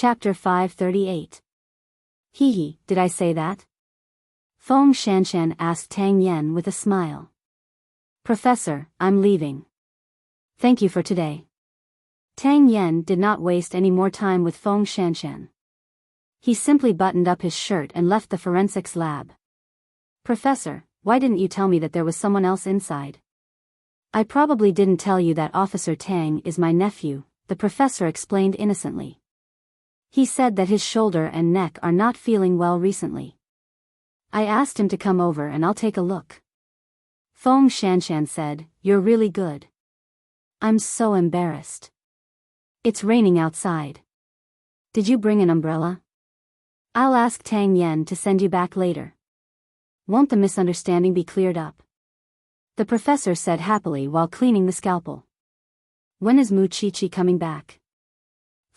Chapter 538. Hee, did I say that? Feng Shanshan asked Tang Yen with a smile. Professor, I'm leaving. Thank you for today. Tang Yen did not waste any more time with Feng Shanshan. He simply buttoned up his shirt and left the forensics lab. Professor, why didn't you tell me that there was someone else inside? I probably didn't tell you that Officer Tang is my nephew, the professor explained innocently. He said that his shoulder and neck are not feeling well recently. I asked him to come over and I'll take a look. Feng Shanshan said, You're really good. I'm so embarrassed. It's raining outside. Did you bring an umbrella? I'll ask Tang Yen to send you back later. Won't the misunderstanding be cleared up? The professor said happily while cleaning the scalpel. When is Muchichi coming back?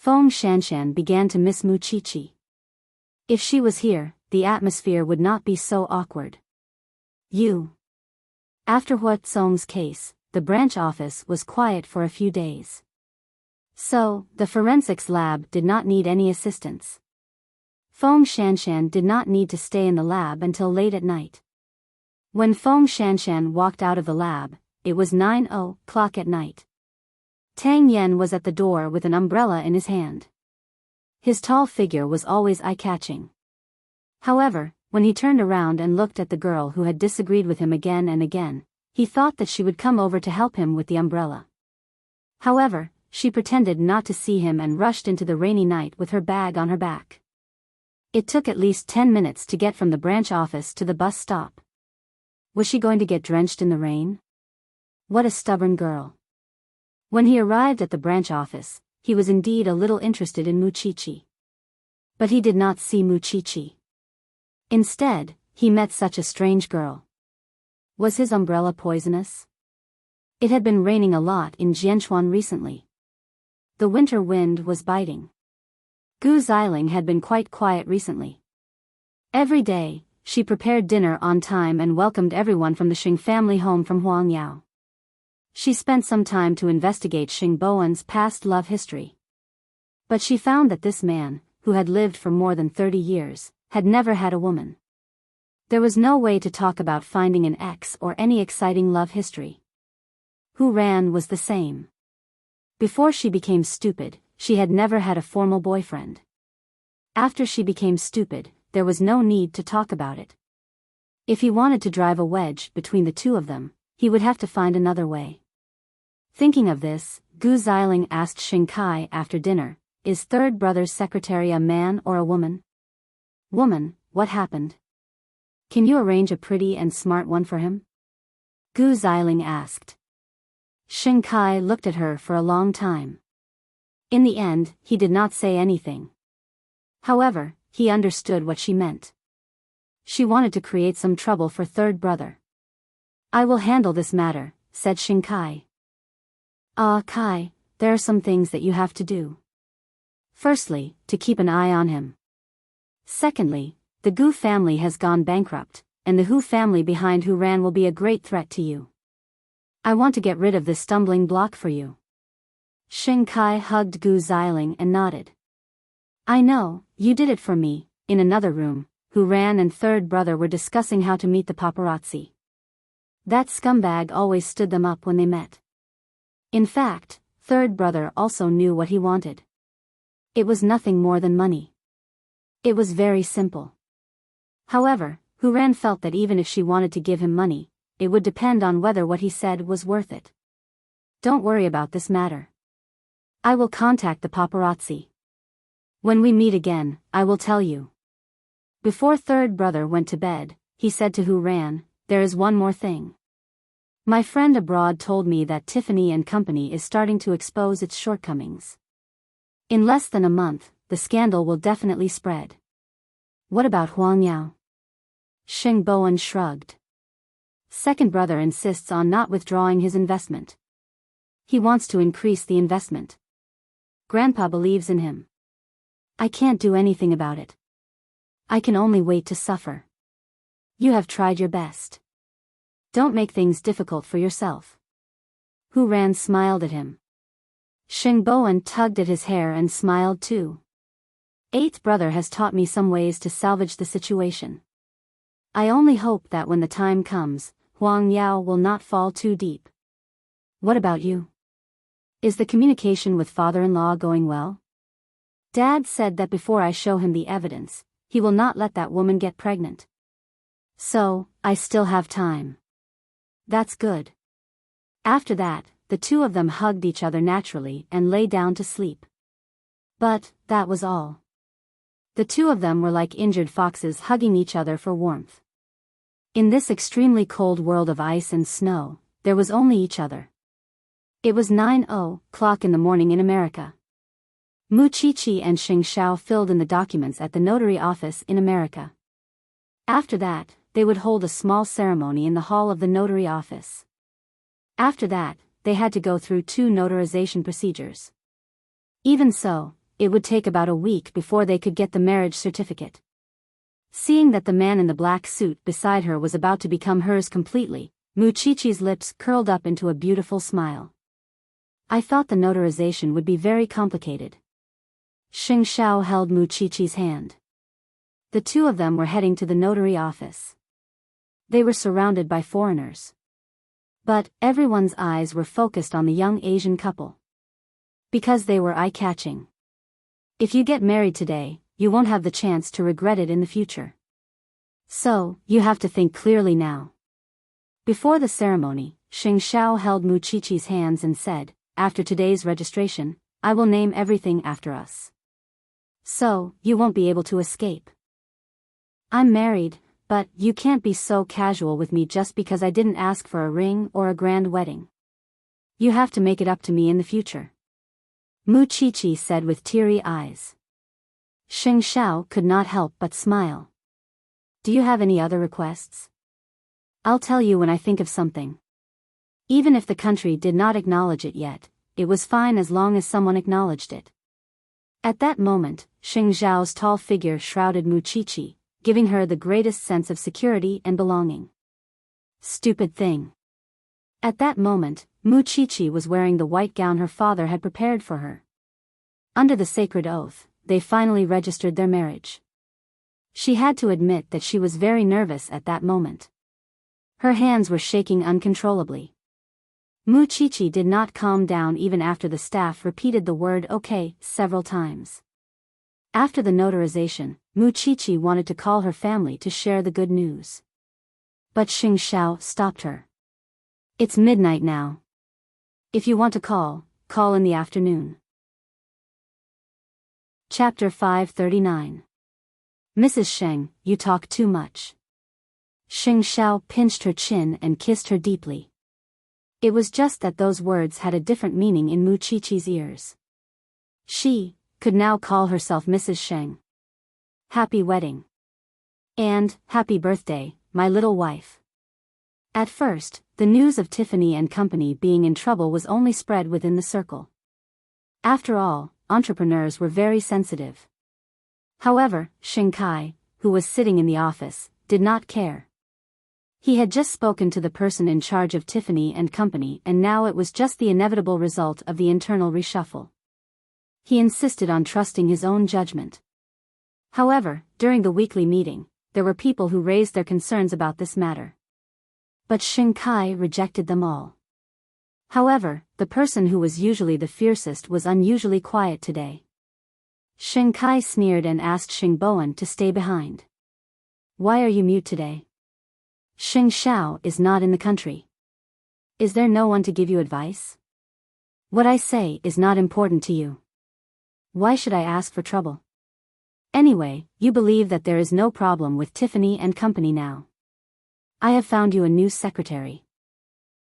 Feng Shanshan began to miss Muchichi. If she was here, the atmosphere would not be so awkward. After Hua Tsong's case, the branch office was quiet for a few days. So, the forensics lab did not need any assistance. Feng Shanshan did not need to stay in the lab until late at night. When Feng Shanshan walked out of the lab, it was 9:00 at night. Tang Yen was at the door with an umbrella in his hand. His tall figure was always eye-catching. However, when he turned around and looked at the girl who had disagreed with him again and again, he thought that she would come over to help him with the umbrella. However, she pretended not to see him and rushed into the rainy night with her bag on her back. It took at least 10 minutes to get from the branch office to the bus stop. Was she going to get drenched in the rain? What a stubborn girl. When he arrived at the branch office, he was indeed a little interested in Muchichi. But he did not see Muchichi. Instead, he met such a strange girl. Was his umbrella poisonous? It had been raining a lot in Jianchuan recently. The winter wind was biting. Gu Xiling had been quite quiet recently. Every day, she prepared dinner on time and welcomed everyone from the Xing family home from Huangyao. She spent some time to investigate Xing Bowen's past love history. But she found that this man, who had lived for more than 30 years, had never had a woman. There was no way to talk about finding an ex or any exciting love history. Hu Ran was the same. Before she became stupid, she had never had a formal boyfriend. After she became stupid, there was no need to talk about it. If he wanted to drive a wedge between the two of them, he would have to find another way. Thinking of this, Gu Xiling asked Xing Kai after dinner, Is third brother's secretary a man or a woman? Woman, what happened? Can you arrange a pretty and smart one for him? Gu Xiling asked. Xing Kai looked at her for a long time. In the end, he did not say anything. However, he understood what she meant. She wanted to create some trouble for third brother. I will handle this matter, said Xing Kai. Kai, there are some things that you have to do. Firstly, to keep an eye on him. Secondly, the Gu family has gone bankrupt, and the Hu family behind Hu Ran will be a great threat to you. I want to get rid of this stumbling block for you. Xing Kai hugged Gu Xiling and nodded. I know, you did it for me. In another room, Hu Ran and third brother were discussing how to meet the paparazzi. That scumbag always stood them up when they met. In fact, third brother also knew what he wanted. It was nothing more than money. It was very simple. However, Hu Ran felt that even if she wanted to give him money, it would depend on whether what he said was worth it. Don't worry about this matter. I will contact the paparazzi. When we meet again, I will tell you. Before third brother went to bed, he said to Hu Ran, There is one more thing. My friend abroad told me that Tiffany and Company is starting to expose its shortcomings. In less than a month, the scandal will definitely spread. What about Huang Yao? Xing Bowen shrugged. Second brother insists on not withdrawing his investment. He wants to increase the investment. Grandpa believes in him. I can't do anything about it. I can only wait to suffer. You have tried your best. Don't make things difficult for yourself. Hu Ran smiled at him. Xing Bowen tugged at his hair and smiled too. Eighth brother has taught me some ways to salvage the situation. I only hope that when the time comes, Huang Yao will not fall too deep. What about you? Is the communication with father-in-law going well? Dad said that before I show him the evidence, he will not let that woman get pregnant. So, I still have time. That's good. After that, the two of them hugged each other naturally and lay down to sleep. But, that was all. The two of them were like injured foxes hugging each other for warmth. In this extremely cold world of ice and snow, there was only each other. It was 9:00 in the morning in America. Mu Qiqi and Xing Xiao filled in the documents at the notary office in America. After that, they would hold a small ceremony in the hall of the notary office. After that, they had to go through 2 notarization procedures. Even so, it would take about a week before they could get the marriage certificate. Seeing that the man in the black suit beside her was about to become hers completely, Mu Qiqi's lips curled up into a beautiful smile. I thought the notarization would be very complicated. Xing Xiao held Mu Qiqi's hand. The two of them were heading to the notary office. They were surrounded by foreigners. But everyone's eyes were focused on the young Asian couple. Because they were eye-catching. If you get married today, you won't have the chance to regret it in the future. So, you have to think clearly now. Before the ceremony, Xing Xiao held Mu Qiqi's hands and said, after today's registration, I will name everything after us. So, you won't be able to escape. I'm married, but you can't be so casual with me just because I didn't ask for a ring or a grand wedding. You have to make it up to me in the future. Mu Qiqi said with teary eyes. Xing Xiao could not help but smile. Do you have any other requests? I'll tell you when I think of something. Even if the country did not acknowledge it yet, it was fine as long as someone acknowledged it. At that moment, Xing Xiao's tall figure shrouded Mu Qiqi, giving her the greatest sense of security and belonging. Stupid thing. At that moment, Mu Qiqi was wearing the white gown her father had prepared for her. Under the sacred oath, they finally registered their marriage. She had to admit that she was very nervous at that moment. Her hands were shaking uncontrollably. Mu Qiqi did not calm down even after the staff repeated the word okay several times. After the notarization, Mu Qiqi wanted to call her family to share the good news. But Xing Xiao stopped her. It's midnight now. If you want to call in the afternoon. Chapter 539. Mrs. Sheng, you talk too much. Xing Xiao pinched her chin and kissed her deeply. It was just that those words had a different meaning in Mu Qiqi's ears. She could now call herself Mrs. Sheng. Happy wedding. And, happy birthday, my little wife. At first, the news of Tiffany and Company being in trouble was only spread within the circle. After all, entrepreneurs were very sensitive. However, Xing Kai, who was sitting in the office, did not care. He had just spoken to the person in charge of Tiffany and Company, and now it was just the inevitable result of the internal reshuffle. He insisted on trusting his own judgment. However, during the weekly meeting, there were people who raised their concerns about this matter. But Xing Kai rejected them all. However, the person who was usually the fiercest was unusually quiet today. Xing Kai sneered and asked Xing Bowen to stay behind. Why are you mute today? Xing Xiao is not in the country. Is there no one to give you advice? What I say is not important to you. Why should I ask for trouble? Anyway, you believe that there is no problem with Tiffany and Company now. I have found you a new secretary.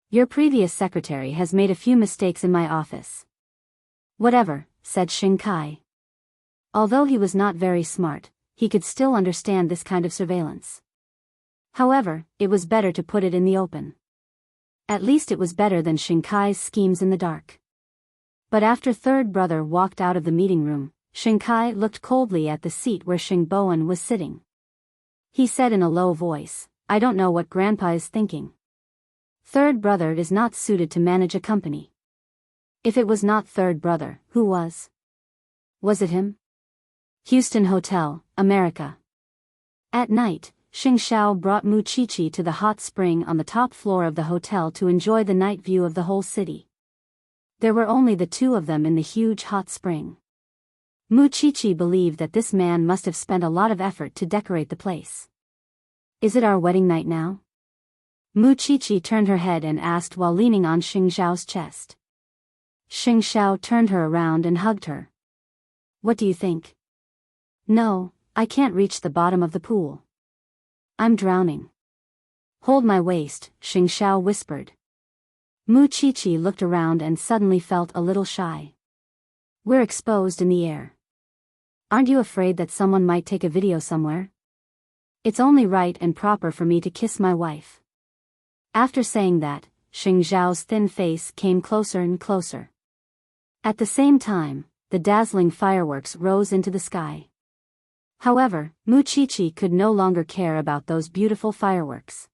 Your previous secretary has made a few mistakes in my office. Whatever, said Xing Kai. Although he was not very smart, he could still understand this kind of surveillance. However, it was better to put it in the open. At least it was better than Xing Kai's schemes in the dark. But after third brother walked out of the meeting room, Xing Kai looked coldly at the seat where Xing Bowen was sitting. He said in a low voice, I don't know what Grandpa is thinking. Third brother is not suited to manage a company. If it was not third brother, who was? Was it him? Houston Hotel, America. At night, Xing Xiao brought Mu Qiqi to the hot spring on the top floor of the hotel to enjoy the night view of the whole city. There were only the two of them in the huge hot spring. Mu Qiqi believed that this man must have spent a lot of effort to decorate the place. Is it our wedding night now? Mu Qiqi turned her head and asked while leaning on Xing Xiao's chest. Xing Xiao turned her around and hugged her. What do you think? No, I can't reach the bottom of the pool. I'm drowning. Hold my waist, Xing Xiao whispered. Mu Qiqi looked around and suddenly felt a little shy. We're exposed in the air. Aren't you afraid that someone might take a video somewhere? It's only right and proper for me to kiss my wife. After saying that, Xing Xiao's thin face came closer and closer. At the same time, the dazzling fireworks rose into the sky. However, Mu Qiqi could no longer care about those beautiful fireworks.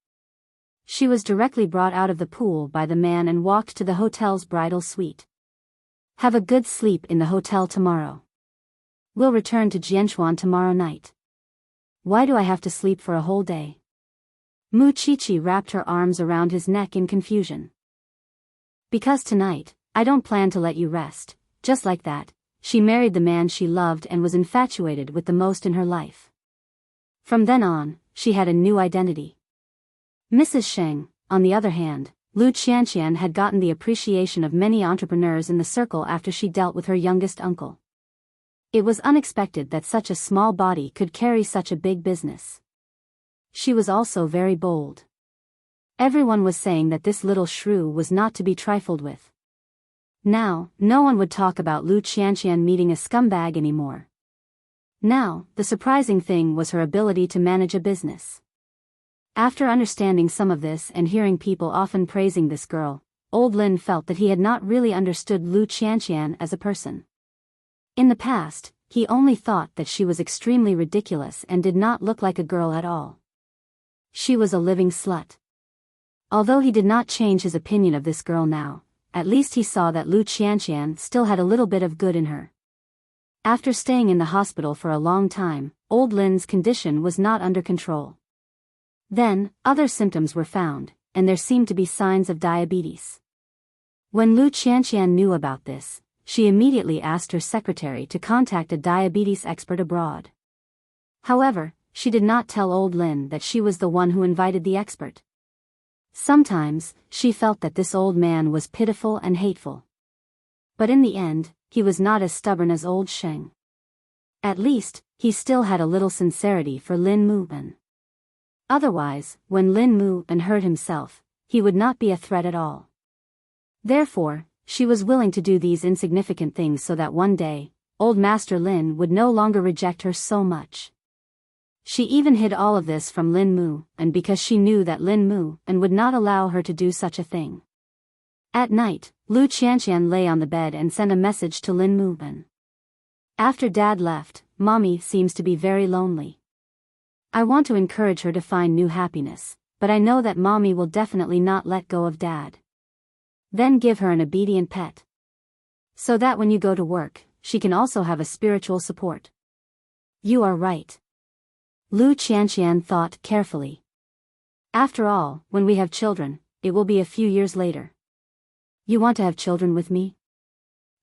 She was directly brought out of the pool by the man and walked to the hotel's bridal suite. Have a good sleep in the hotel tomorrow. We'll return to Jianchuan tomorrow night. Why do I have to sleep for a whole day? Mu Qiqi wrapped her arms around his neck in confusion. Because tonight, I don't plan to let you rest. Just like that, she married the man she loved and was infatuated with the most in her life. From then on, she had a new identity. Mrs. Sheng, on the other hand, Lu Qianqian had gotten the appreciation of many entrepreneurs in the circle after she dealt with her youngest uncle. It was unexpected that such a small body could carry such a big business. She was also very bold. Everyone was saying that this little shrew was not to be trifled with. Now, no one would talk about Lu Qianqian meeting a scumbag anymore. Now, the surprising thing was her ability to manage a business. After understanding some of this and hearing people often praising this girl, old Lin felt that he had not really understood Lu Qianqian as a person. In the past, he only thought that she was extremely ridiculous and did not look like a girl at all. She was a living slut. Although he did not change his opinion of this girl now, at least he saw that Lu Qianqian still had a little bit of good in her. After staying in the hospital for a long time, old Lin's condition was not under control. Then, other symptoms were found, and there seemed to be signs of diabetes. When Lu Qianqian knew about this, she immediately asked her secretary to contact a diabetes expert abroad. However, she did not tell old Lin that she was the one who invited the expert. Sometimes, she felt that this old man was pitiful and hateful. But in the end, he was not as stubborn as old Sheng. At least, he still had a little sincerity for Lin Muben. Otherwise, when Lin Muben hurt himself, he would not be a threat at all. Therefore, she was willing to do these insignificant things so that one day, old Master Lin would no longer reject her so much. She even hid all of this from Lin Mu, and because she knew that Lin Mu and would not allow her to do such a thing. At night, Lu Qianqian lay on the bed and sent a message to Lin Muben. After Dad left, Mommy seems to be very lonely. I want to encourage her to find new happiness, but I know that Mommy will definitely not let go of Dad. Then give her an obedient pet. So that when you go to work, she can also have a spiritual support. You are right. Lu Qianqian thought carefully. After all, when we have children, it will be a few years later. You want to have children with me?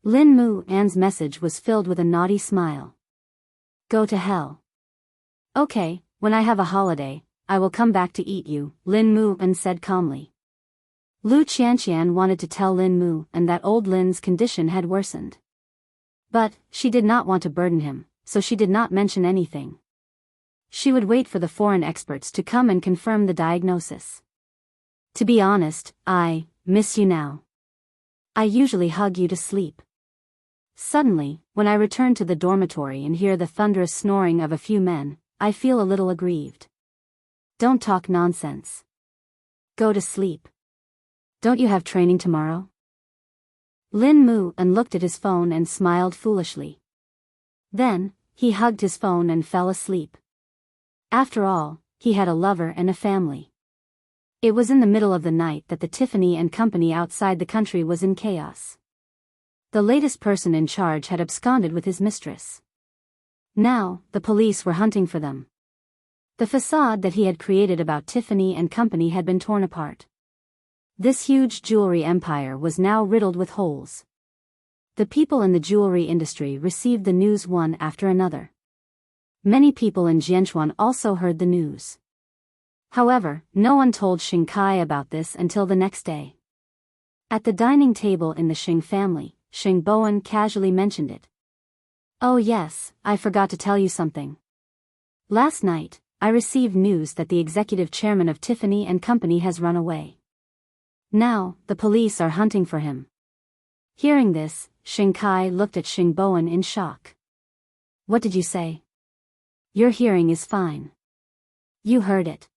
Lin Muben's message was filled with a naughty smile. Go to hell. Okay, when I have a holiday, I will come back to eat you, Lin Muben said calmly. Lu Qianqian wanted to tell Lin Muben that old Lin's condition had worsened. But, she did not want to burden him, so she did not mention anything. She would wait for the foreign experts to come and confirm the diagnosis. To be honest, I miss you now. I usually hug you to sleep. Suddenly, when I return to the dormitory and hear the thunderous snoring of a few men, I feel a little aggrieved. Don't talk nonsense. Go to sleep. Don't you have training tomorrow? Lin Muben looked at his phone and smiled foolishly. Then, he hugged his phone and fell asleep. After all, he had a lover and a family. It was in the middle of the night that the Tiffany and Company outside the country was in chaos. The latest person in charge had absconded with his mistress. Now, the police were hunting for them. The facade that he had created about Tiffany and Company had been torn apart. This huge jewelry empire was now riddled with holes. The people in the jewelry industry received the news one after another. Many people in Jianchuan also heard the news. However, no one told Xing Kai about this until the next day. At the dining table in the Xing family, Xing Bowen casually mentioned it. "Oh yes, I forgot to tell you something. Last night, I received news that the executive chairman of Tiffany and Company has run away. Now, the police are hunting for him." Hearing this, Xing Kai looked at Xing Bowen in shock. "What did you say?" "Your hearing is fine." "You heard it."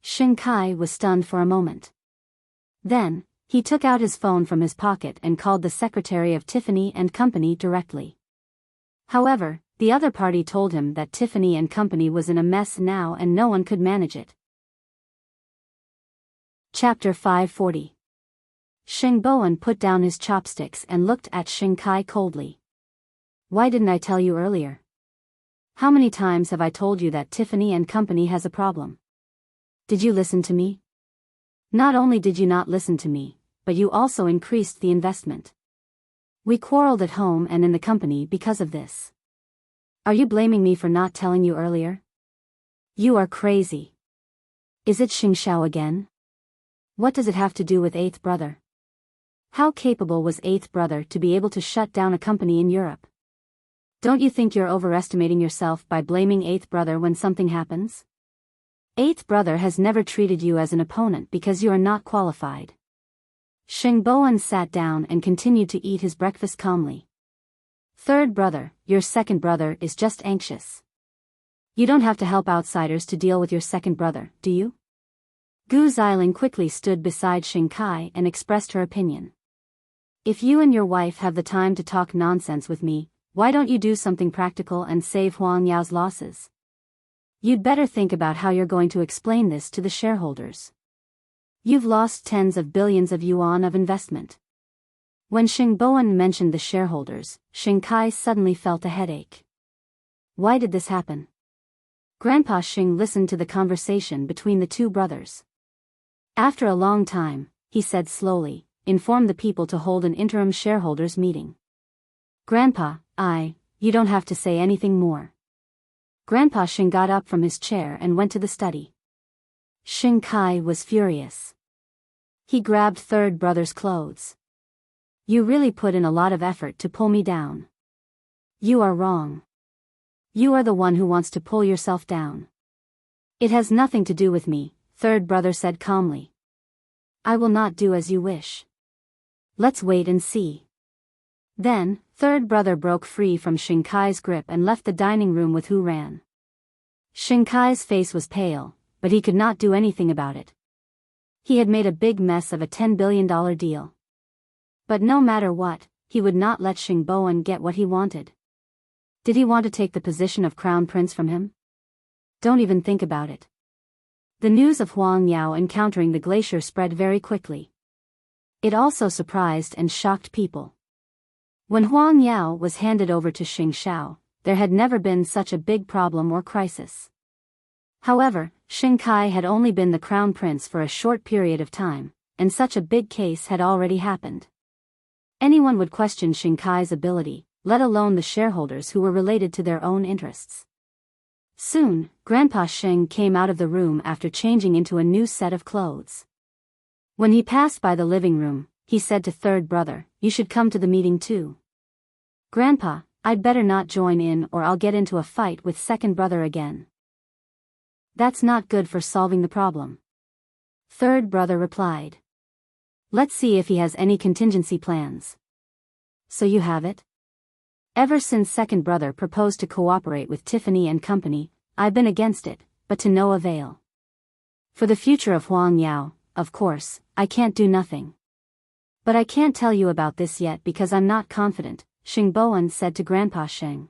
Xing Kai was stunned for a moment. Then, he took out his phone from his pocket and called the secretary of Tiffany and Company directly. However, the other party told him that Tiffany and Company was in a mess now and no one could manage it. Chapter 540. Xing Bowen put down his chopsticks and looked at Xing Kai coldly. "Why didn't I tell you earlier? How many times have I told you that Tiffany and Company has a problem? Did you listen to me? Not only did you not listen to me, but you also increased the investment. We quarreled at home and in the company because of this. Are you blaming me for not telling you earlier? You are crazy. Is it Xing Xiao again? What does it have to do with Eighth Brother? How capable was Eighth Brother to be able to shut down a company in Europe? Don't you think you're overestimating yourself by blaming Eighth Brother when something happens? Eighth Brother has never treated you as an opponent because you are not qualified." Xing Bowen sat down and continued to eat his breakfast calmly. "Third brother, your second brother is just anxious. You don't have to help outsiders to deal with your second brother, do you?" Gu Xiling quickly stood beside Xing Kai and expressed her opinion. "If you and your wife have the time to talk nonsense with me, why don't you do something practical and save Huang Yao's losses? You'd better think about how you're going to explain this to the shareholders. You've lost tens of billions of yuan of investment." When Xing Bowen mentioned the shareholders, Xing Kai suddenly felt a headache. Why did this happen? Grandpa Xing listened to the conversation between the two brothers. After a long time, he said slowly, "Inform the people to hold an interim shareholders meeting." "Grandpa, you don't have to say anything more." Grandpa Xing got up from his chair and went to the study. Xing Kai was furious. He grabbed third brother's clothes. "You really put in a lot of effort to pull me down. You are wrong. You are the one who wants to pull yourself down." "It has nothing to do with me," third brother said calmly. "I will not do as you wish. Let's wait and see." Then, third brother broke free from Xing Kai's grip and left the dining room with Hu Ran. Xing Kai's face was pale, but he could not do anything about it. He had made a big mess of a $10 billion deal. But no matter what, he would not let Xing Bowen get what he wanted. Did he want to take the position of crown prince from him? Don't even think about it. The news of Huang Yao encountering the glacier spread very quickly. It also surprised and shocked people. When Huang Yao was handed over to Xing Xiao, there had never been such a big problem or crisis. However, Xing Kai had only been the crown prince for a short period of time, and such a big case had already happened. Anyone would question Xing Kai's ability, let alone the shareholders who were related to their own interests. Soon, Grandpa Xing came out of the room after changing into a new set of clothes. When he passed by the living room, he said to third brother, "You should come to the meeting too." "Grandpa, I'd better not join in or I'll get into a fight with second brother again." "That's not good for solving the problem," third brother replied. "Let's see if he has any contingency plans." "So you have it?" "Ever since second brother proposed to cooperate with Tiffany and Company, I've been against it, but to no avail. For the future of Huang Yao, of course, I can't do nothing. But I can't tell you about this yet because I'm not confident," Xing Bowen said to Grandpa Xing.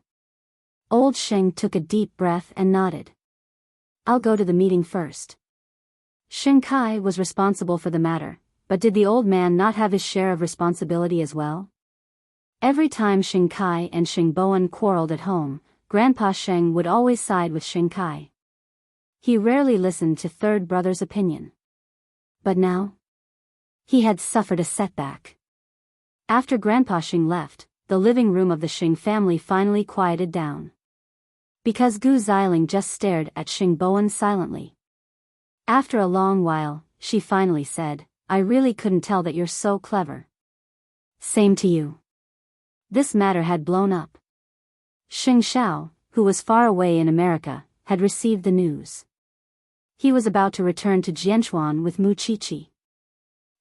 Old Xing took a deep breath and nodded. "I'll go to the meeting first." Xing Kai was responsible for the matter, but did the old man not have his share of responsibility as well? Every time Xing Kai and Xing Bowen quarreled at home, Grandpa Sheng would always side with Xing Kai. He rarely listened to third brother's opinion. But now? He had suffered a setback. After Grandpa Sheng left, the living room of the Sheng family finally quieted down. Because Gu Xiling just stared at Xing Bowen silently. After a long while, she finally said, "I really couldn't tell that you're so clever." "Same to you." This matter had blown up. Xing Xiao, who was far away in America, had received the news. He was about to return to Jianchuan with Mu Qiqi.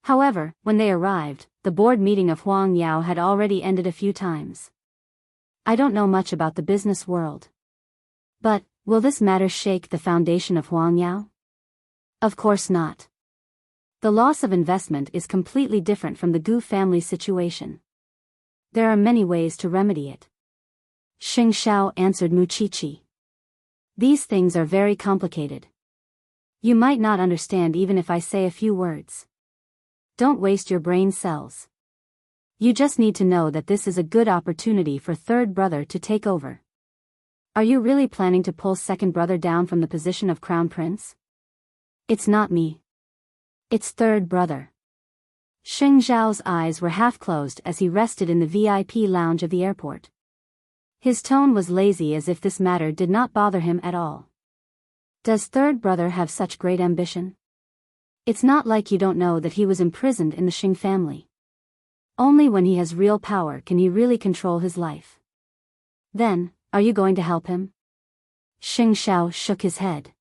However, when they arrived, the board meeting of Huang Yao had already ended a few times. "I don't know much about the business world. But, will this matter shake the foundation of Huang Yao?" "Of course not. The loss of investment is completely different from the Gu family situation. There are many ways to remedy it." Xing Xiao answered Mu Qiqi. "These things are very complicated. You might not understand even if I say a few words. Don't waste your brain cells. You just need to know that this is a good opportunity for third brother to take over. Are you really planning to pull second brother down from the position of crown prince?" "It's not me. It's third brother." Xing Zhao's eyes were half closed as he rested in the VIP lounge of the airport. His tone was lazy as if this matter did not bother him at all. Does third brother have such great ambition? It's not like you don't know that he was imprisoned in the Xing family. Only when he has real power can he really control his life. Then, are you going to help him? Xing Xiao shook his head.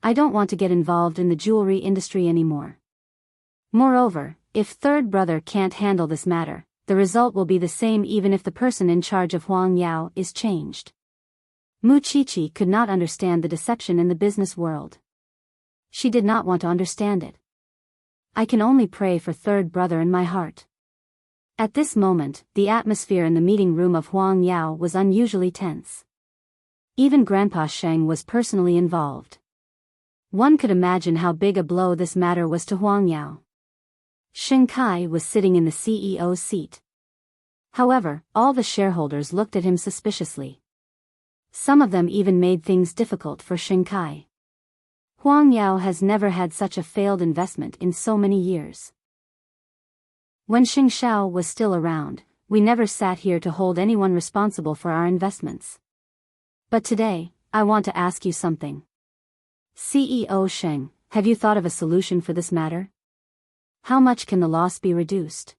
"I don't want to get involved in the jewelry industry anymore. Moreover, if third brother can't handle this matter, the result will be the same even if the person in charge of Huang Yao is changed." Mu Qiqi could not understand the deception in the business world. She did not want to understand it. "I can only pray for third brother in my heart." At this moment, the atmosphere in the meeting room of Huang Yao was unusually tense. Even Grandpa Sheng was personally involved. One could imagine how big a blow this matter was to Huang Yao. Xing Kai was sitting in the CEO's seat. However, all the shareholders looked at him suspiciously. Some of them even made things difficult for Xing Kai. Huang Yao has never had such a failed investment in so many years. When Xing Xiao was still around, we never sat here to hold anyone responsible for our investments. But today, I want to ask you something. CEO Sheng, have you thought of a solution for this matter? How much can the loss be reduced?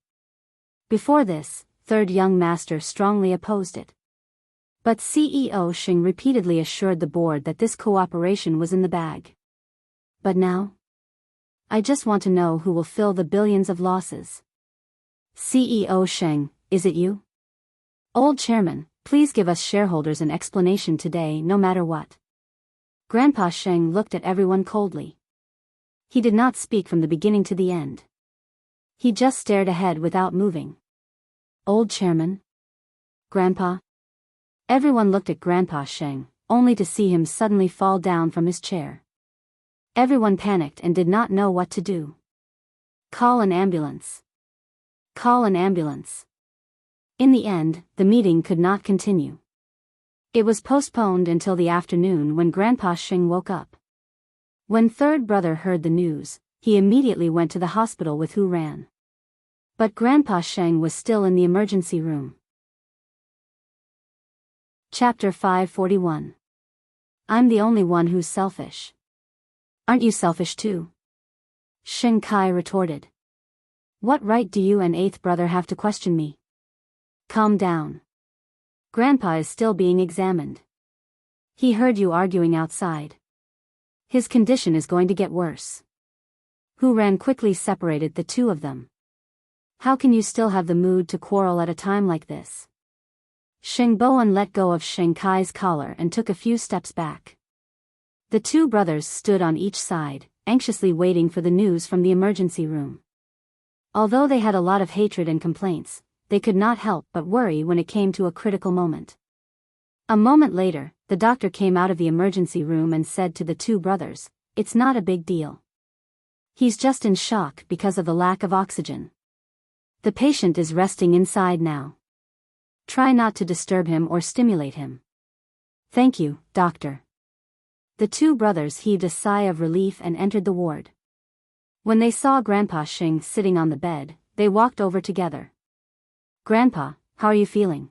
Before this, third young master strongly opposed it. But CEO Sheng repeatedly assured the board that this cooperation was in the bag. But now? I just want to know who will fill the billions of losses. CEO Sheng, is it you? Old chairman, please give us shareholders an explanation today no matter what. Grandpa Sheng looked at everyone coldly. He did not speak from the beginning to the end. He just stared ahead without moving. Old chairman? Grandpa? Everyone looked at Grandpa Sheng, only to see him suddenly fall down from his chair. Everyone panicked and did not know what to do. Call an ambulance. Call an ambulance. In the end, the meeting could not continue. It was postponed until the afternoon when Grandpa Sheng woke up. When third brother heard the news, he immediately went to the hospital with Hu Ran. But Grandpa Sheng was still in the emergency room. Chapter 541. I'm the only one who's selfish. Aren't you selfish too? Xing Kai retorted. What right do you and eighth brother have to question me? Calm down. Grandpa is still being examined. He heard you arguing outside. His condition is going to get worse. Hu Ran quickly separated the two of them. How can you still have the mood to quarrel at a time like this? Xing Bowen let go of Xing Kai's collar and took a few steps back. The two brothers stood on each side, anxiously waiting for the news from the emergency room. Although they had a lot of hatred and complaints, they could not help but worry when it came to a critical moment. A moment later, the doctor came out of the emergency room and said to the two brothers, "It's not a big deal. He's just in shock because of the lack of oxygen. The patient is resting inside now. Try not to disturb him or stimulate him." Thank you, doctor. The two brothers heaved a sigh of relief and entered the ward. When they saw Grandpa Xing sitting on the bed, they walked over together. Grandpa, how are you feeling?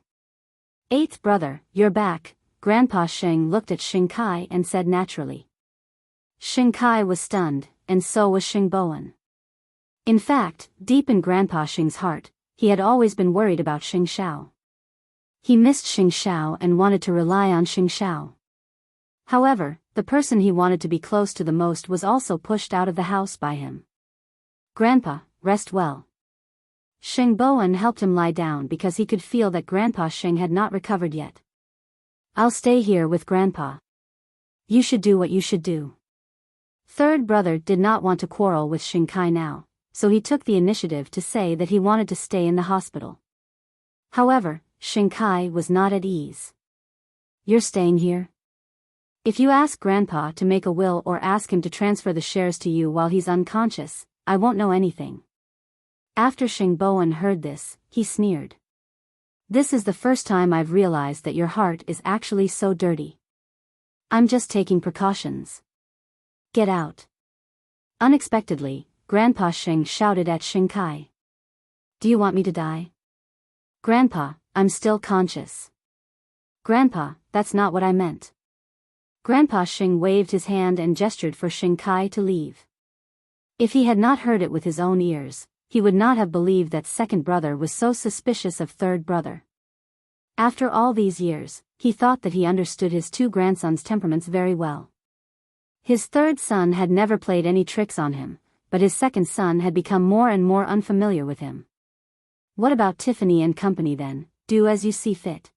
Eighth brother, you're back. Grandpa Xing looked at Xing Kai and said naturally. Xing Kai was stunned, and so was Xing Bowen. In fact, deep in Grandpa Xing's heart, he had always been worried about Xing Xiao. He missed Xing Xiao and wanted to rely on Xing Xiao. However, the person he wanted to be close to the most was also pushed out of the house by him. Grandpa, rest well. Xing Bowen helped him lie down because he could feel that Grandpa Xing had not recovered yet. I'll stay here with Grandpa. You should do what you should do. Third brother did not want to quarrel with Xing Kai now, so he took the initiative to say that he wanted to stay in the hospital. However, Xing Kai was not at ease. You're staying here? If you ask Grandpa to make a will or ask him to transfer the shares to you while he's unconscious, I won't know anything. After Xing Bowen heard this, he sneered. This is the first time I've realized that your heart is actually so dirty. I'm just taking precautions. Get out. Unexpectedly, Grandpa Xing shouted at Xing Kai. Do you want me to die? Grandpa, I'm still conscious. Grandpa, that's not what I meant. Grandpa Xing waved his hand and gestured for Xing Kai to leave. If he had not heard it with his own ears, he would not have believed that second brother was so suspicious of third brother. After all these years, he thought that he understood his two grandsons' temperaments very well. His third son had never played any tricks on him, but his second son had become more and more unfamiliar with him. What about Tiffany and company then? Do as you see fit.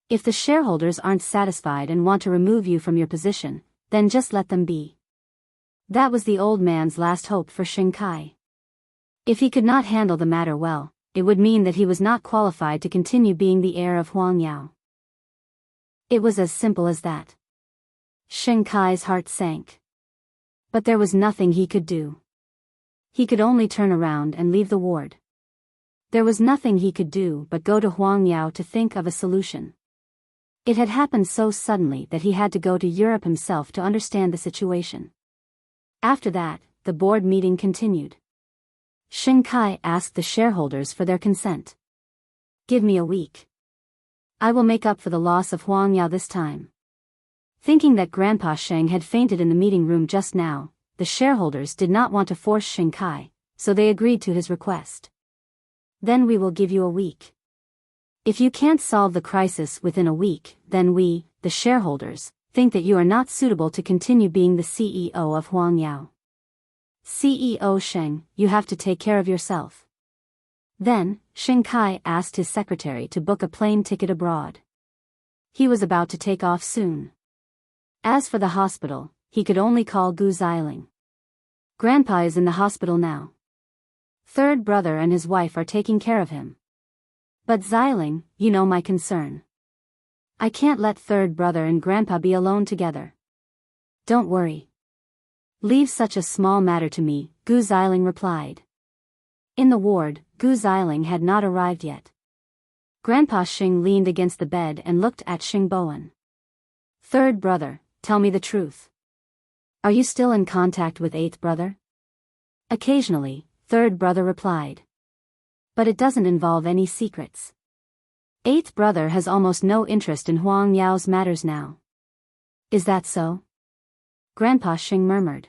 If the shareholders aren't satisfied and want to remove you from your position, then just let them be. That was the old man's last hope for Xing Kai. If he could not handle the matter well, it would mean that he was not qualified to continue being the heir of Huang Yao. It was as simple as that. Xing Kai's heart sank. But there was nothing he could do. He could only turn around and leave the ward. There was nothing he could do but go to Huang Yao to think of a solution. It had happened so suddenly that he had to go to Europe himself to understand the situation. After that, the board meeting continued. Xing Kai asked the shareholders for their consent. Give me a week. I will make up for the loss of Huang Yao this time. Thinking that Grandpa Xing had fainted in the meeting room just now, the shareholders did not want to force Xing Kai, so they agreed to his request. Then we will give you a week. If you can't solve the crisis within a week, then we, the shareholders, think that you are not suitable to continue being the CEO of Huang Yao. CEO Xing, you have to take care of yourself. Then, Xing Kai asked his secretary to book a plane ticket abroad. He was about to take off soon. As for the hospital, he could only call Gu Xiling. Grandpa is in the hospital now. Third brother and his wife are taking care of him. But Xiling, you know my concern. I can't let third brother and Grandpa be alone together. Don't worry. Leave such a small matter to me, Gu Xiling replied. In the ward, Gu Xiling had not arrived yet. Grandpa Xing leaned against the bed and looked at Xing Bowen. Third brother, tell me the truth. Are you still in contact with eighth brother? Occasionally, third brother replied. But it doesn't involve any secrets. Eighth brother has almost no interest in Huang Yao's matters now. Is that so? Grandpa Xing murmured.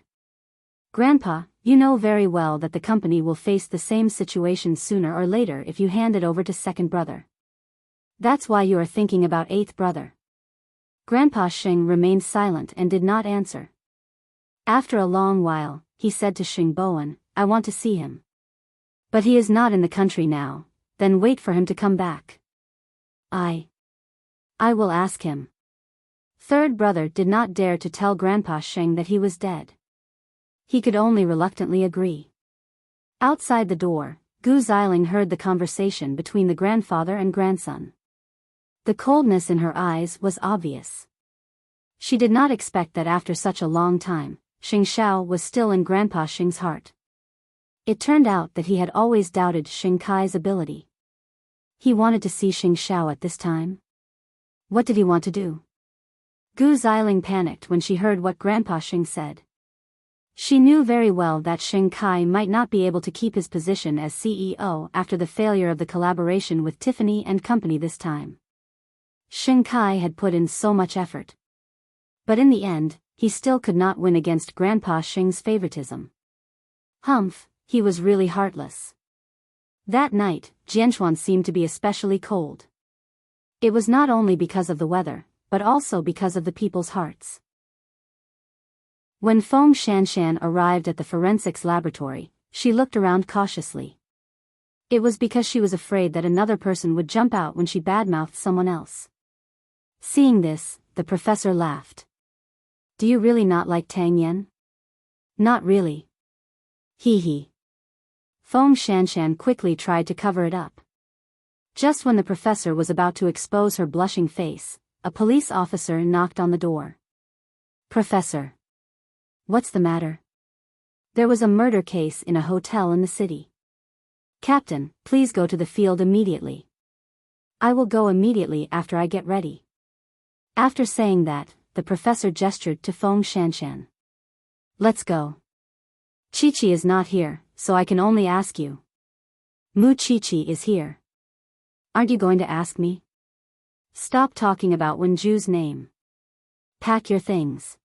Grandpa, you know very well that the company will face the same situation sooner or later if you hand it over to second brother. That's why you are thinking about eighth brother. Grandpa Xing remained silent and did not answer. After a long while, he said to Xing Bowen, I want to see him. But he is not in the country now, then wait for him to come back. I will ask him. Third brother did not dare to tell Grandpa Xing that he was dead. He could only reluctantly agree. Outside the door, Gu Xiling heard the conversation between the grandfather and grandson. The coldness in her eyes was obvious. She did not expect that after such a long time, Xing Xiao was still in Grandpa Xing's heart. It turned out that he had always doubted Xing Kai's ability. He wanted to see Xing Xiao at this time. What did he want to do? Gu Xiling panicked when she heard what Grandpa Xing said. She knew very well that Xing Kai might not be able to keep his position as CEO after the failure of the collaboration with Tiffany and Company this time. Xing Kai had put in so much effort. But in the end, he still could not win against Grandpa Xing's favoritism. Humph, he was really heartless. That night, Jianchuan seemed to be especially cold. It was not only because of the weather, but also because of the people's hearts. When Feng Shanshan arrived at the forensics laboratory, she looked around cautiously. It was because she was afraid that another person would jump out when she badmouthed someone else. Seeing this, the professor laughed. Do you really not like Tang Yan? Not really. Hee hee. Feng Shanshan quickly tried to cover it up. Just when the professor was about to expose her blushing face, a police officer knocked on the door. Professor. What's the matter? There was a murder case in a hotel in the city. Captain, please go to the field immediately. I will go immediately after I get ready. After saying that, the professor gestured to Feng Shanshan. Let's go. Chi-Chi is not here, so I can only ask you. Mu Chi-Chi is here. Aren't you going to ask me? Stop talking about Wenju's name. Pack your things.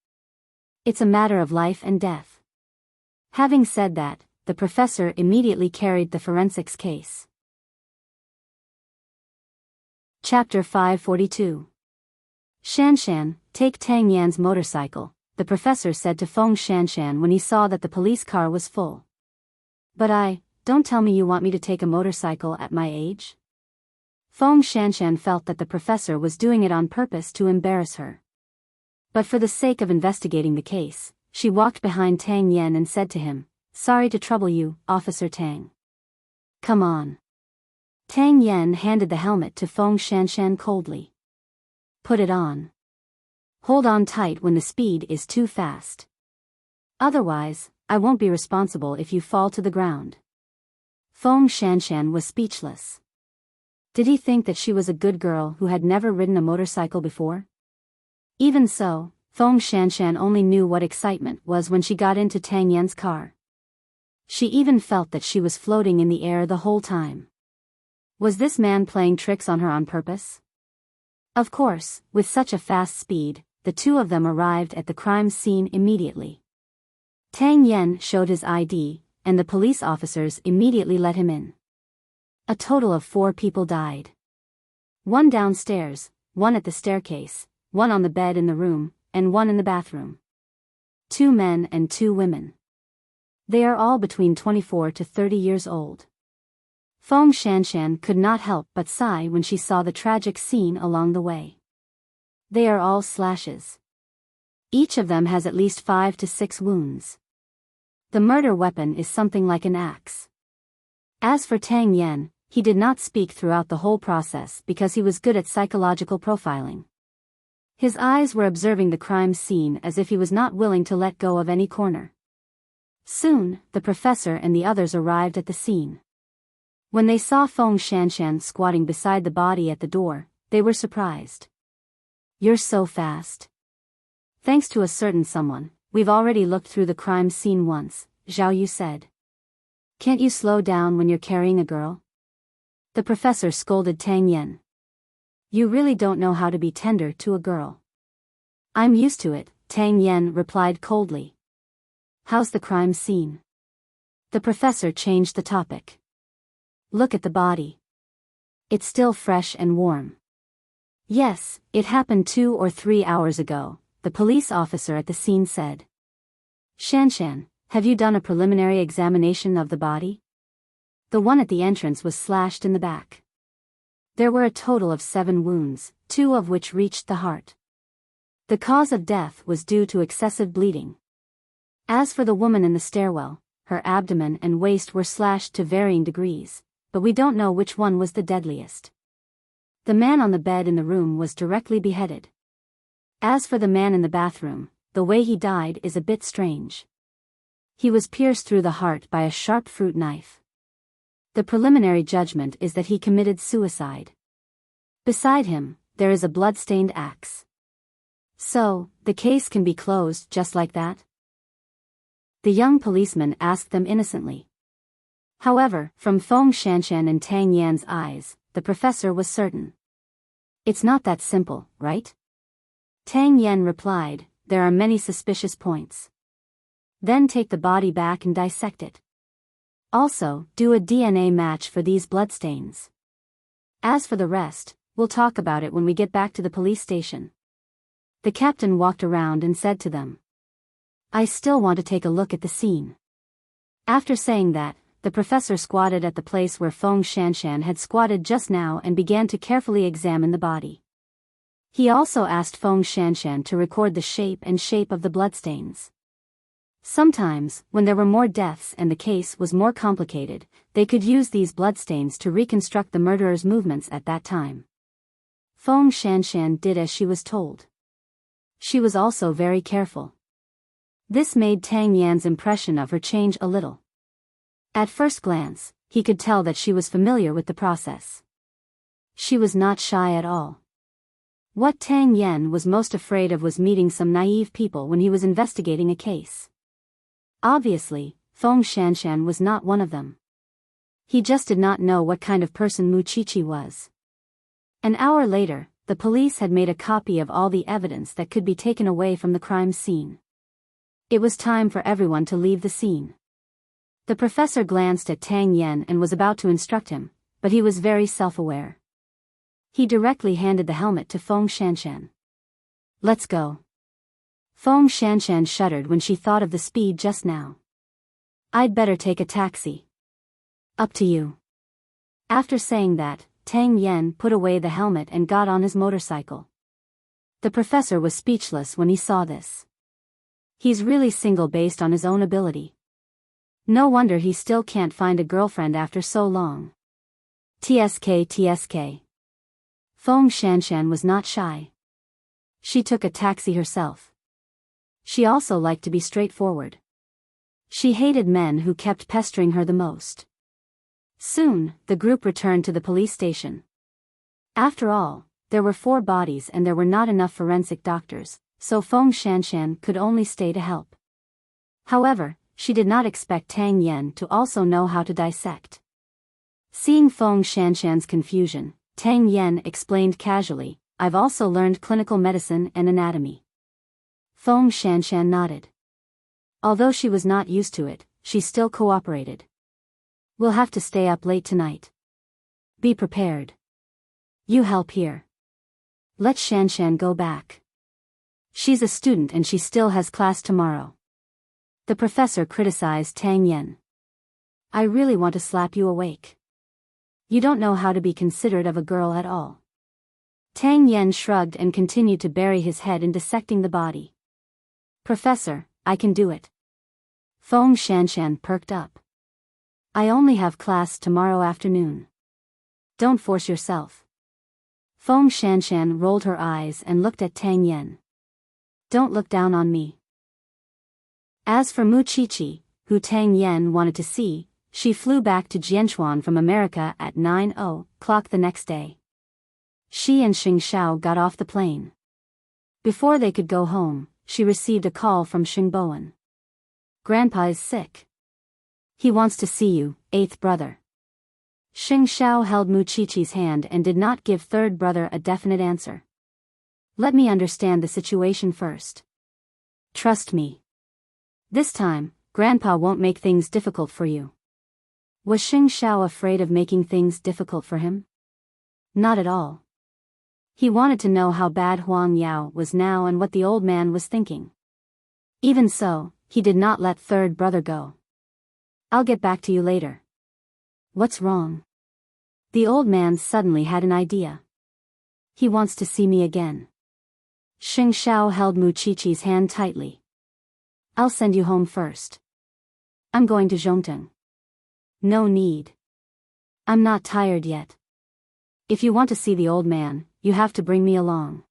It's a matter of life and death. Having said that, the professor immediately carried the forensics case. Chapter 542. Shanshan, take Tang Yan's motorcycle, the professor said to Feng Shanshan when he saw that the police car was full. But don't tell me you want me to take a motorcycle at my age? Feng Shanshan felt that the professor was doing it on purpose to embarrass her. But for the sake of investigating the case, she walked behind Tang Yan and said to him, Sorry to trouble you, Officer Tang. Come on. Tang Yan handed the helmet to Feng Shanshan coldly. Put it on. Hold on tight when the speed is too fast. Otherwise, I won't be responsible if you fall to the ground. Feng Shanshan was speechless. Did he think that she was a good girl who had never ridden a motorcycle before? Even so, Feng Shanshan only knew what excitement was when she got into Tang Yan's car. She even felt that she was floating in the air the whole time. Was this man playing tricks on her on purpose? Of course, with such a fast speed, the two of them arrived at the crime scene immediately. Tang Yan showed his ID, and the police officers immediately let him in. A total of 4 people died. 1 downstairs, 1 at the staircase, 1 on the bed in the room, and 1 in the bathroom. 2 men and 2 women. They are all between 24 to 30 years old. Feng Shanshan could not help but sigh when she saw the tragic scene along the way. They are all slashes. Each of them has at least 5 to 6 wounds. The murder weapon is something like an axe. As for Tang Yan, he did not speak throughout the whole process because he was good at psychological profiling. His eyes were observing the crime scene as if he was not willing to let go of any corner. Soon, the professor and the others arrived at the scene. When they saw Feng Shanshan squatting beside the body at the door, they were surprised. You're so fast. Thanks to a certain someone, we've already looked through the crime scene once, Zhao Yu said. Can't you slow down when you're carrying a girl? The professor scolded Tang Yan. You really don't know how to be tender to a girl. I'm used to it, Tang Yan replied coldly. How's the crime scene? The professor changed the topic. Look at the body. It's still fresh and warm. Yes, it happened 2 or 3 hours ago, the police officer at the scene said. Shanshan, have you done a preliminary examination of the body? The one at the entrance was slashed in the back. There were a total of 7 wounds, 2 of which reached the heart. The cause of death was due to excessive bleeding. As for the woman in the stairwell, her abdomen and waist were slashed to varying degrees, but we don't know which one was the deadliest. The man on the bed in the room was directly beheaded. As for the man in the bathroom, the way he died is a bit strange. He was pierced through the heart by a sharp fruit knife. The preliminary judgment is that he committed suicide. Beside him, there is a blood-stained axe. So, the case can be closed just like that? The young policeman asked them innocently. However, from Feng Shanshan and Tang Yan's eyes, the professor was certain. It's not that simple, right? Tang Yan replied, there are many suspicious points. Then take the body back and dissect it. Also, do a DNA match for these bloodstains. As for the rest, we'll talk about it when we get back to the police station. The captain walked around and said to them. I still want to take a look at the scene. After saying that, the professor squatted at the place where Feng Shanshan had squatted just now and began to carefully examine the body. He also asked Feng Shanshan to record the shape of the bloodstains. Sometimes, when there were more deaths and the case was more complicated, they could use these bloodstains to reconstruct the murderer's movements at that time. Feng Shanshan did as she was told. She was also very careful. This made Tang Yan's impression of her change a little. At first glance, he could tell that she was familiar with the process. She was not shy at all. What Tang Yan was most afraid of was meeting some naive people when he was investigating a case. Obviously, Feng Shanshan was not one of them. He just did not know what kind of person Mu Chichi was. An hour later, the police had made a copy of all the evidence that could be taken away from the crime scene. It was time for everyone to leave the scene. The professor glanced at Tang Yan and was about to instruct him, but he was very self-aware. He directly handed the helmet to Feng Shanshan. Let's go. Feng Shanshan shuddered when she thought of the speed just now. I'd better take a taxi. Up to you. After saying that, Tang Yan put away the helmet and got on his motorcycle. The professor was speechless when he saw this. He's really single based on his own ability. No wonder he still can't find a girlfriend after so long. TSK. Feng Shanshan was not shy. She took a taxi herself. She also liked to be straightforward. She hated men who kept pestering her the most. Soon, the group returned to the police station. After all, there were 4 bodies and there were not enough forensic doctors, so Feng Shanshan could only stay to help. However, she did not expect Tang Yan to also know how to dissect. Seeing Feng Shanshan's confusion, Tang Yan explained casually, I've also learned clinical medicine and anatomy. Feng Shanshan nodded. Although she was not used to it, she still cooperated. We'll have to stay up late tonight. Be prepared. You help here. Let Shanshan go back. She's a student and she still has class tomorrow. The professor criticized Tang Yan. I really want to slap you awake. You don't know how to be considerate of a girl at all. Tang Yan shrugged and continued to bury his head in dissecting the body. Professor, I can do it. Feng Shanshan perked up. I only have class tomorrow afternoon. Don't force yourself. Feng Shanshan rolled her eyes and looked at Tang Yan. Don't look down on me. As for Mu Chichi, who Tang Yan wanted to see, she flew back to Jianchuan from America at 9:00 the next day. She and Xing Xiao got off the plane. Before they could go home, she received a call from Xing Bowen. Grandpa is sick. He wants to see you, 8th brother. Xing Xiao held Mu Chichi's hand and did not give 3rd brother a definite answer. Let me understand the situation first. Trust me. This time, Grandpa won't make things difficult for you. Was Xing Xiao afraid of making things difficult for him? Not at all. He wanted to know how bad Huang Yao was now and what the old man was thinking. Even so, he did not let 3rd brother go. I'll get back to you later. What's wrong? The old man suddenly had an idea. He wants to see me again. Xing Xiao held Mu Chichi's hand tightly. I'll send you home first. I'm going to Zhongteng. No need. I'm not tired yet. If you want to see the old man, you have to bring me along.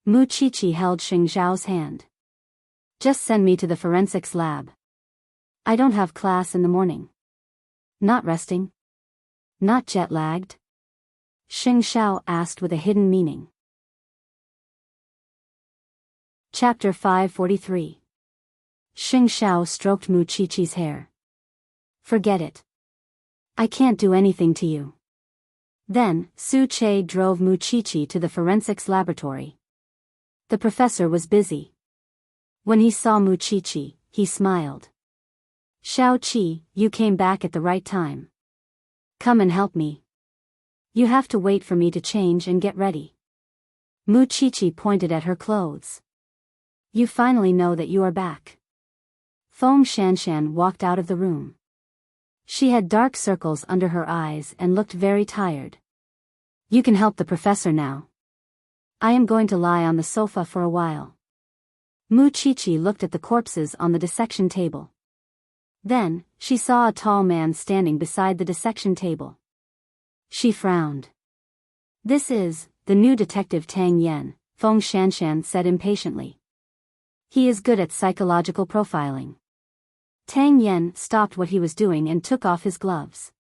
Mu Chichi held Xing Xiao's hand. Just send me to the forensics lab. I don't have class in the morning. Not resting? Not jet-lagged? Xing Xiao asked with a hidden meaning. Chapter 543. Xing Xiao stroked Mu Qiqi's hair. Forget it. I can't do anything to you. Then, Su Che drove Mu Qiqi to the forensics laboratory. The professor was busy. When he saw Mu Qiqi, he smiled. Xiao Qi, you came back at the right time. Come and help me. You have to wait for me to change and get ready. Mu Qiqi pointed at her clothes. You finally know that you are back. Feng Shanshan walked out of the room. She had dark circles under her eyes and looked very tired. You can help the professor now. I am going to lie on the sofa for a while. Mu Qiqi looked at the corpses on the dissection table. Then, she saw a tall man standing beside the dissection table. She frowned. This is the new detective Tang Yen, Feng Shanshan said impatiently. He is good at psychological profiling. Tang Yen stopped what he was doing and took off his gloves.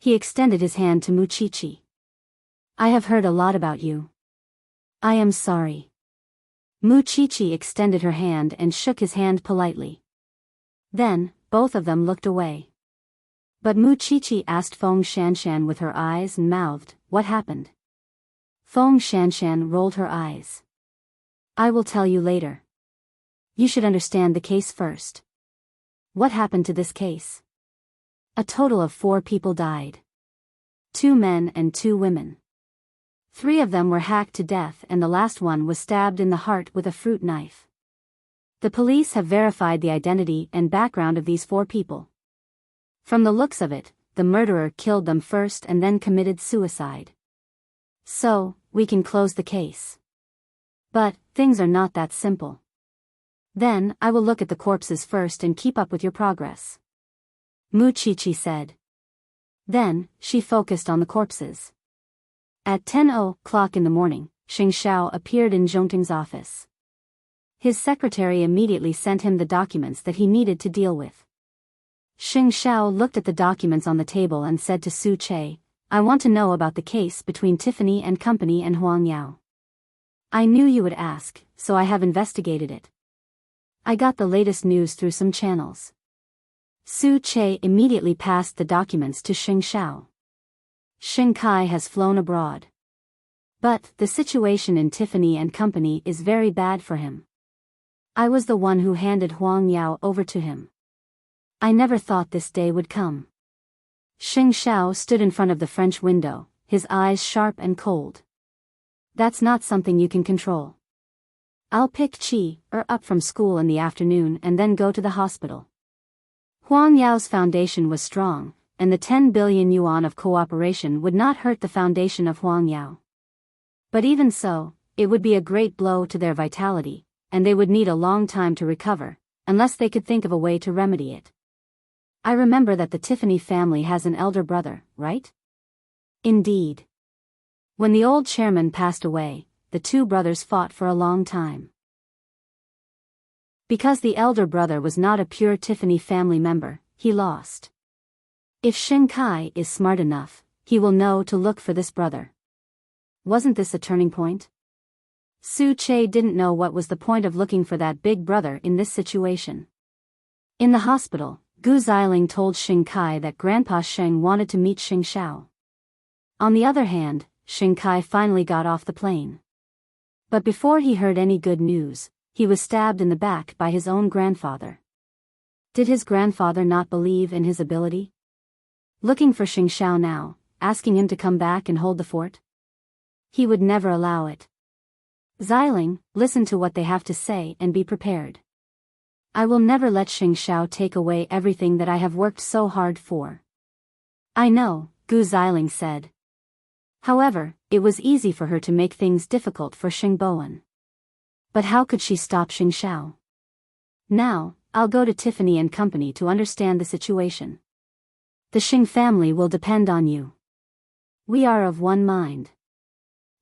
He extended his hand to Mu Qiqi. I have heard a lot about you. I am sorry. Mu Qiqi extended her hand and shook his hand politely. Then, both of them looked away. But Mu Qiqi asked Feng Shanshan with her eyes and mouthed, what happened? Feng Shanshan rolled her eyes. I will tell you later. You should understand the case first. What happened to this case? A total of 4 people died. 2 men and 2 women. 3 of them were hacked to death and the last one was stabbed in the heart with a fruit knife. The police have verified the identity and background of these 4 people. From the looks of it, the murderer killed them first and then committed suicide. So, we can close the case. But, things are not that simple. Then, I will look at the corpses first and keep up with your progress. Mu Qiqi said. Then, she focused on the corpses. At 10:00 in the morning, Xing Xiao appeared in Enchanting's office. His secretary immediately sent him the documents that he needed to deal with. Xing Xiao looked at the documents on the table and said to Su Che, I want to know about the case between Tiffany and Company and Huang Yao. I knew you would ask, so I have investigated it. I got the latest news through some channels. Su Che immediately passed the documents to Xing Xiao. Xing Kai has flown abroad. But, the situation in Tiffany and Company is very bad for him. I was the one who handed Huang Yao over to him. I never thought this day would come. Xing Xiao stood in front of the French window, his eyes sharp and cold. That's not something you can control. I'll pick Qi up from school in the afternoon and then go to the hospital. Huang Yao's foundation was strong, and the 10 billion yuan of cooperation would not hurt the foundation of Huang Yao. But even so, it would be a great blow to their vitality, and they would need a long time to recover, unless they could think of a way to remedy it. I remember that the Tiffany family has an elder brother, right? Indeed. When the old chairman passed away, the 2 brothers fought for a long time. Because the elder brother was not a pure Tiffany family member, he lost. If Xing Kai is smart enough, he will know to look for this brother. Wasn't this a turning point? Su Che didn't know what was the point of looking for that big brother in this situation. In the hospital, Gu Xiling told Xing Kai that Grandpa Sheng wanted to meet Xing Xiao. On the other hand, Xing Kai finally got off the plane. But before he heard any good news, he was stabbed in the back by his own grandfather. Did his grandfather not believe in his ability? Looking for Xing Xiao now, asking him to come back and hold the fort? He would never allow it. Xiling, listen to what they have to say and be prepared. I will never let Xing Xiao take away everything that I have worked so hard for. I know, Gu Xiling said. However, it was easy for her to make things difficult for Xing Bowen. But how could she stop Xing Xiao? Now, I'll go to Tiffany and Company to understand the situation. The Xing family will depend on you. We are of one mind.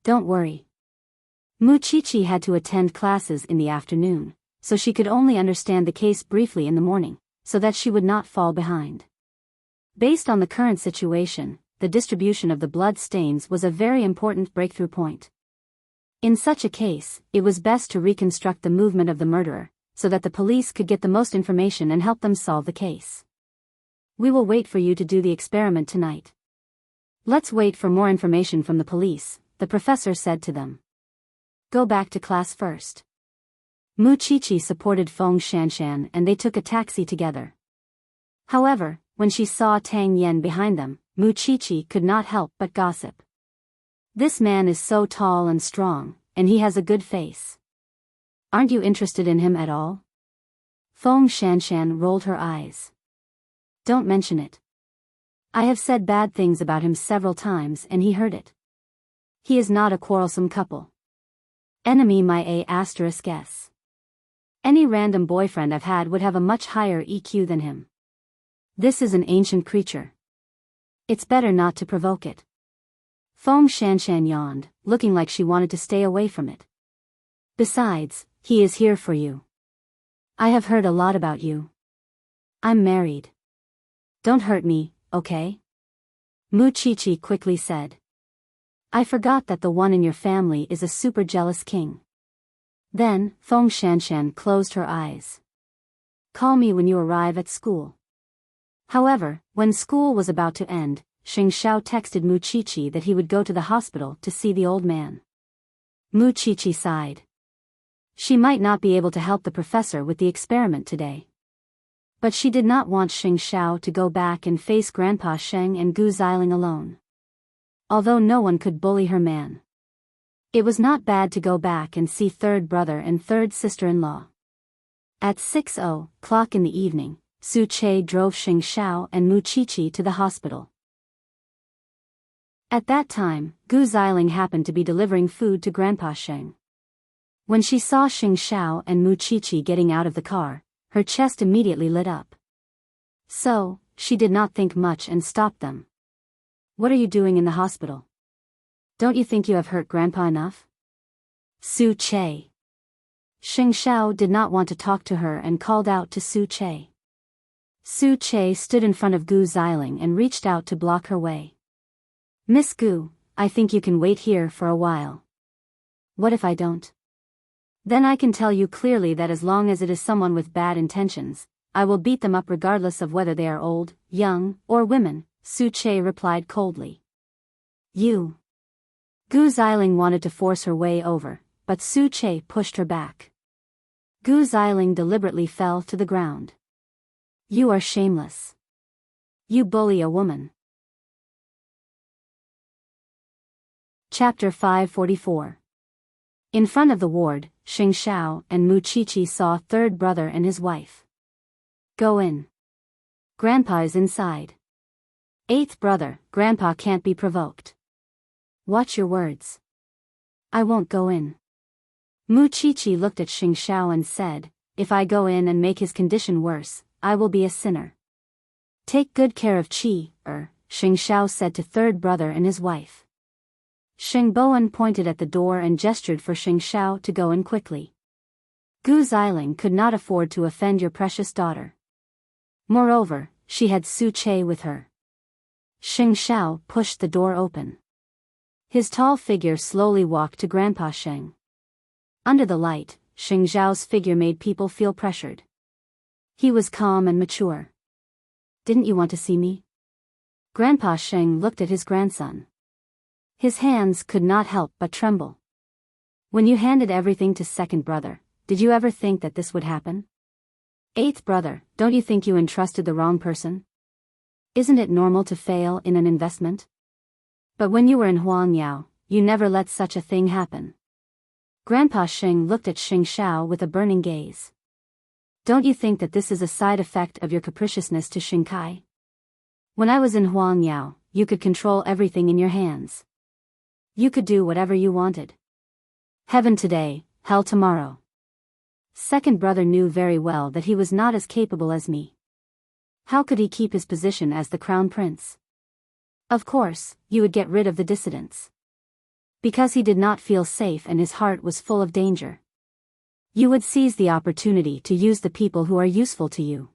Don't worry. Mu Qiqi had to attend classes in the afternoon, so she could only understand the case briefly in the morning, so that she would not fall behind. Based on the current situation, the distribution of the blood stains was a very important breakthrough point. In such a case, it was best to reconstruct the movement of the murderer, so that the police could get the most information and help them solve the case. We will wait for you to do the experiment tonight. Let's wait for more information from the police, the professor said to them. Go back to class first. Mu Chichi supported Feng Shanshan and they took a taxi together. However, when she saw Tang Yen behind them, Mu Chichi could not help but gossip. This man is so tall and strong, and he has a good face. Aren't you interested in him at all? Feng Shanshan rolled her eyes. Don't mention it. I have said bad things about him several times and he heard it. He is not a quarrelsome couple. Enemy my A*S. Any random boyfriend I've had would have a much higher EQ than him. This is an ancient creature. It's better not to provoke it. Feng Shanshan yawned, looking like she wanted to stay away from it. Besides, he is here for you. I have heard a lot about you. I'm married. Don't hurt me, okay? Mu Chichi quickly said. I forgot that the one in your family is a super jealous king. Then, Feng Shanshan closed her eyes. Call me when you arrive at school. However, when school was about to end, Xing Xiao texted Mu Chichi that he would go to the hospital to see the old man. Mu Chichi sighed. She might not be able to help the professor with the experiment today. But she did not want Xing Xiao to go back and face Grandpa Sheng and Gu Xiling alone. Although no one could bully her man. It was not bad to go back and see third brother and third sister-in-law. At 6:00 in the evening, Su Che drove Xing Xiao and Mu Chichi to the hospital. At that time, Gu Xiling happened to be delivering food to Grandpa Sheng. When she saw Xing Xiao and Mu Chichi getting out of the car, her chest immediately lit up. So, she did not think much and stopped them. What are you doing in the hospital? Don't you think you have hurt Grandpa enough? Su Che. Xing Xiao did not want to talk to her and called out to Su Che. Su Che stood in front of Gu Xiling and reached out to block her way. Miss Gu, I think you can wait here for a while. What if I don't? Then I can tell you clearly that as long as it is someone with bad intentions, I will beat them up regardless of whether they are old, young, or women, Su Che replied coldly. You. Gu Xiling wanted to force her way over, but Su Che pushed her back. Gu Xiling deliberately fell to the ground. You are shameless. You bully a woman. Chapter 544. In front of the ward, Xing Xiao and Mu Chichi saw third brother and his wife. Go in. Grandpa is inside. Eighth brother, Grandpa can't be provoked. Watch your words. I won't go in. Mu Chichi looked at Xing Xiao and said, if I go in and make his condition worse, I will be a sinner. Take good care of Qi, Xing Xiao said to third brother and his wife. Sheng Bowen pointed at the door and gestured for Xing Xiao to go in quickly. Gu Xiling could not afford to offend your precious daughter. Moreover, she had Su Che with her. Xing Xiao pushed the door open. His tall figure slowly walked to Grandpa Sheng. Under the light, Xing Xiao's figure made people feel pressured. He was calm and mature. Didn't you want to see me? Grandpa Sheng looked at his grandson. His hands could not help but tremble. When you handed everything to second brother, did you ever think that this would happen? Eighth brother, don't you think you entrusted the wrong person? Isn't it normal to fail in an investment? But when you were in Huangyao, you never let such a thing happen. Grandpa Sheng looked at Xing Xiao with a burning gaze. Don't you think that this is a side effect of your capriciousness to Xing Kai? When I was in Huangyao, you could control everything in your hands. You could do whatever you wanted. Heaven today, hell tomorrow. Second brother knew very well that he was not as capable as me. How could he keep his position as the crown prince? Of course, you would get rid of the dissidents. Because he did not feel safe and his heart was full of danger. You would seize the opportunity to use the people who are useful to you.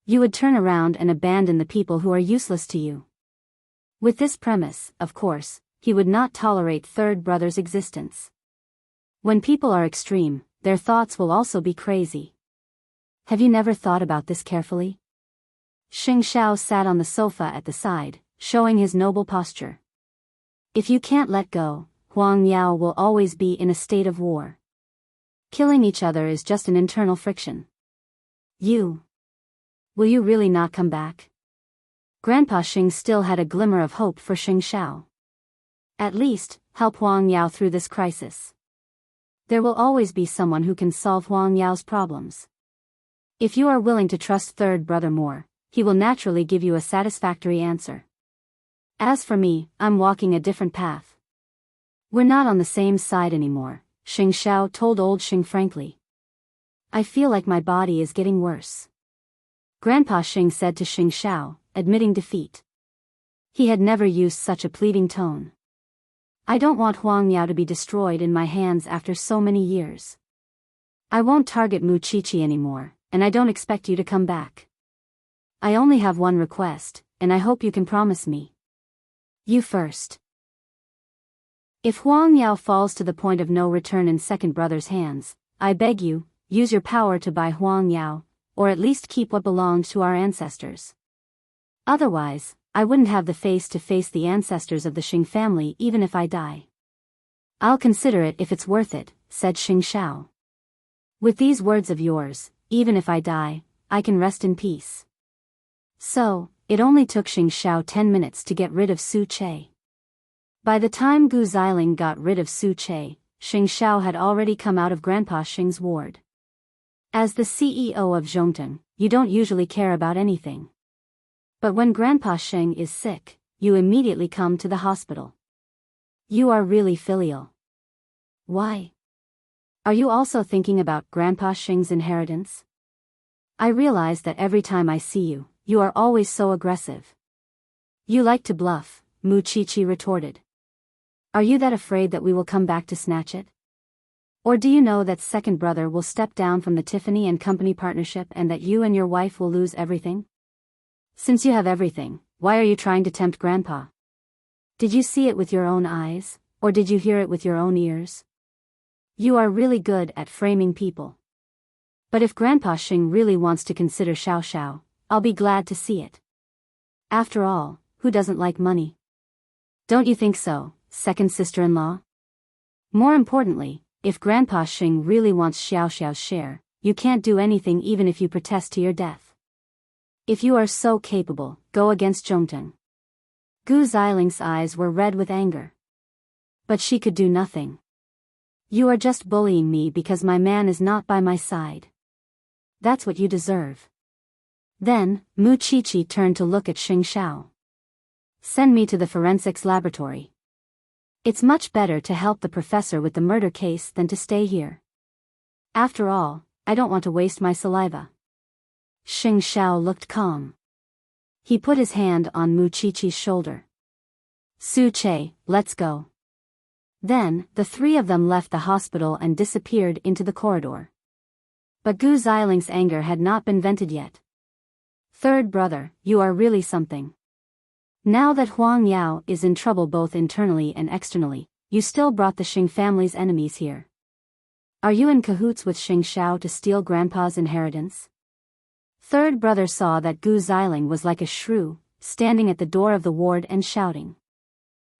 You would turn around and abandon the people who are useless to you. With this premise, of course, he would not tolerate third brother's existence. When people are extreme, their thoughts will also be crazy. Have you never thought about this carefully? Xing Xiao sat on the sofa at the side, showing his noble posture. If you can't let go, Huang Yao will always be in a state of war. Killing each other is just an internal friction. Will you really not come back? Grandpa Xing still had a glimmer of hope for Xing Xiao. At least, help Huang Yao through this crisis. There will always be someone who can solve Huang Yao's problems. If you are willing to trust third brother more, he will naturally give you a satisfactory answer. As for me, I'm walking a different path. We're not on the same side anymore, Xing Xiao told old Xing frankly. I feel like my body is getting worse. Grandpa Xing said to Xing Xiao, admitting defeat. He had never used such a pleading tone. I don't want Huang Yao to be destroyed in my hands after so many years. I won't target Mu Chichi anymore, and I don't expect you to come back. I only have one request, and I hope you can promise me. You first. If Huang Yao falls to the point of no return in second brother's hands, I beg you, use your power to buy Huang Yao, or at least keep what belonged to our ancestors. Otherwise, I wouldn't have the face to face the ancestors of the Xing family even if I die. I'll consider it if it's worth it, said Xing Xiao. With these words of yours, even if I die, I can rest in peace. So, it only took Xing Xiao 10 minutes to get rid of Su Che. By the time Gu Xiling got rid of Su Che, Xing Xiao had already come out of Grandpa Xing's ward. As the CEO of Zhongteng, you don't usually care about anything. But when Grandpa Xing is sick, you immediately come to the hospital. You are really filial. Why? Are you also thinking about Grandpa Xing's inheritance? I realize that every time I see you, you are always so aggressive. You like to bluff, Mu Chichi retorted. Are you that afraid that we will come back to snatch it? Or do you know that second brother will step down from the Tiffany and Company partnership and that you and your wife will lose everything? Since you have everything, why are you trying to tempt Grandpa? Did you see it with your own eyes, or did you hear it with your own ears? You are really good at framing people. But if Grandpa Xing really wants to consider Xiao Xiao, I'll be glad to see it. After all, who doesn't like money? Don't you think so, second sister-in-law? More importantly, if Grandpa Xing really wants Xiao Xiao's share, you can't do anything even if you protest to your death. If you are so capable, go against Zhongteng. Gu Ziling's eyes were red with anger. But she could do nothing. You are just bullying me because my man is not by my side. That's what you deserve. Then, Mu Chichi turned to look at Xing Xiao. Send me to the forensics laboratory. It's much better to help the professor with the murder case than to stay here. After all, I don't want to waste my saliva. Xing Xiao looked calm. He put his hand on Mu Chichi's shoulder. Su Che, let's go. Then, the three of them left the hospital and disappeared into the corridor. But Gu Ziling's anger had not been vented yet. Third brother, you are really something. Now that Huang Yao is in trouble both internally and externally, you still brought the Xing family's enemies here. Are you in cahoots with Xing Xiao to steal Grandpa's inheritance? Third brother saw that Gu Xiling was like a shrew, standing at the door of the ward and shouting.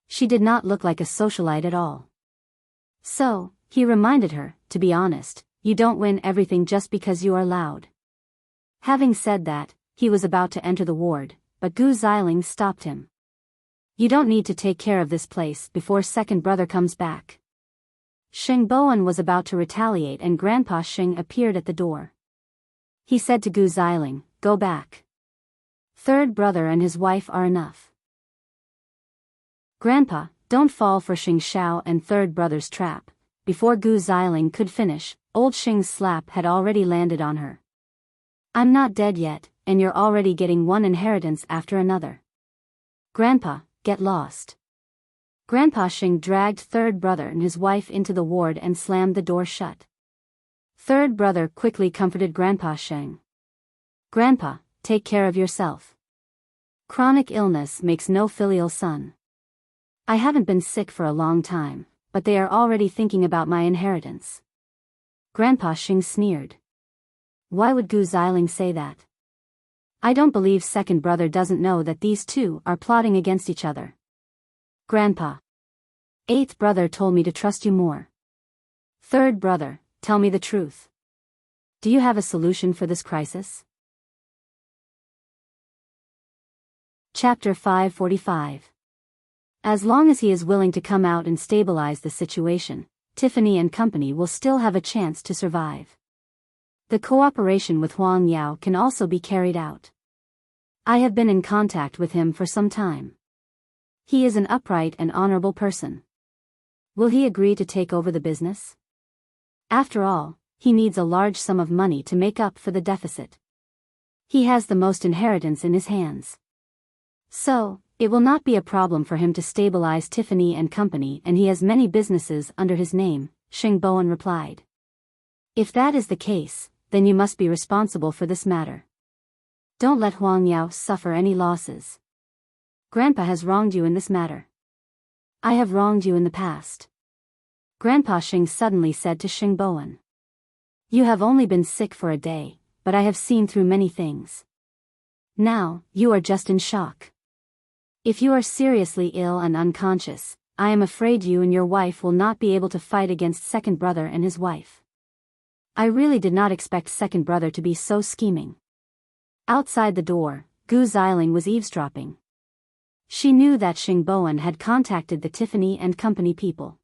She did not look like a socialite at all. So, he reminded her, to be honest, you don't win everything just because you are loud. Having said that, he was about to enter the ward, but Gu Xiling stopped him. You don't need to take care of this place before second brother comes back. Sheng Bowen was about to retaliate and Grandpa Xing appeared at the door. He said to Gu Xiling, go back. Third brother and his wife are enough. Grandpa, don't fall for Xing Xiao and third brother's trap. Before Gu Xiling could finish, old Xing's slap had already landed on her. I'm not dead yet, and you're already getting one inheritance after another. Grandpa, get lost. Grandpa Xing dragged third brother and his wife into the ward and slammed the door shut. Third brother quickly comforted Grandpa Xing. Grandpa, take care of yourself. Chronic illness makes no filial son. I haven't been sick for a long time, but they are already thinking about my inheritance. Grandpa Xing sneered. Why would Gu Xiling say that? I don't believe second brother doesn't know that these two are plotting against each other. Grandpa. Eighth brother told me to trust you more. Third brother, tell me the truth. Do you have a solution for this crisis? Chapter 545. As long as he is willing to come out and stabilize the situation, Tiffany and company will still have a chance to survive. The cooperation with Huang Yao can also be carried out. I have been in contact with him for some time. He is an upright and honorable person. Will he agree to take over the business? After all, he needs a large sum of money to make up for the deficit. He has the most inheritance in his hands. So, it will not be a problem for him to stabilize Tiffany and company, and he has many businesses under his name, Xing Bowen replied. If that is the case, then you must be responsible for this matter. Don't let Huang Yao suffer any losses. Grandpa has wronged you in this matter. I have wronged you in the past. Grandpa Xing suddenly said to Xing Bowen. You have only been sick for a day, but I have seen through many things. Now, you are just in shock. If you are seriously ill and unconscious, I am afraid you and your wife will not be able to fight against second brother and his wife. I really did not expect second brother to be so scheming. Outside the door, Gu Xiling was eavesdropping. She knew that Xing Bowen had contacted the Tiffany and company people.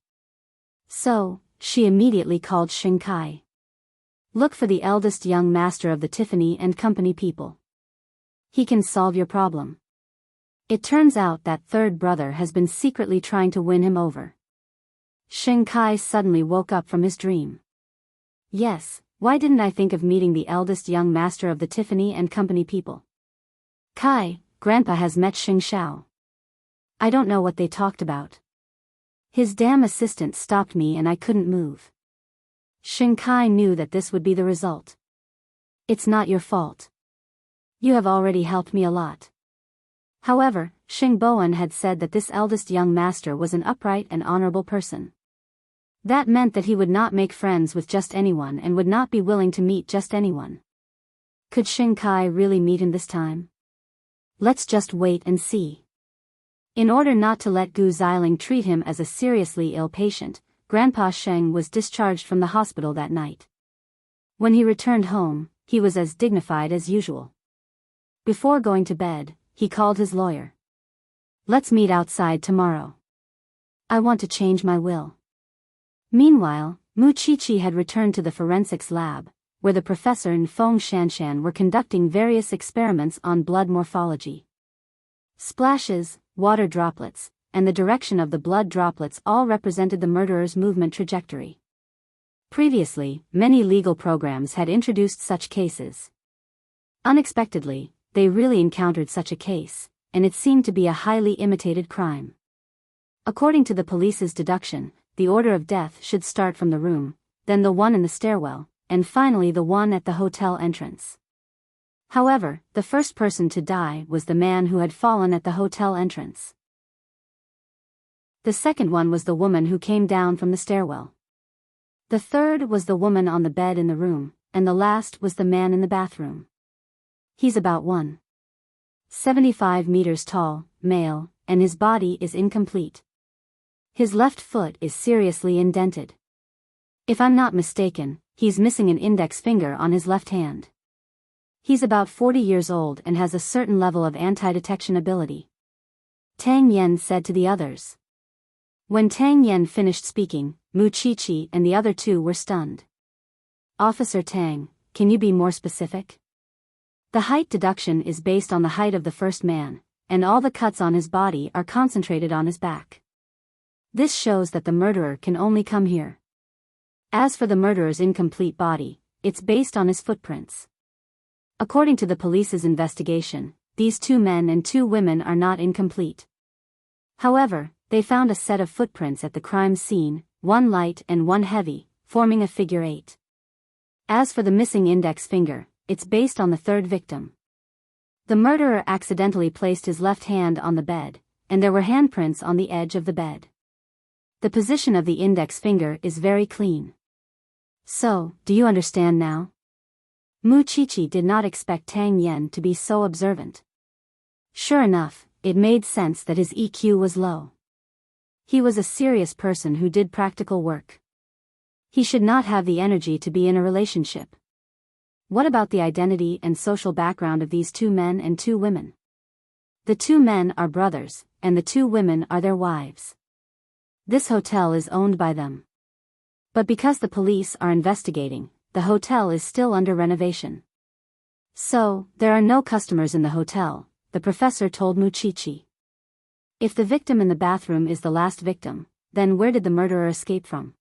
So, she immediately called Xing Kai. Look for the eldest young master of the Tiffany and company people. He can solve your problem. It turns out that third brother has been secretly trying to win him over. Xing Kai suddenly woke up from his dream. Yes, why didn't I think of meeting the eldest young master of the Tiffany and company people? Kai, Grandpa has met Xing Xiao. I don't know what they talked about. His damn assistant stopped me and I couldn't move. Xing Kai knew that this would be the result. It's not your fault. You have already helped me a lot. However, Xing Bowen had said that this eldest young master was an upright and honorable person. That meant that he would not make friends with just anyone and would not be willing to meet just anyone. Could Xing Kai really meet him this time? Let's just wait and see. In order not to let Gu Xiling treat him as a seriously ill patient, Grandpa Sheng was discharged from the hospital that night. When he returned home, he was as dignified as usual. Before going to bed, he called his lawyer. Let's meet outside tomorrow. I want to change my will. Meanwhile, Mu Qiqi had returned to the forensics lab, where the professor and Feng Shanshan were conducting various experiments on blood morphology. Splashes, water droplets, and the direction of the blood droplets all represented the murderer's movement trajectory. Previously, many legal programs had introduced such cases. Unexpectedly, they really encountered such a case, and it seemed to be a highly imitated crime. According to the police's deduction, the order of death should start from the room, then the one in the stairwell, and finally the one at the hotel entrance. However, the first person to die was the man who had fallen at the hotel entrance. The second one was the woman who came down from the stairwell. The third was the woman on the bed in the room, and the last was the man in the bathroom. He's about 1.75 meters tall, male, and his body is incomplete. His left foot is seriously indented. If I'm not mistaken, he's missing an index finger on his left hand. He's about 40 years old and has a certain level of anti-detection ability. Tang Yen said to the others. When Tang Yen finished speaking, Mu Qiqi and the other two were stunned. Officer Tang, can you be more specific? The height deduction is based on the height of the first man, and all the cuts on his body are concentrated on his back. This shows that the murderer can only come here. As for the murderer's incomplete body, it's based on his footprints. According to the police's investigation, these 2 men and 2 women are not incomplete. However, they found a set of footprints at the crime scene, 1 light and 1 heavy, forming a figure 8. As for the missing index finger, it's based on the third victim. The murderer accidentally placed his left hand on the bed, and there were handprints on the edge of the bed. The position of the index finger is very clean. So, do you understand now? Mu Chichi did not expect Tang Yen to be so observant. Sure enough, it made sense that his EQ was low. He was a serious person who did practical work. He should not have the energy to be in a relationship. What about the identity and social background of these 2 men and 2 women? The 2 men are brothers, and the 2 women are their wives. This hotel is owned by them. But because the police are investigating, the hotel is still under renovation. So, there are no customers in the hotel, the professor told Mu Chichi. If the victim in the bathroom is the last victim, then where did the murderer escape from?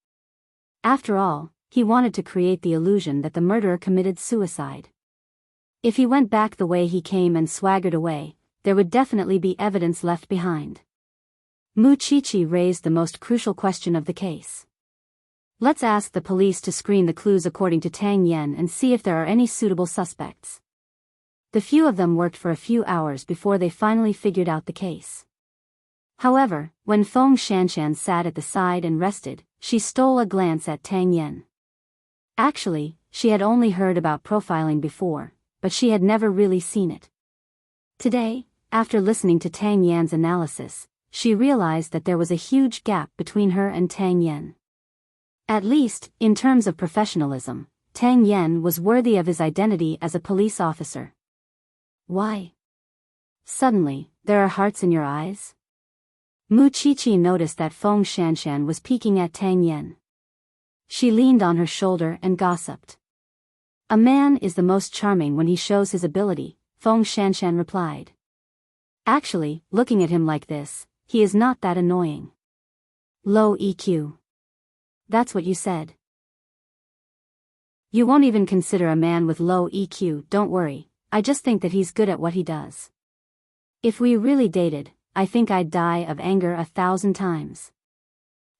After all, he wanted to create the illusion that the murderer committed suicide. If he went back the way he came and swaggered away, there would definitely be evidence left behind. Mu Chichi raised the most crucial question of the case. Let's ask the police to screen the clues according to Tang Yen and see if there are any suitable suspects. The few of them worked for a few hours before they finally figured out the case. However, when Feng Shanshan sat at the side and rested, she stole a glance at Tang Yen. Actually, she had only heard about profiling before, but she had never really seen it. Today, after listening to Tang Yan's analysis, she realized that there was a huge gap between her and Tang Yen. At least, in terms of professionalism, Tang Yen was worthy of his identity as a police officer. Why? Suddenly, there are hearts in your eyes? Mu Chichi noticed that Feng Shanshan was peeking at Tang Yen. She leaned on her shoulder and gossiped. A man is the most charming when he shows his ability, Feng Shanshan replied. Actually, looking at him like this, he is not that annoying. Low EQ. That's what you said. You won't even consider a man with low EQ, don't worry, I just think that he's good at what he does. If we really dated, I think I'd die of anger 1,000 times.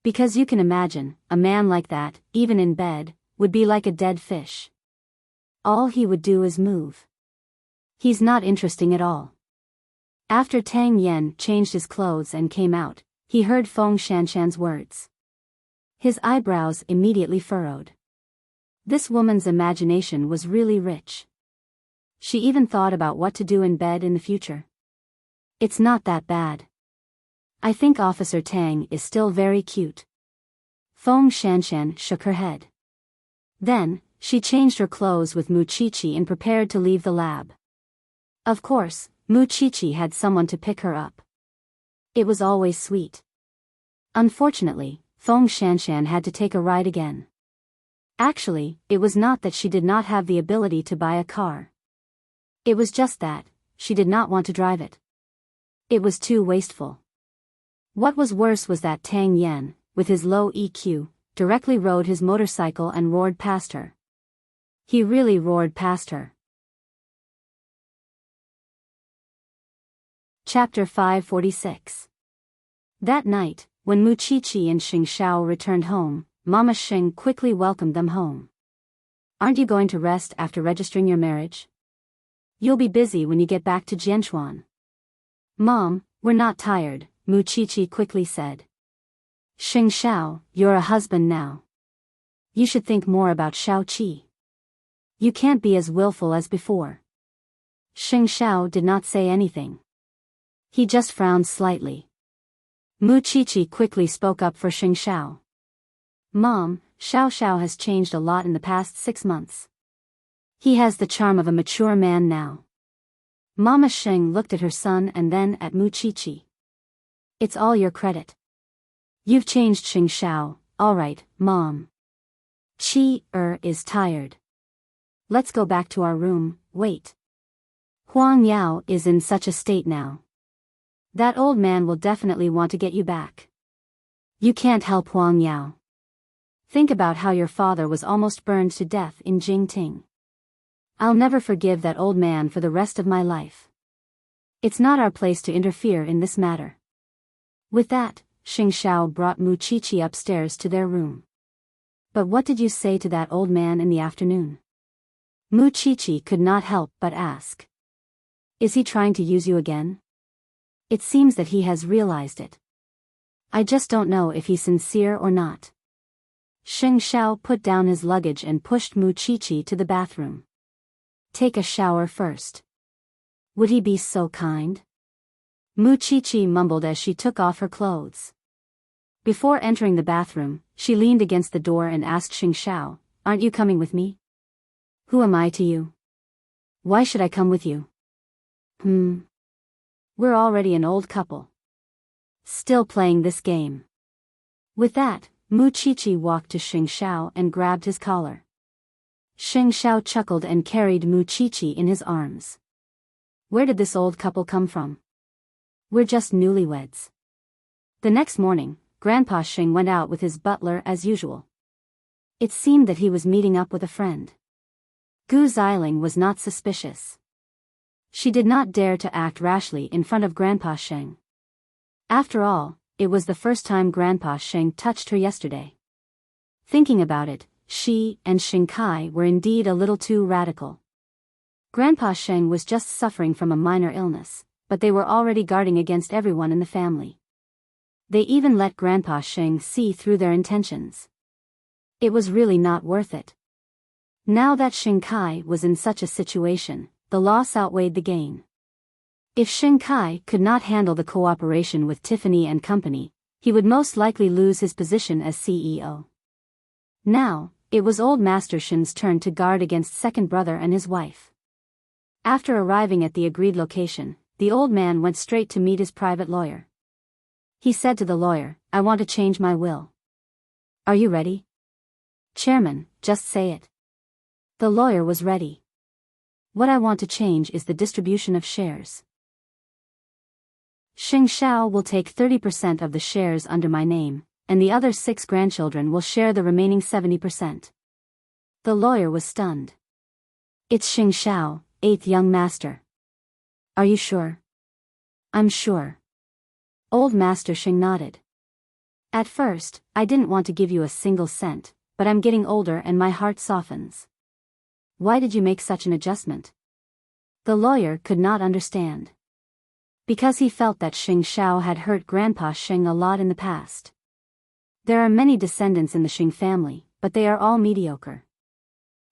Because you can imagine, a man like that, even in bed, would be like a dead fish. All he would do is move. He's not interesting at all. After Tang Yen changed his clothes and came out, he heard Feng Shanshan's words. His eyebrows immediately furrowed. This woman's imagination was really rich. She even thought about what to do in bed in the future. It's not that bad. I think Officer Tang is still very cute. Feng Shanshan shook her head. Then, she changed her clothes with Mu Chichi and prepared to leave the lab. Of course, Mu Chichi had someone to pick her up. It was always sweet. Unfortunately, Feng Shanshan had to take a ride again. Actually, it was not that she did not have the ability to buy a car. It was just that, she did not want to drive it. It was too wasteful. What was worse was that Tang Yen, with his low EQ, directly rode his motorcycle and roared past her. He really roared past her. Chapter 546. That night, when Mu Chichi and Xing Xiao returned home, Mama Xing quickly welcomed them home. Aren't you going to rest after registering your marriage? You'll be busy when you get back to Jianchuan. Mom, we're not tired, Mu Chichi quickly said. Xing Xiao, you're a husband now. You should think more about Xiao Qi. You can't be as willful as before. Xing Xiao did not say anything. He just frowned slightly. Mu Chichi quickly spoke up for Xing Xiao. Mom, Xiao Xiao has changed a lot in the past 6 months. He has the charm of a mature man now. Mama Xing looked at her son and then at Mu Chichi. It's all your credit. You've changed Xing Xiao, alright, Mom. Is tired. Let's go back to our room, wait. Huang Yao is in such a state now. That old man will definitely want to get you back. You can't help Huang Yao. Think about how your father was almost burned to death in Jingting. I'll never forgive that old man for the rest of my life. It's not our place to interfere in this matter. With that, Xing Xiao brought Mu Chichi upstairs to their room. But what did you say to that old man in the afternoon? Mu Chichi could not help but ask. Is he trying to use you again? It seems that he has realized it. I just don't know if he's sincere or not. Xing Xiao put down his luggage and pushed Mu Qiqi to the bathroom. Take a shower first. Would he be so kind? Mu Qiqi mumbled as she took off her clothes. Before entering the bathroom, she leaned against the door and asked Xing Xiao, "Aren't you coming with me?" "Who am I to you? Why should I come with you?" We're already an old couple. Still playing this game." With that, Mu Qiqi walked to Xing Xiao and grabbed his collar. Xing Xiao chuckled and carried Mu Qiqi in his arms. Where did this old couple come from? We're just newlyweds. The next morning, Grandpa Xing went out with his butler as usual. It seemed that he was meeting up with a friend. Gu Xiling was not suspicious. She did not dare to act rashly in front of Grandpa Xing. After all, it was the first time Grandpa Xing touched her yesterday. Thinking about it, she and Xing Kai were indeed a little too radical. Grandpa Xing was just suffering from a minor illness, but they were already guarding against everyone in the family. They even let Grandpa Xing see through their intentions. It was really not worth it. Now that Xing Kai was in such a situation, the loss outweighed the gain. If Xing Kai could not handle the cooperation with Tiffany and Company, he would most likely lose his position as CEO. Now, it was old Master Shin's turn to guard against second brother and his wife. After arriving at the agreed location, the old man went straight to meet his private lawyer. He said to the lawyer, "I want to change my will." "Are you ready?" "Chairman, just say it." The lawyer was ready. "What I want to change is the distribution of shares. Xing Xiao will take 30% of the shares under my name, and the other 6 grandchildren will share the remaining 70%. The lawyer was stunned. "It's Xing Xiao, 8th young master." "Are you sure?" "I'm sure." Old Master Xing nodded. "At first, I didn't want to give you a single cent, but I'm getting older and my heart softens." "Why did you make such an adjustment?" The lawyer could not understand. Because he felt that Xing Xiao had hurt Grandpa Xing a lot in the past. There are many descendants in the Xing family, but they are all mediocre.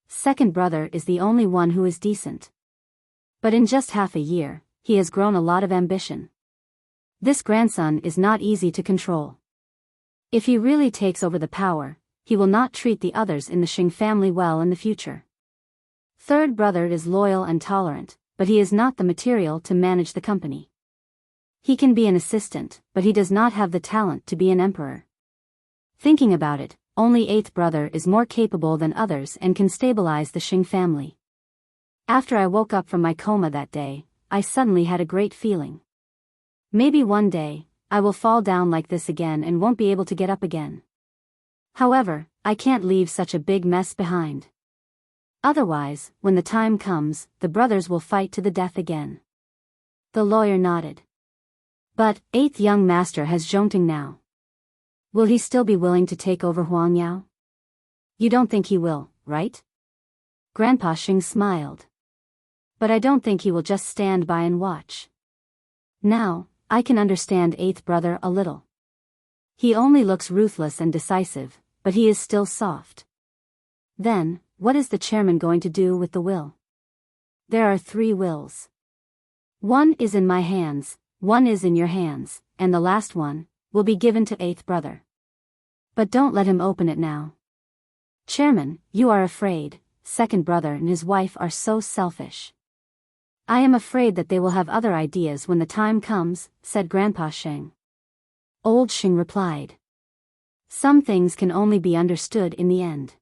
Second brother is the only one who is decent. But in just half a year, he has grown a lot of ambition. This grandson is not easy to control. If he really takes over the power, he will not treat the others in the Xing family well in the future. Third brother is loyal and tolerant, but he is not the material to manage the company. He can be an assistant, but he does not have the talent to be an emperor. Thinking about it, only 8th brother is more capable than others and can stabilize the Xing family. After I woke up from my coma that day, I suddenly had a great feeling. Maybe one day, I will fall down like this again and won't be able to get up again. However, I can't leave such a big mess behind. Otherwise, when the time comes, the brothers will fight to the death again. The lawyer nodded. But, 8th young master has Zhongting now. Will he still be willing to take over Huangyao? You don't think he will, right? Grandpa Xing smiled. But I don't think he will just stand by and watch. Now, I can understand 8th brother a little. He only looks ruthless and decisive, but he is still soft. Then, what is the chairman going to do with the will? There are 3 wills. One is in my hands, one is in your hands, and the last one will be given to 8th brother. But don't let him open it now. Chairman, you are afraid, second brother and his wife are so selfish. I am afraid that they will have other ideas when the time comes, said Grandpa Xing. Old Xing replied. Some things can only be understood in the end.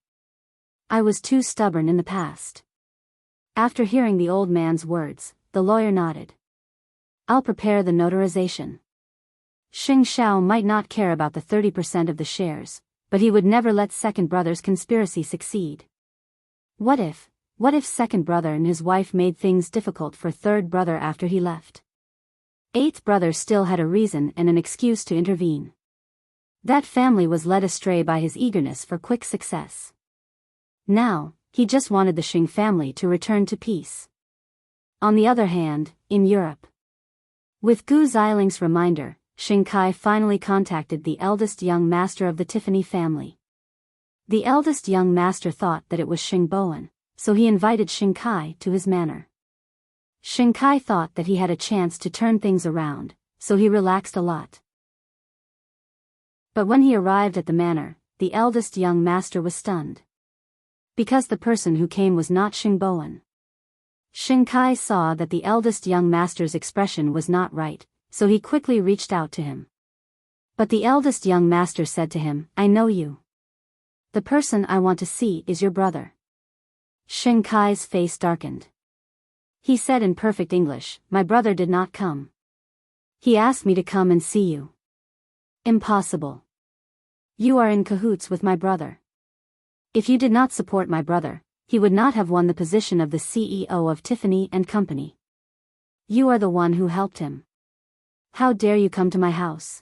I was too stubborn in the past. After hearing the old man's words, the lawyer nodded. I'll prepare the notarization. Xing Xiao might not care about the 30% of the shares, but he would never let second brother's conspiracy succeed. What if second brother and his wife made things difficult for third brother after he left? 8th brother still had a reason and an excuse to intervene. That family was led astray by his eagerness for quick success. Now, he just wanted the Xing family to return to peace. On the other hand, in Europe, with Gu Xiling's reminder, Xing Kai finally contacted the eldest young master of the Tiffany family. The eldest young master thought that it was Xing Bowen, so he invited Xing Kai to his manor. Xing Kai thought that he had a chance to turn things around, so he relaxed a lot. But when he arrived at the manor, the eldest young master was stunned. Because the person who came was not Xing Bowen. Xing Kai saw that the eldest young master's expression was not right, so he quickly reached out to him. But the eldest young master said to him, "I know you. The person I want to see is your brother." Xing Kai's face darkened. He said in perfect English, "My brother did not come. He asked me to come and see you." "Impossible. You are in cahoots with my brother. If you did not support my brother, he would not have won the position of the CEO of Tiffany & Company. You are the one who helped him. How dare you come to my house?"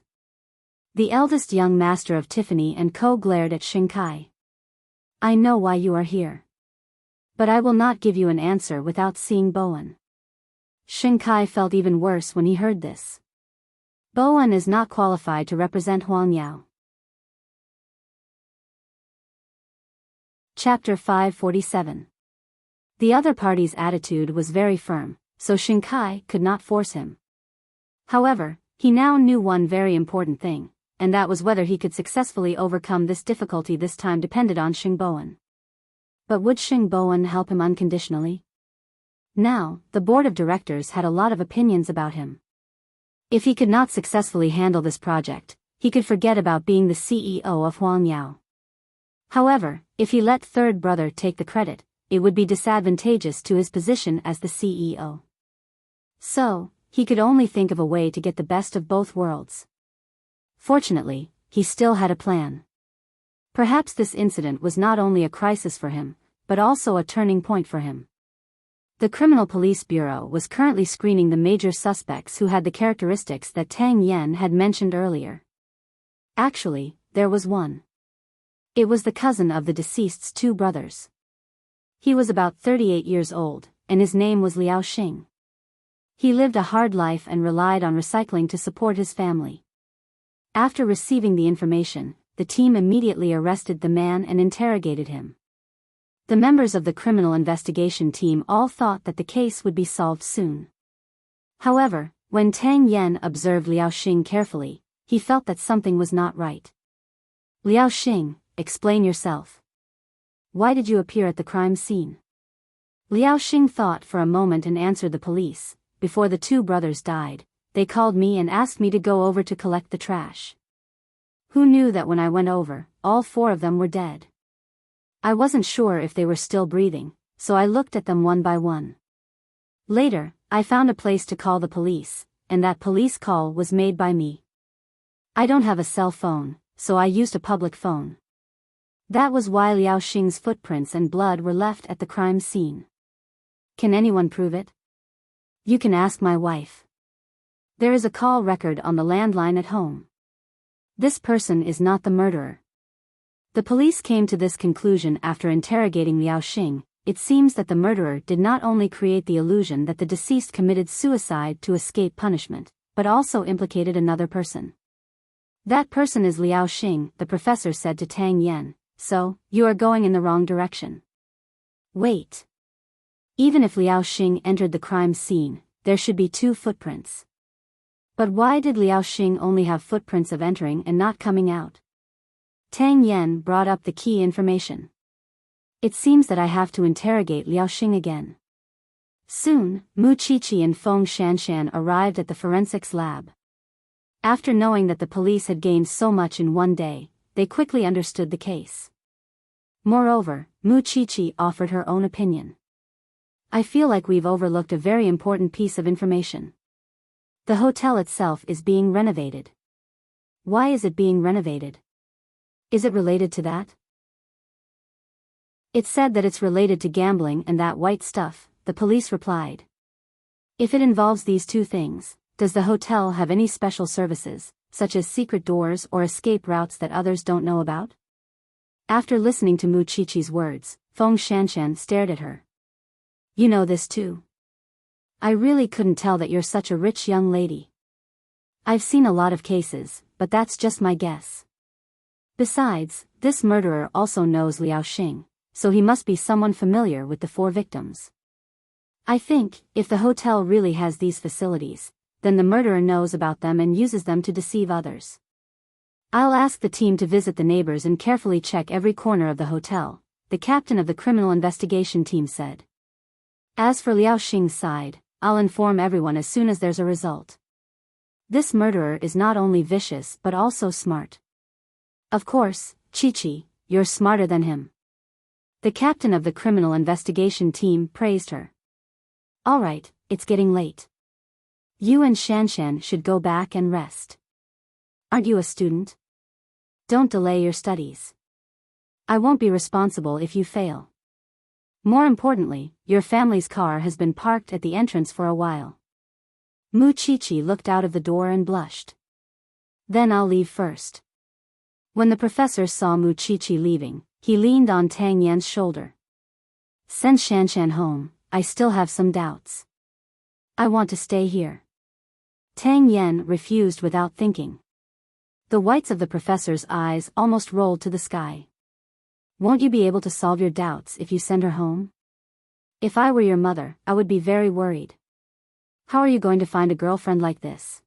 The eldest young master of Tiffany & Co. glared at Xing Kai. "I know why you are here. But I will not give you an answer without seeing Bowen." Xing Kai felt even worse when he heard this. Bowen is not qualified to represent Huang Yao. Chapter 547. The other party's attitude was very firm, so Xing Kai could not force him. However, he now knew one very important thing, and that was whether he could successfully overcome this difficulty this time depended on Xing Bowen. But would Xing Bowen help him unconditionally? Now, the board of directors had a lot of opinions about him. If he could not successfully handle this project, he could forget about being the CEO of Huang Yao. However, if he let third brother take the credit, it would be disadvantageous to his position as the CEO. So, he could only think of a way to get the best of both worlds. Fortunately, he still had a plan. Perhaps this incident was not only a crisis for him, but also a turning point for him. The Criminal Police Bureau was currently screening the major suspects who had the characteristics that Tang Yen had mentioned earlier. Actually, there was one. It was the cousin of the deceased's two brothers. He was about 38 years old, and his name was Liao Xing. He lived a hard life and relied on recycling to support his family. After receiving the information, the team immediately arrested the man and interrogated him. The members of the criminal investigation team all thought that the case would be solved soon. However, when Tang Yen observed Liao Xing carefully, he felt that something was not right. "Liao Xing, explain yourself. Why did you appear at the crime scene?" Liao Xing thought for a moment and answered the police. "Before the two brothers died, they called me and asked me to go over to collect the trash. Who knew that when I went over, all four of them were dead? I wasn't sure if they were still breathing, so I looked at them one by one. Later, I found a place to call the police, and that police call was made by me. I don't have a cell phone, so I used a public phone. That was why Liao Xing's footprints and blood were left at the crime scene. Can anyone prove it? You can ask my wife. There is a call record on the landline at home. This person is not the murderer." The police came to this conclusion after interrogating Liao Xing. It seems that the murderer did not only create the illusion that the deceased committed suicide to escape punishment, but also implicated another person. "That person is Liao Xing," the professor said to Tang Yen. "So, you are going in the wrong direction." Wait. Even if Liao Xing entered the crime scene, there should be two footprints. But why did Liao Xing only have footprints of entering and not coming out? Tang Yen brought up the key information. "It seems that I have to interrogate Liao Xing again." Soon, Mu Qiqi and Feng Shanshan arrived at the forensics lab. After knowing that the police had gained so much in one day, they quickly understood the case. Moreover, Mu Qiqi offered her own opinion. "I feel like we've overlooked a very important piece of information. The hotel itself is being renovated." "Why is it being renovated? Is it related to that?" "It's said that it's related to gambling and that white stuff," the police replied. "If it involves these two things, does the hotel have any special services, such as secret doors or escape routes that others don't know about?" After listening to Mu Qiqi's words, Feng Shanshan stared at her. "You know this too? I really couldn't tell that you're such a rich young lady." I've seen a lot of cases, but that's just my guess. Besides, this murderer also knows Liao Xing, so he must be someone familiar with the 4 victims. I think, if the hotel really has these facilities, then the murderer knows about them and uses them to deceive others. I'll ask the team to visit the neighbors and carefully check every corner of the hotel, the captain of the criminal investigation team said. As for Liao Xing's side, I'll inform everyone as soon as there's a result. This murderer is not only vicious but also smart. Of course, Chi-Chi, you're smarter than him. The captain of the criminal investigation team praised her. All right, it's getting late. You and Shanshan should go back and rest. Aren't you a student? Don't delay your studies. I won't be responsible if you fail. More importantly, your family's car has been parked at the entrance for a while. Mu Chi-Chi looked out of the door and blushed. Then I'll leave first. When the professor saw Mu Chi-Chi leaving, he leaned on Tang Yan's shoulder. Send Shanshan home, I still have some doubts. I want to stay here. Tang Yan refused without thinking. The whites of the professor's eyes almost rolled to the sky. Won't you be able to solve your doubts if you send her home? If I were your mother, I would be very worried. How are you going to find a girlfriend like this?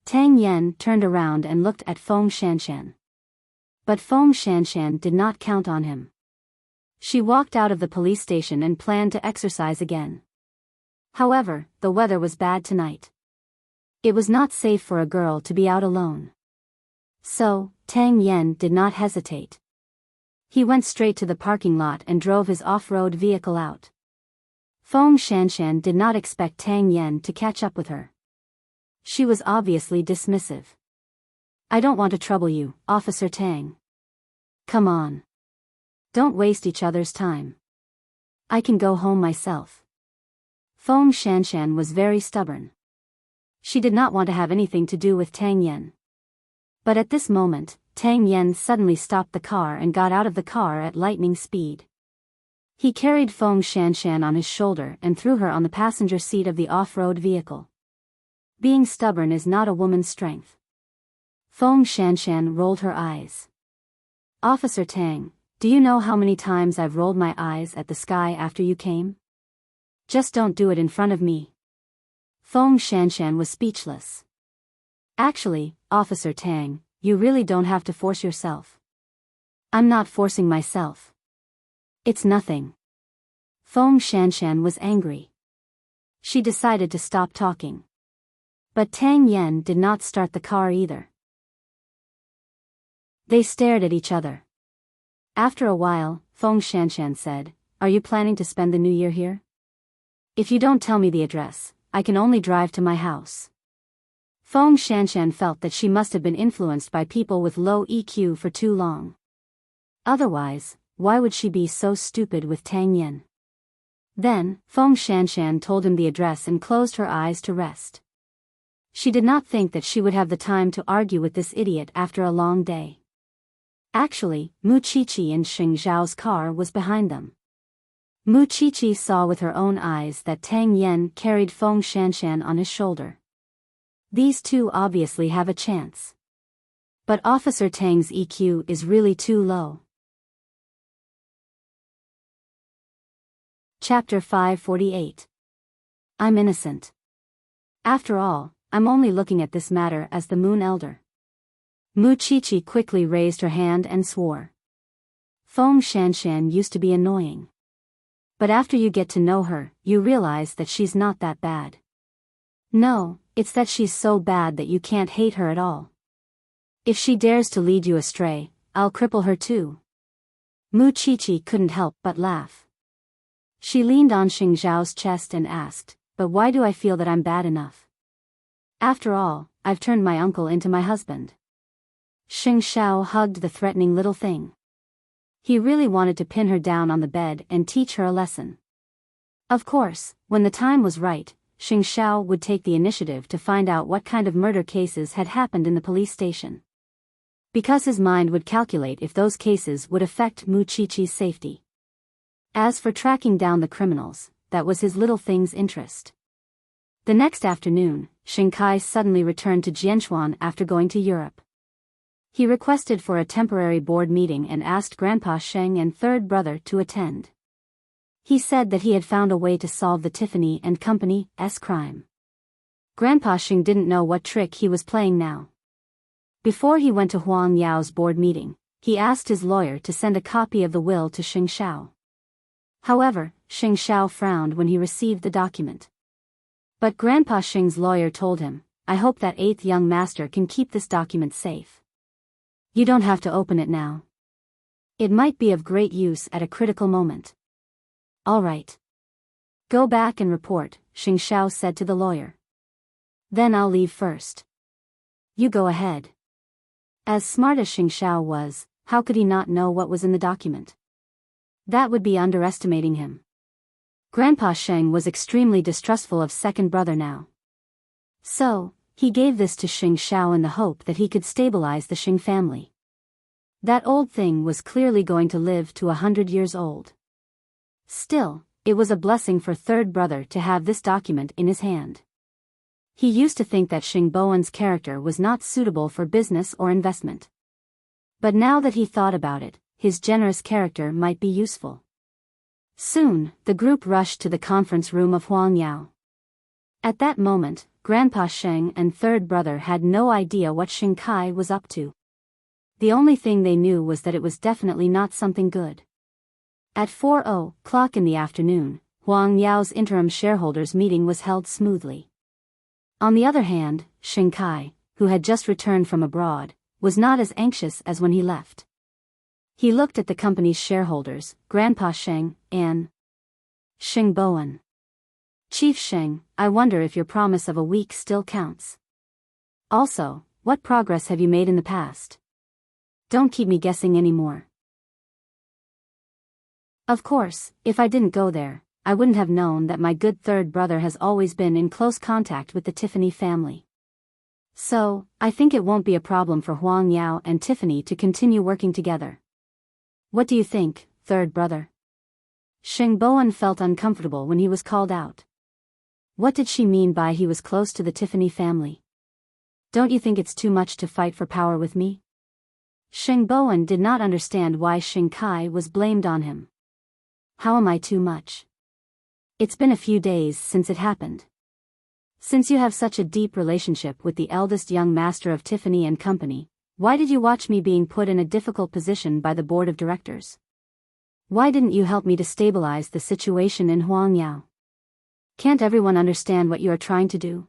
Tang Yan turned around and looked at Feng Shanshan. But Feng Shanshan did not count on him. She walked out of the police station and planned to exercise again. However, the weather was bad tonight. It was not safe for a girl to be out alone. So, Tang Yan did not hesitate. He went straight to the parking lot and drove his off-road vehicle out. Feng Shanshan did not expect Tang Yan to catch up with her. She was obviously dismissive. I don't want to trouble you, Officer Tang. Come on. Don't waste each other's time. I can go home myself. Feng Shanshan was very stubborn. She did not want to have anything to do with Tang Yan. But at this moment, Tang Yan suddenly stopped the car and got out of the car at lightning speed. He carried Feng Shanshan on his shoulder and threw her on the passenger seat of the off-road vehicle. Being stubborn is not a woman's strength. Feng Shanshan rolled her eyes. Officer Tang, do you know how many times I've rolled my eyes at the sky after you came? Just don't do it in front of me. Feng Shanshan was speechless. Actually, Officer Tang, you really don't have to force yourself. I'm not forcing myself. It's nothing. Feng Shanshan was angry. She decided to stop talking. But Tang Yan did not start the car either. They stared at each other. After a while, Feng Shanshan said, Are you planning to spend the new year here? If you don't tell me the address, I can only drive to my house. Feng Shanshan felt that she must have been influenced by people with low EQ for too long. Otherwise, why would she be so stupid with Tang Yan? Then, Feng Shanshan told him the address and closed her eyes to rest. She did not think that she would have the time to argue with this idiot after a long day. Actually, Mu Chi-Chi and Xing Zhao's car was behind them. Mu Chi-Chi saw with her own eyes that Tang Yan carried Feng Shanshan on his shoulder. These two obviously have a chance. But Officer Tang's EQ is really too low. Chapter 548. I'm innocent. After all, I'm only looking at this matter as the Moon Elder. Mu Chi-Chi quickly raised her hand and swore. Feng Shanshan used to be annoying. But after you get to know her, you realize that she's not that bad. No, it's that she's so bad that you can't hate her at all. If she dares to lead you astray, I'll cripple her too. Mu Chi-Chi couldn't help but laugh. She leaned on Xing Zhao's chest and asked, But why do I feel that I'm bad enough? After all, I've turned my uncle into my husband. Xing Zhao hugged the threatening little thing. He really wanted to pin her down on the bed and teach her a lesson. Of course, when the time was right, Xing Zhao would take the initiative to find out what kind of murder cases had happened in the police station. Because his mind would calculate if those cases would affect Mu Chi-Chi's safety. As for tracking down the criminals, that was his little thing's interest. The next afternoon, Xingkai suddenly returned to Jianchuan after going to Europe. He requested for a temporary board meeting and asked Grandpa Sheng and third brother to attend. He said that he had found a way to solve the Tiffany and Company's crime. Grandpa Sheng didn't know what trick he was playing now. Before he went to Huang Yao's board meeting, he asked his lawyer to send a copy of the will to Xing Shao. However, Xing Shao frowned when he received the document. But Grandpa Sheng's lawyer told him, "I hope that eighth young master can keep this document safe. You don't have to open it now. It might be of great use at a critical moment." "All right. Go back and report," Xing Shao said to the lawyer. "Then I'll leave first." "You go ahead." As smart as Xing Shao was, how could he not know what was in the document? That would be underestimating him. Grandpa Sheng was extremely distrustful of second brother now. So, he gave this to Xing Shao in the hope that he could stabilize the Xing family. That old thing was clearly going to live to 100 years old. Still, it was a blessing for third brother to have this document in his hand. He used to think that Xing Bowen's character was not suitable for business or investment. But now that he thought about it, his generous character might be useful. Soon, the group rushed to the conference room of Huang Yao. At that moment, Grandpa Sheng and third brother had no idea what Xingkai was up to. The only thing they knew was that it was definitely not something good. At 4:00 in the afternoon, Huang Yao's interim shareholders meeting was held smoothly. On the other hand, Xingkai, who had just returned from abroad, was not as anxious as when he left. He looked at the company's shareholders, Grandpa Sheng, and Xing Bowen. "Chief Sheng, I wonder if your promise of a week still counts. Also, what progress have you made in the past? Don't keep me guessing anymore." Of course, if I didn't go there, I wouldn't have known that my good third brother has always been in close contact with the Tiffany family. So, I think it won't be a problem for Huang Yao and Tiffany to continue working together. What do you think, third brother? Xing Bowen felt uncomfortable when he was called out. What did she mean by he was close to the Tiffany family? Don't you think it's too much to fight for power with me? Xing Bowen did not understand why Xing Kai was blamed on him. How am I too much? It's been a few days since it happened. Since you have such a deep relationship with the eldest young master of Tiffany and Company, why did you watch me being put in a difficult position by the board of directors? Why didn't you help me to stabilize the situation in Huang Yao? Can't everyone understand what you are trying to do?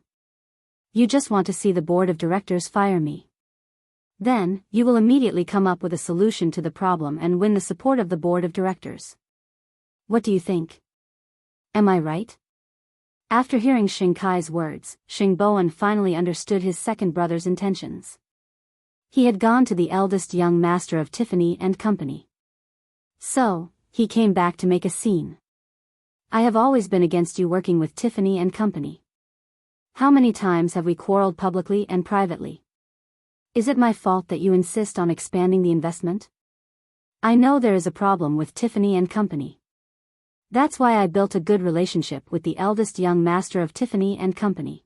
You just want to see the board of directors fire me. Then, you will immediately come up with a solution to the problem and win the support of the board of directors. What do you think? Am I right? After hearing Xing Kai's words, Xing Bowen finally understood his second brother's intentions. He had gone to the eldest young master of Tiffany and Company. So, he came back to make a scene. I have always been against you working with Tiffany and Company. How many times have we quarreled publicly and privately? Is it my fault that you insist on expanding the investment? I know there is a problem with Tiffany and Company. That's why I built a good relationship with the eldest young master of Tiffany and Company.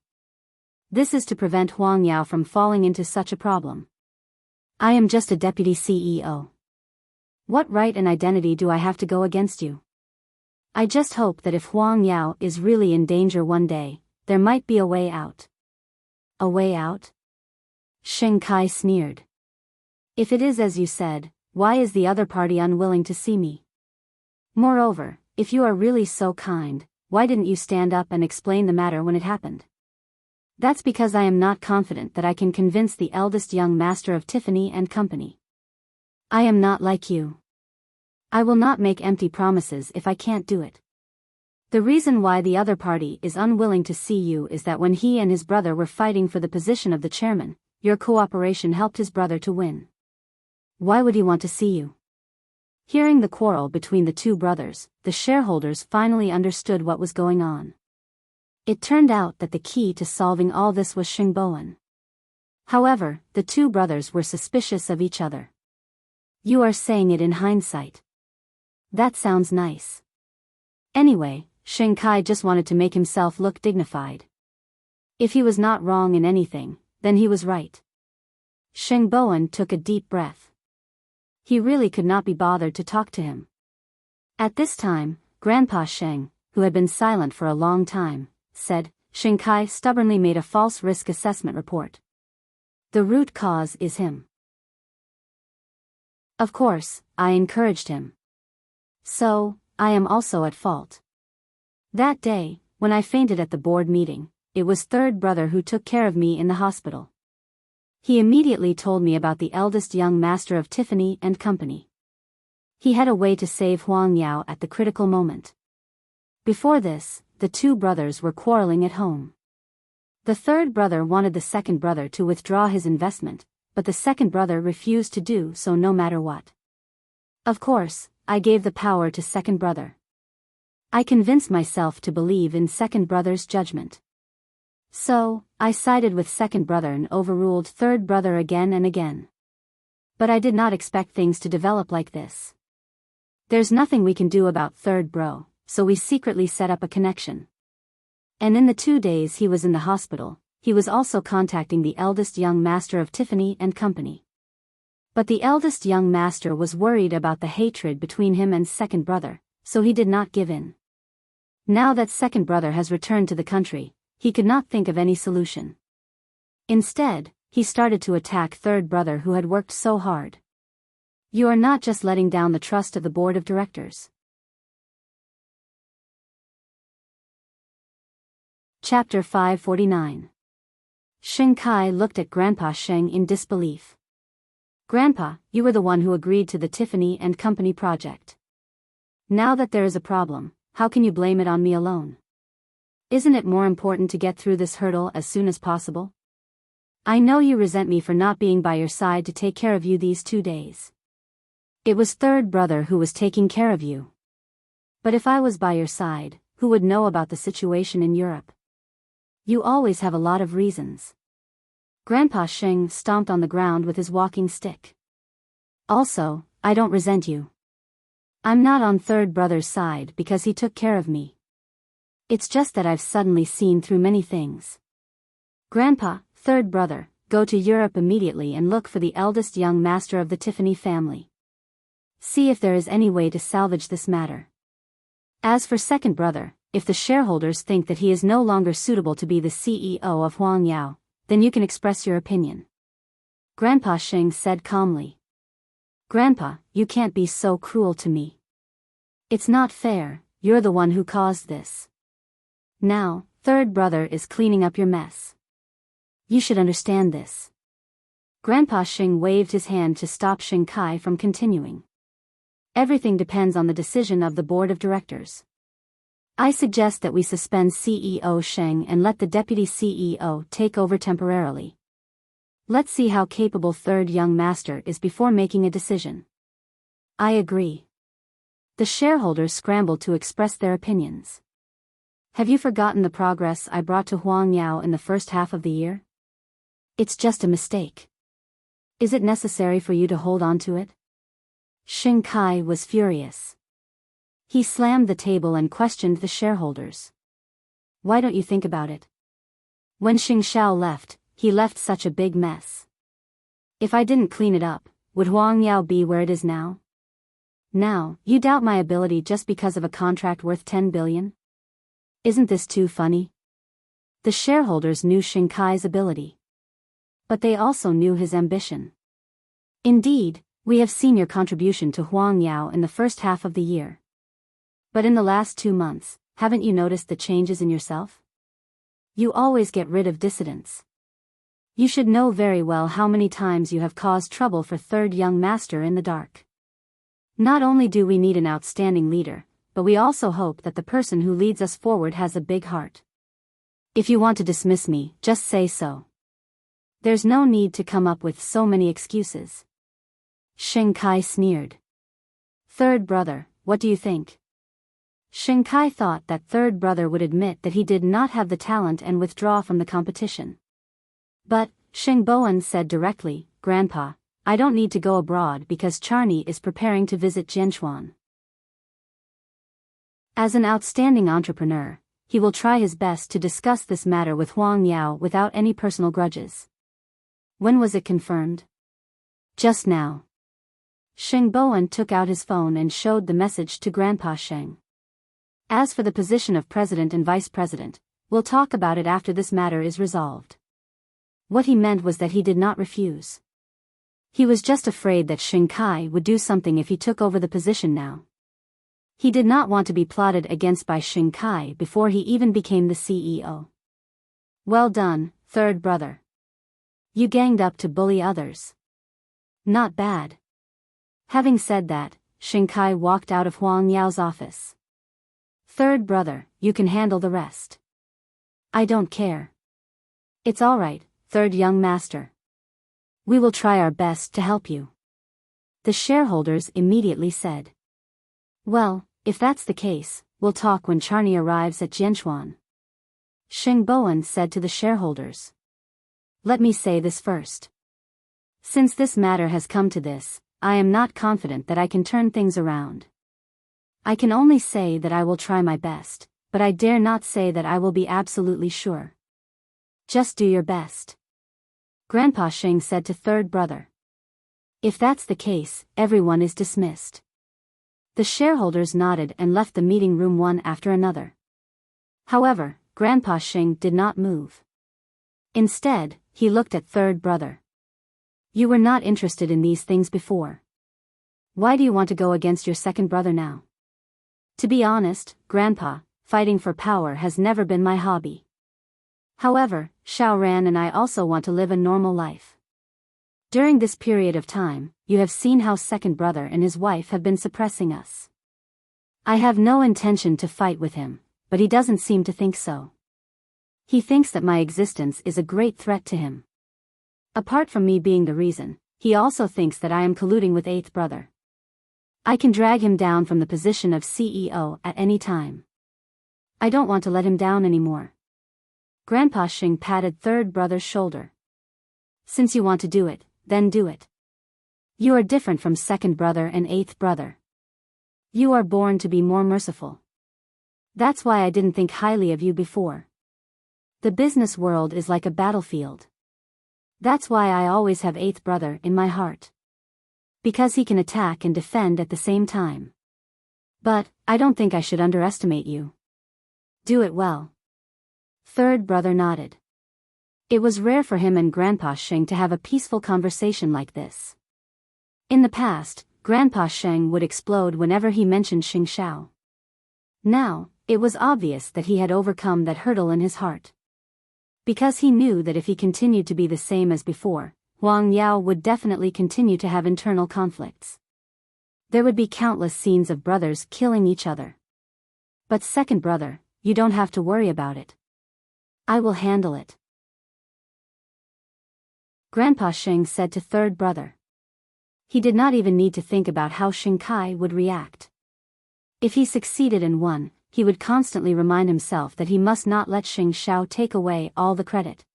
This is to prevent Huang Yao from falling into such a problem. I am just a deputy CEO. What right and identity do I have to go against you? I just hope that if Huang Yao is really in danger one day, there might be a way out. A way out? Xing Kai sneered. If it is as you said, why is the other party unwilling to see me? Moreover, if you are really so kind, why didn't you stand up and explain the matter when it happened? That's because I am not confident that I can convince the eldest young master of Tiffany and Company. I am not like you. I will not make empty promises if I can't do it. The reason why the other party is unwilling to see you is that when he and his brother were fighting for the position of the chairman, your cooperation helped his brother to win. Why would he want to see you? Hearing the quarrel between the two brothers, the shareholders finally understood what was going on. It turned out that the key to solving all this was Xing Bowen. However, the two brothers were suspicious of each other. You are saying it in hindsight. That sounds nice. Anyway, Xing Kai just wanted to make himself look dignified. If he was not wrong in anything, then he was right. Sheng Bowen took a deep breath. He really could not be bothered to talk to him. At this time, Grandpa Sheng, who had been silent for a long time, said, Sheng Kai stubbornly made a false risk assessment report. The root cause is him. Of course, I encouraged him. So, I am also at fault. That day, when I fainted at the board meeting, it was third brother who took care of me in the hospital. He immediately told me about the eldest young master of Tiffany and Company. He had a way to save Huang Yao at the critical moment. Before this, the two brothers were quarreling at home. The third brother wanted the second brother to withdraw his investment, but the second brother refused to do so no matter what. Of course, I gave the power to second brother. I convinced myself to believe in second brother's judgment. So, I sided with second brother and overruled third brother again and again. But I did not expect things to develop like this. There's nothing we can do about third bro, so we secretly set up a connection. And in the 2 days he was in the hospital, he was also contacting the eldest young master of Tiffany and Company. But the eldest young master was worried about the hatred between him and second brother, so he did not give in. Now that second brother has returned to the country, he could not think of any solution. Instead, he started to attack third brother who had worked so hard. You are not just letting down the trust of the board of directors. Chapter 549. Sheng Kai looked at Grandpa Sheng in disbelief. Grandpa, you were the one who agreed to the Tiffany and Company project. Now that there is a problem, how can you blame it on me alone? Isn't it more important to get through this hurdle as soon as possible? I know you resent me for not being by your side to take care of you these 2 days. It was third brother who was taking care of you. But if I was by your side, who would know about the situation in Europe? You always have a lot of reasons. Grandpa Sheng stomped on the ground with his walking stick. Also, I don't resent you. I'm not on third brother's side because he took care of me. It's just that I've suddenly seen through many things. Grandpa, third brother, go to Europe immediately and look for the eldest young master of the Tiffany family. See if there is any way to salvage this matter. As for second brother, if the shareholders think that he is no longer suitable to be the CEO of Huang Yao, then you can express your opinion. Grandpa Sheng said calmly. Grandpa, you can't be so cruel to me. It's not fair, you're the one who caused this. Now, third brother is cleaning up your mess. You should understand this. Grandpa Sheng waved his hand to stop Sheng Kai from continuing. Everything depends on the decision of the board of directors. I suggest that we suspend CEO Sheng and let the deputy CEO take over temporarily. Let's see how capable third young master is before making a decision. I agree. The shareholders scrambled to express their opinions. Have you forgotten the progress I brought to Huang Yao in the first half of the year? It's just a mistake. Is it necessary for you to hold on to it? Sheng Kai was furious. He slammed the table and questioned the shareholders. Why don't you think about it? When Xing Xiao left, he left such a big mess. If I didn't clean it up, would Huang Yao be where it is now? Now, you doubt my ability just because of a contract worth 10 billion? Isn't this too funny? The shareholders knew Sheng Kai's ability. But they also knew his ambition. Indeed, we have seen your contribution to Huang Yao in the first half of the year. But in the last 2 months, haven't you noticed the changes in yourself? You always get rid of dissidents. You should know very well how many times you have caused trouble for third young master in the dark. Not only do we need an outstanding leader, but we also hope that the person who leads us forward has a big heart. If you want to dismiss me, just say so. There's no need to come up with so many excuses. Sheng Kai sneered. Third brother, what do you think? Sheng Kai thought that third brother would admit that he did not have the talent and withdraw from the competition. But, Sheng Bowen said directly, Grandpa, I don't need to go abroad because Charney is preparing to visit Jianchuan. As an outstanding entrepreneur, he will try his best to discuss this matter with Huang Yao without any personal grudges. When was it confirmed? Just now. Xing Bowen took out his phone and showed the message to Grandpa Sheng. As for the position of president and vice president, we'll talk about it after this matter is resolved. What he meant was that he did not refuse. He was just afraid that Xing Kai would do something if he took over the position now. He did not want to be plotted against by Xing Kai before he even became the CEO. Well done, third brother. You ganged up to bully others. Not bad. Having said that, Xing Kai walked out of Huang Yao's office. Third brother, you can handle the rest. I don't care. It's all right, third young master. We will try our best to help you. The shareholders immediately said. Well, if that's the case, we'll talk when Charney arrives at Jianchuan. Xing Bowen said to the shareholders. Let me say this first. Since this matter has come to this, I am not confident that I can turn things around. I can only say that I will try my best, but I dare not say that I will be absolutely sure. Just do your best. Grandpa Sheng said to third brother. If that's the case, everyone is dismissed. The shareholders nodded and left the meeting room one after another. However, Grandpa Sheng did not move. Instead, he looked at third brother. You were not interested in these things before. Why do you want to go against your second brother now? To be honest, Grandpa, fighting for power has never been my hobby. However, Xiaoran and I also want to live a normal life. During this period of time, you have seen how second brother and his wife have been suppressing us. I have no intention to fight with him, but he doesn't seem to think so. He thinks that my existence is a great threat to him. Apart from me being the reason, he also thinks that I am colluding with eighth brother. I can drag him down from the position of CEO at any time. I don't want to let him down anymore. Grandpa Sheng patted third brother's shoulder. Since you want to do it, then do it. You are different from second brother and eighth brother. You are born to be more merciful. That's why I didn't think highly of you before. The business world is like a battlefield. That's why I always have eighth brother in my heart. Because he can attack and defend at the same time. But, I don't think I should underestimate you. Do it well. Third brother nodded. It was rare for him and Grandpa Sheng to have a peaceful conversation like this. In the past, Grandpa Sheng would explode whenever he mentioned Xing Xiao. Now, it was obvious that he had overcome that hurdle in his heart. Because he knew that if he continued to be the same as before, Huang Yao would definitely continue to have internal conflicts. There would be countless scenes of brothers killing each other. But second brother, you don't have to worry about it. I will handle it. Grandpa Sheng said to third brother. He did not even need to think about how Xing Kai would react. If he succeeded and won, he would constantly remind himself that he must not let Xing Xiao take away all the credit.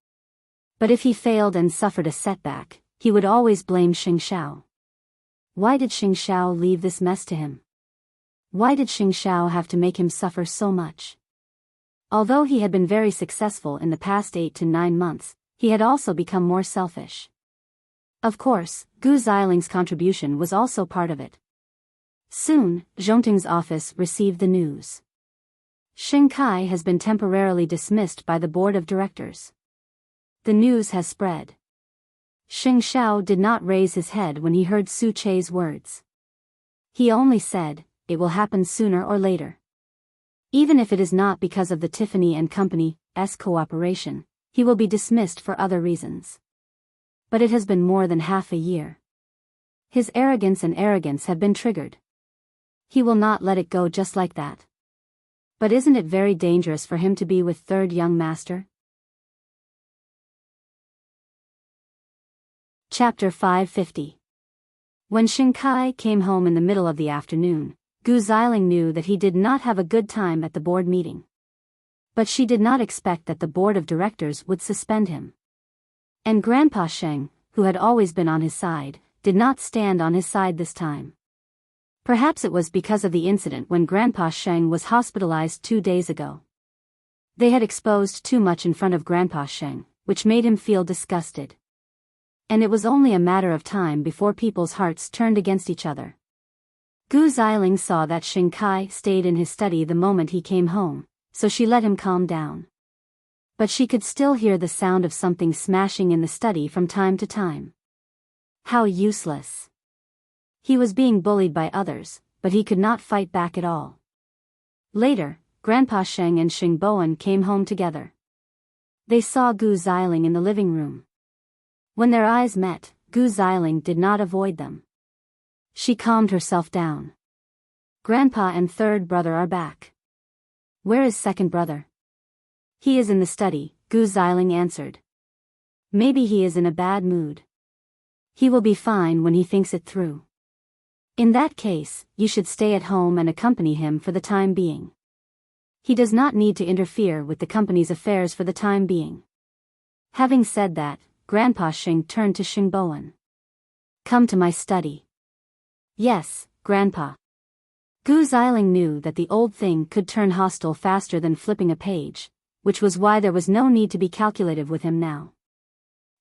But if he failed and suffered a setback, he would always blame Xing Xiao. Why did Xing Xiao leave this mess to him? Why did Xing Xiao have to make him suffer so much? Although he had been very successful in the past 8 to 9 months, he had also become more selfish. Of course, Gu Ziling's contribution was also part of it. Soon, Zhongting's office received the news. Xing Kai has been temporarily dismissed by the board of directors. The news has spread. Xing Xiao did not raise his head when he heard Su Chei's words. He only said, it will happen sooner or later. Even if it is not because of the Tiffany and Company's cooperation, he will be dismissed for other reasons. But it has been more than half a year. His arrogance have been triggered. He will not let it go just like that. But isn't it very dangerous for him to be with third young master? Chapter 550. When Xing Kai came home in the middle of the afternoon, Gu Ziling knew that he did not have a good time at the board meeting. But she did not expect that the board of directors would suspend him. And Grandpa Sheng, who had always been on his side, did not stand on his side this time. Perhaps it was because of the incident when Grandpa Sheng was hospitalized 2 days ago. They had exposed too much in front of Grandpa Sheng, which made him feel disgusted. And it was only a matter of time before people's hearts turned against each other. Gu Xiling saw that Xing Kai stayed in his study the moment he came home, so she let him calm down. But she could still hear the sound of something smashing in the study from time to time. How useless. He was being bullied by others, but he could not fight back at all. Later, Grandpa Sheng and Xing Bowen came home together. They saw Gu Xiling in the living room. When their eyes met, Gu Xiling did not avoid them. She calmed herself down. Grandpa and third brother are back. Where is second brother? He is in the study, Gu Xiling answered. Maybe he is in a bad mood. He will be fine when he thinks it through. In that case, you should stay at home and accompany him for the time being. He does not need to interfere with the company's affairs for the time being. Having said that, Grandpa Sheng turned to Xing Bowen. Come to my study. Yes, Grandpa. Gu Xiling knew that the old thing could turn hostile faster than flipping a page, which was why there was no need to be calculative with him now.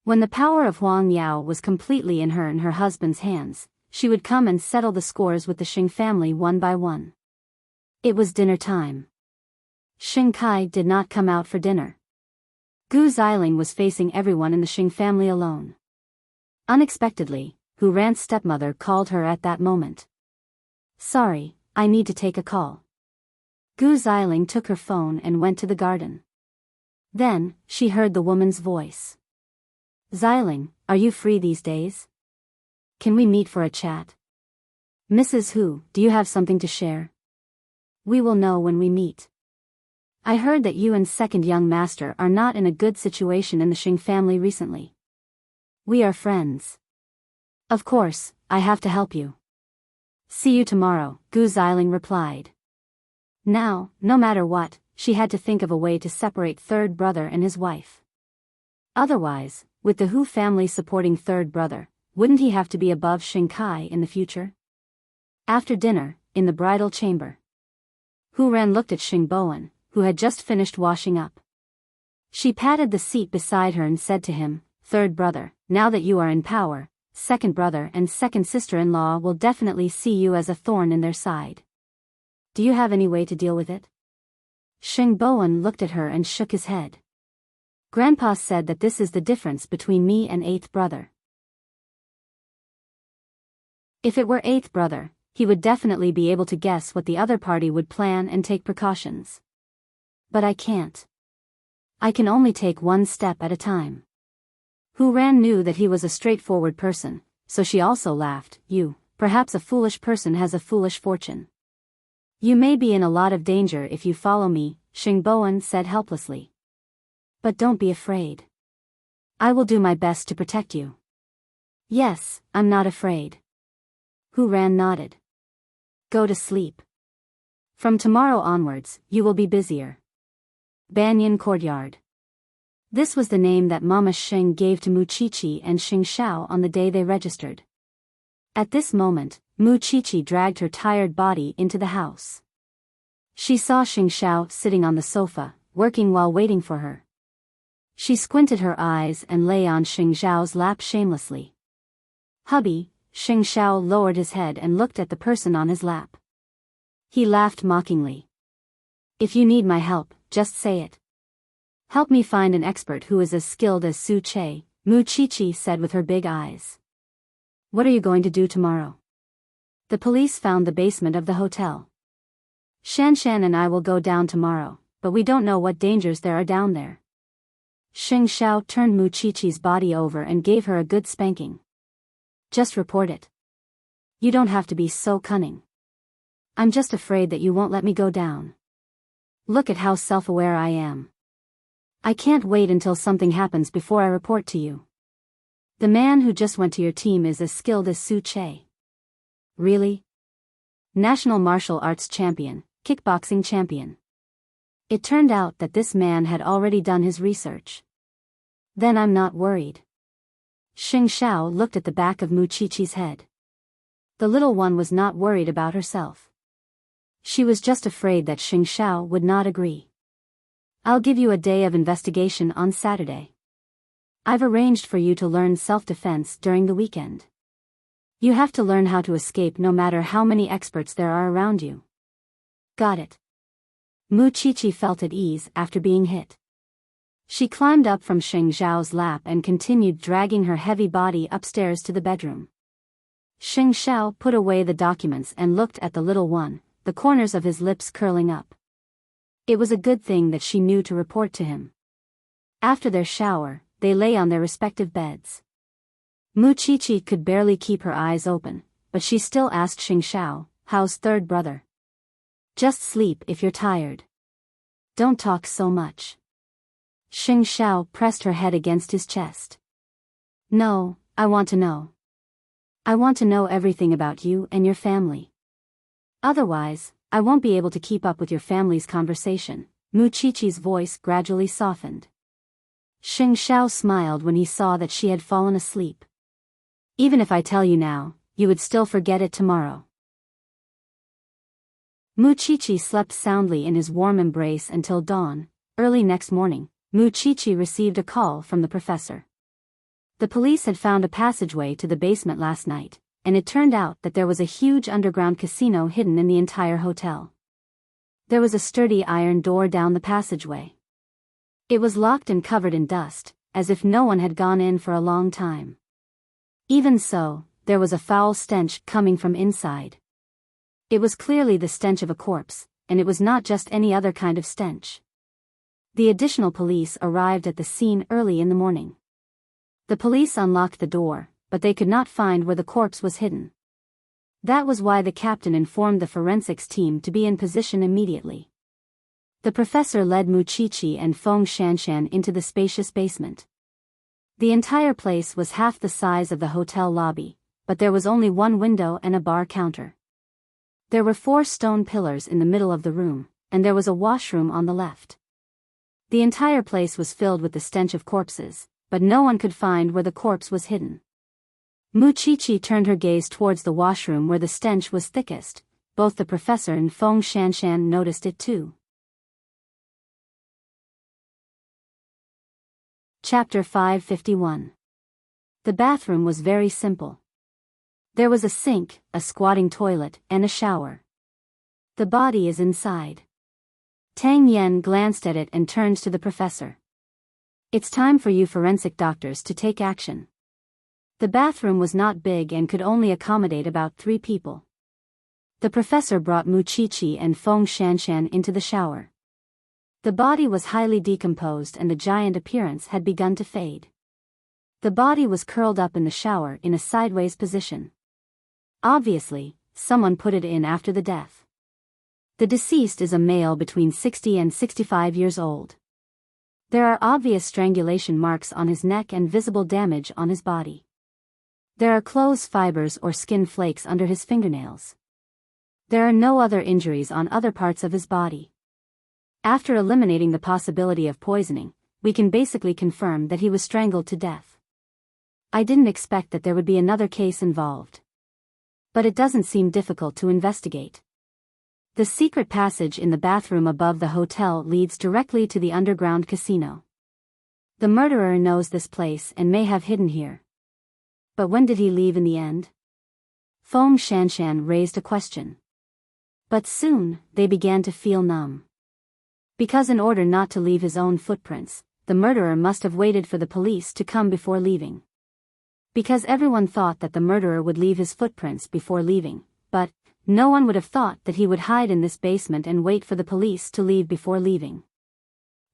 When the power of Huang Yao was completely in her and her husband's hands, she would come and settle the scores with the Xing family one by one. It was dinner time. Xing Kai did not come out for dinner. Gu Xiling was facing everyone in the Xing family alone. Unexpectedly, Hu Ran's stepmother called her at that moment. Sorry, I need to take a call. Gu Xiling took her phone and went to the garden. Then, she heard the woman's voice. Xiling, are you free these days? Can we meet for a chat? Mrs. Hu, do you have something to share? We will know when we meet. I heard that you and second young master are not in a good situation in the Xing family recently. We are friends. Of course, I have to help you. See you tomorrow, Gu Xiling replied. Now, no matter what, she had to think of a way to separate third brother and his wife. Otherwise, with the Hu family supporting third brother, wouldn't he have to be above Xing Kai in the future? After dinner, in the bridal chamber, Hu Ran looked at Xing Bowen, who had just finished washing up. She patted the seat beside her and said to him, Third brother, now that you are in power, second brother and second sister-in-law will definitely see you as a thorn in their side. Do you have any way to deal with it? Xing Bowen looked at her and shook his head. Grandpa said that this is the difference between me and eighth brother. If it were eighth brother, he would definitely be able to guess what the other party would plan and take precautions. But I can't. I can only take one step at a time. Hu Ran knew that he was a straightforward person, so she also laughed. Perhaps a foolish person has a foolish fortune. You may be in a lot of danger if you follow me, Xing Bowen said helplessly. But don't be afraid. I will do my best to protect you. Yes, I'm not afraid. Hu Ran nodded. Go to sleep. From tomorrow onwards, you will be busier. Banyan Courtyard. This was the name that Mama Xing gave to Mu Qiqi and Xing Xiao on the day they registered. At this moment, Mu Qiqi dragged her tired body into the house. She saw Xing Xiao sitting on the sofa, working while waiting for her. She squinted her eyes and lay on Xing Xiao's lap shamelessly. Hubby, Xing Xiao lowered his head and looked at the person on his lap. He laughed mockingly. If you need my help, just say it. Help me find an expert who is as skilled as Su Che, Mu Qiqi said with her big eyes. What are you going to do tomorrow? The police found the basement of the hotel. Shanshan and I will go down tomorrow, but we don't know what dangers there are down there. Xing Xiao turned Mu Qiqi's body over and gave her a good spanking. Just report it. You don't have to be so cunning. I'm just afraid that you won't let me go down. Look at how self-aware I am. I can't wait until something happens before I report to you. The man who just went to your team is as skilled as Su Che. Really? National martial arts champion, kickboxing champion. It turned out that this man had already done his research. Then I'm not worried. Xing Xiao looked at the back of Mu Qiqi's head. The little one was not worried about herself. She was just afraid that Xing Xiao would not agree. I'll give you a day of investigation on Saturday. I've arranged for you to learn self-defense during the weekend. You have to learn how to escape no matter how many experts there are around you. Got it. Mu Qiqi felt at ease after being hit. She climbed up from Sheng Xiao's lap and continued dragging her heavy body upstairs to the bedroom. Sheng Xiao put away the documents and looked at the little one, the corners of his lips curling up. It was a good thing that she knew to report to him. After their shower, they lay on their respective beds. Mu Qiqi could barely keep her eyes open, but she still asked Sheng Xiao, "How's third brother?" "Just sleep if you're tired. Don't talk so much." Sheng Xiao pressed her head against his chest. "No, I want to know. I want to know everything about you and your family. Otherwise, I won't be able to keep up with your family's conversation." Mu Qiqi's voice gradually softened. Sheng Xiao smiled when he saw that she had fallen asleep. "Even if I tell you now, you would still forget it tomorrow." Mu Qiqi slept soundly in his warm embrace until dawn. Early next morning, Mu Qiqi received a call from the professor. The police had found a passageway to the basement last night, and it turned out that there was a huge underground casino hidden in the entire hotel. There was a sturdy iron door down the passageway. It was locked and covered in dust, as if no one had gone in for a long time. Even so, there was a foul stench coming from inside. It was clearly the stench of a corpse, and it was not just any other kind of stench. The additional police arrived at the scene early in the morning. The police unlocked the door, but they could not find where the corpse was hidden. That was why the captain informed the forensics team to be in position immediately. The professor led Mu Qiqi and Feng Shanshan into the spacious basement. The entire place was half the size of the hotel lobby, but there was only one window and a bar counter. There were 4 stone pillars in the middle of the room, and there was a washroom on the left. The entire place was filled with the stench of corpses, but no one could find where the corpse was hidden. Mu Qiqi turned her gaze towards the washroom where the stench was thickest. Both the professor and Feng Shanshan noticed it too. Chapter 551. The bathroom was very simple. There was a sink, a squatting toilet, and a shower. The body is inside. Tang Yen glanced at it and turned to the professor. "It's time for you forensic doctors to take action." The bathroom was not big and could only accommodate about 3 people. The professor brought Mu Qiqi and Feng Shanshan into the shower. The body was highly decomposed and the giant appearance had begun to fade. The body was curled up in the shower in a sideways position. Obviously, someone put it in after the death. The deceased is a male between 60 and 65 years old. There are obvious strangulation marks on his neck and visible damage on his body. There are clothes fibers or skin flakes under his fingernails. There are no other injuries on other parts of his body. After eliminating the possibility of poisoning, we can basically confirm that he was strangled to death. I didn't expect that there would be another case involved. But it doesn't seem difficult to investigate. The secret passage in the bathroom above the hotel leads directly to the underground casino. The murderer knows this place and may have hidden here. But when did he leave in the end? Feng Shanshan raised a question. But soon, they began to feel numb. Because in order not to leave his own footprints, the murderer must have waited for the police to come before leaving. Because everyone thought that the murderer would leave his footprints before leaving, but no one would have thought that he would hide in this basement and wait for the police to leave before leaving.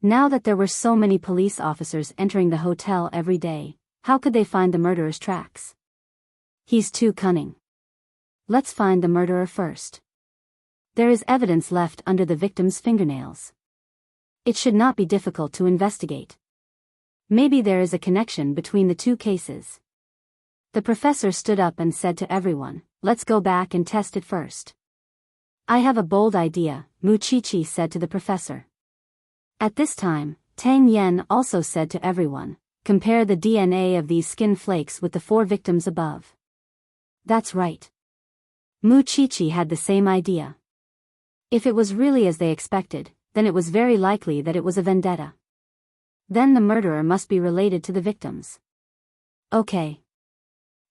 Now that there were so many police officers entering the hotel every day, how could they find the murderer's tracks? He's too cunning. Let's find the murderer first. There is evidence left under the victim's fingernails. It should not be difficult to investigate. Maybe there is a connection between the 2 cases. The professor stood up and said to everyone, "Let's go back and test it first." "I have a bold idea," Mu Qiqi said to the professor. At this time, Tang Yen also said to everyone, "Compare the DNA of these skin flakes with the 4 victims above." That's right. Mu Qiqi had the same idea. If it was really as they expected, then it was very likely that it was a vendetta. Then the murderer must be related to the victims. Okay.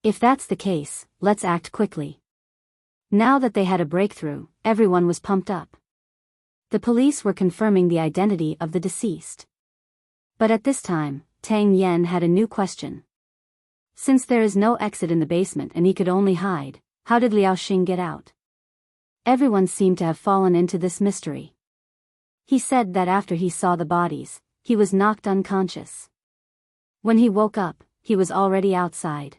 If that's the case, let's act quickly. Now that they had a breakthrough, everyone was pumped up. The police were confirming the identity of the deceased. But at this time, Tang Yen had a new question. Since there is no exit in the basement and he could only hide, how did Liao Xing get out? Everyone seemed to have fallen into this mystery. He said that after he saw the bodies, he was knocked unconscious. When he woke up, he was already outside.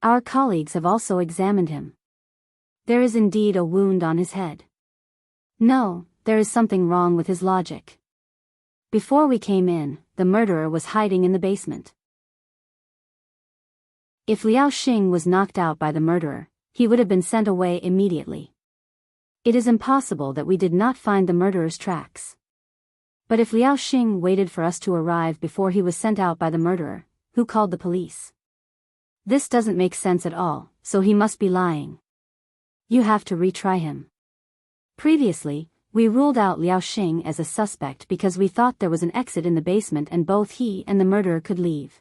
Our colleagues have also examined him. There is indeed a wound on his head. No, there is something wrong with his logic. Before we came in, the murderer was hiding in the basement. If Liao Xing was knocked out by the murderer, he would have been sent away immediately. It is impossible that we did not find the murderer's tracks. But if Liao Xing waited for us to arrive before he was sent out by the murderer, who called the police? This doesn't make sense at all, so he must be lying. You have to retry him. Previously, we ruled out Liao Xing as a suspect because we thought there was an exit in the basement and both he and the murderer could leave.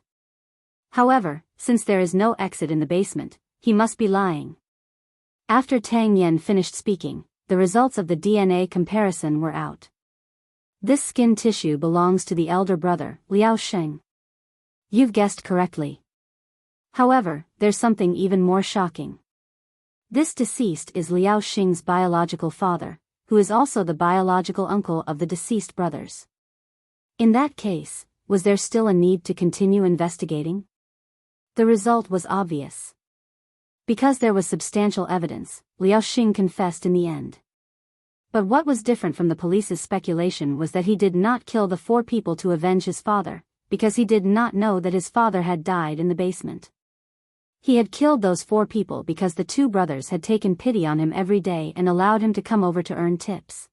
However, since there is no exit in the basement, he must be lying. After Tang Yen finished speaking, the results of the DNA comparison were out. This skin tissue belongs to the elder brother, Liao Xing. You've guessed correctly. However, there's something even more shocking. This deceased is Liao Xing's biological father, who is also the biological uncle of the deceased brothers. In that case, was there still a need to continue investigating? The result was obvious. Because there was substantial evidence, Liao Xing confessed in the end. But what was different from the police's speculation was that he did not kill the 4 people to avenge his father, because he did not know that his father had died in the basement. He had killed those 4 people because the 2 brothers had taken pity on him every day and allowed him to come over to earn tips.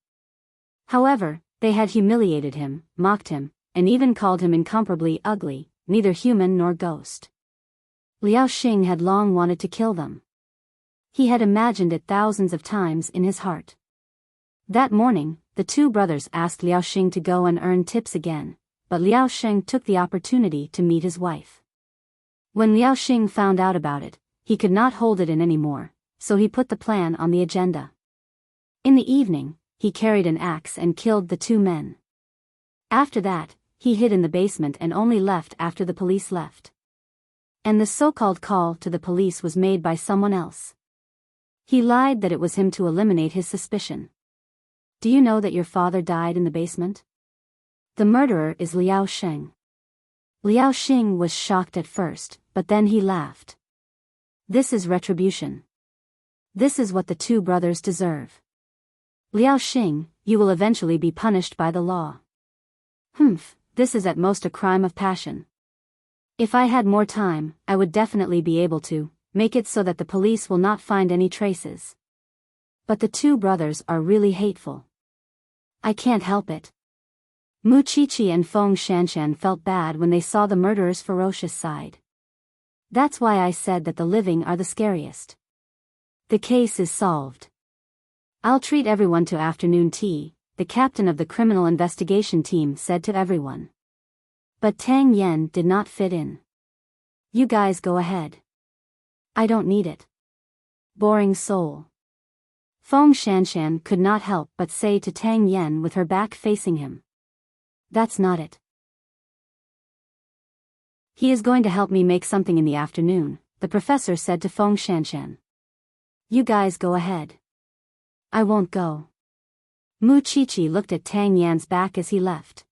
However, they had humiliated him, mocked him, and even called him incomparably ugly, neither human nor ghost. Liao Xing had long wanted to kill them. He had imagined it thousands of times in his heart. That morning, the 2 brothers asked Liao Xing to go and earn tips again, but Liao Xing took the opportunity to meet his wife. When Liao Xing found out about it, he could not hold it in anymore, so he put the plan on the agenda. In the evening, he carried an axe and killed the 2 men. After that, he hid in the basement and only left after the police left. And the so-called call to the police was made by someone else. He lied that it was him to eliminate his suspicion. Do you know that your father died in the basement? The murderer is Liao Xing. Liao Xing was shocked at first, but then he laughed. This is retribution. This is what the 2 brothers deserve. Liao Xing, you will eventually be punished by the law. This is at most a crime of passion. If I had more time, I would definitely be able to make it so that the police will not find any traces. But the 2 brothers are really hateful. I can't help it. Mu Qiqi and Feng Shanshan felt bad when they saw the murderer's ferocious side. That's why I said that the living are the scariest. The case is solved. I'll treat everyone to afternoon tea, the captain of the criminal investigation team said to everyone. But Tang Yen did not fit in. You guys go ahead. I don't need it. Boring soul. Feng Shanshan could not help but say to Tang Yen with her back facing him. That's not it. He is going to help me make something in the afternoon, the professor said to Feng Shanshan. You guys go ahead. I won't go. Mu Qiqi looked at Tang Yan's back as he left.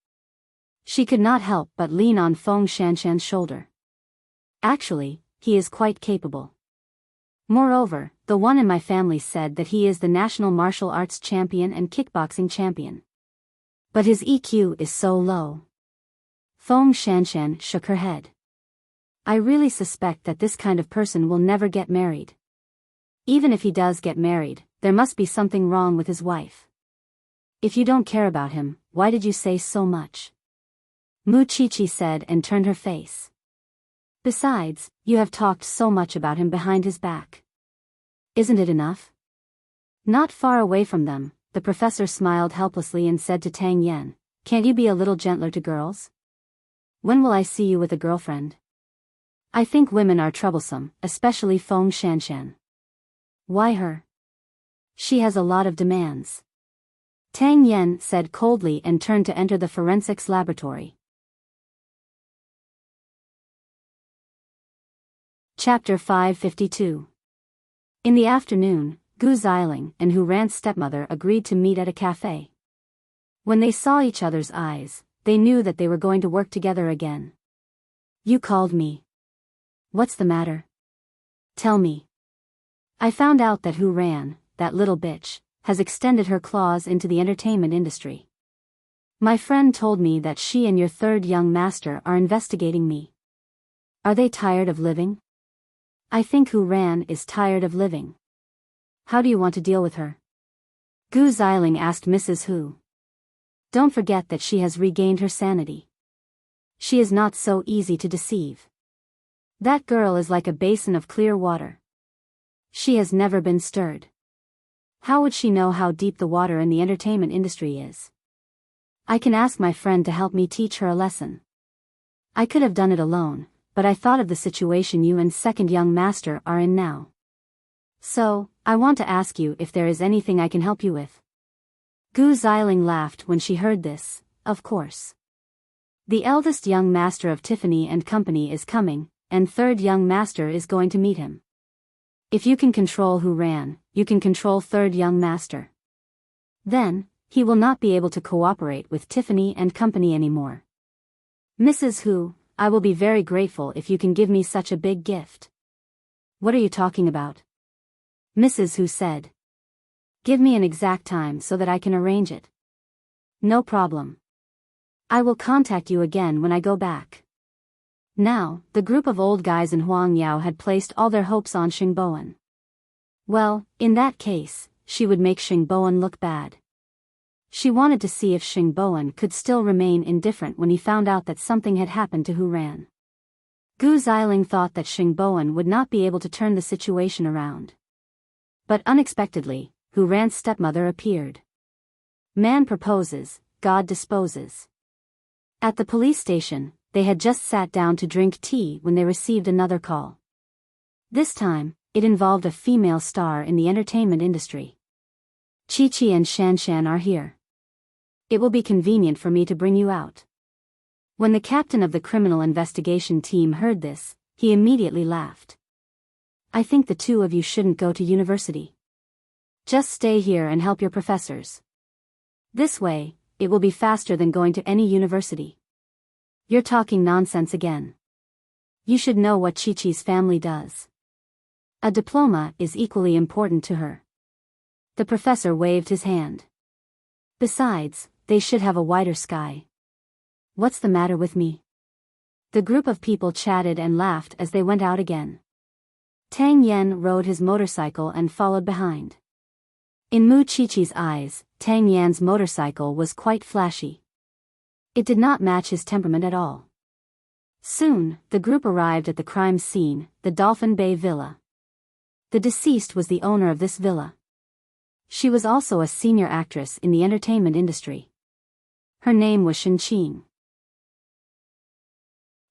She could not help but lean on Feng Shanshan's shoulder. Actually, he is quite capable. Moreover, the one in my family said that he is the national martial arts champion and kickboxing champion. But his EQ is so low. Feng Shanshan shook her head. I really suspect that this kind of person will never get married. Even if he does get married, there must be something wrong with his wife. If you don't care about him, why did you say so much? Mu Qiqi said and turned her face. Besides, you have talked so much about him behind his back. Isn't it enough? Not far away from them, the professor smiled helplessly and said to Tang Yen, "Can't you be a little gentler to girls? When will I see you with a girlfriend? I think women are troublesome, especially Feng Shanshan." "Why her? She has a lot of demands," Tang Yen said coldly and turned to enter the forensics laboratory. Chapter 552. In the afternoon, Gu Xiling and Hu Ran's stepmother agreed to meet at a cafe. When they saw each other's eyes, they knew that they were going to work together again. "You called me. What's the matter? Tell me." "I found out that Hu Ran, that little bitch, has extended her claws into the entertainment industry. My friend told me that she and your third young master are investigating me. Are they tired of living? I think Hu Ran is tired of living. How do you want to deal with her?" Gu Xiling asked Mrs. Hu. "Don't forget that she has regained her sanity. She is not so easy to deceive. That girl is like a basin of clear water. She has never been stirred. How would she know how deep the water in the entertainment industry is? I can ask my friend to help me teach her a lesson. I could have done it alone, but I thought of the situation you and second young master are in now. So, I want to ask you if there is anything I can help you with." Gu Xiling laughed when she heard this. "Of course. The eldest young master of Tiffany and Company is coming, and third young master is going to meet him. If you can control Hu Ran, you can control third young master. Then, he will not be able to cooperate with Tiffany and Company anymore. Mrs. Hu, I will be very grateful if you can give me such a big gift." "What are you talking about?" Mrs. Hu said. "Give me an exact time so that I can arrange it." "No problem. I will contact you again when I go back." Now, the group of old guys in Huangyao had placed all their hopes on Xingboan. Well, in that case, she would make Xingboan look bad. She wanted to see if Xingboan could still remain indifferent when he found out that something had happened to Hu Ran. Gu Xiling thought that Xingboan would not be able to turn the situation around. But unexpectedly, Hu Ran's stepmother appeared. Man proposes, God disposes. At the police station, they had just sat down to drink tea when they received another call. This time, it involved a female star in the entertainment industry. "Chi-Chi and Shan-Shan are here. It will be convenient for me to bring you out." When the captain of the criminal investigation team heard this, he immediately laughed. "I think the two of you shouldn't go to university. Just stay here and help your professors. This way, it will be faster than going to any university." "You're talking nonsense again. You should know what Chi-Chi's family does. A diploma is equally important to her." The professor waved his hand. "Besides, they should have a wider sky. What's the matter with me?" The group of people chatted and laughed as they went out again. Tang Yen rode his motorcycle and followed behind. In Mu Chi-Chi's eyes, Tang Yan's motorcycle was quite flashy. It did not match his temperament at all. Soon, the group arrived at the crime scene, the Dolphin Bay Villa. The deceased was the owner of this villa. She was also a senior actress in the entertainment industry. Her name was Shenqing.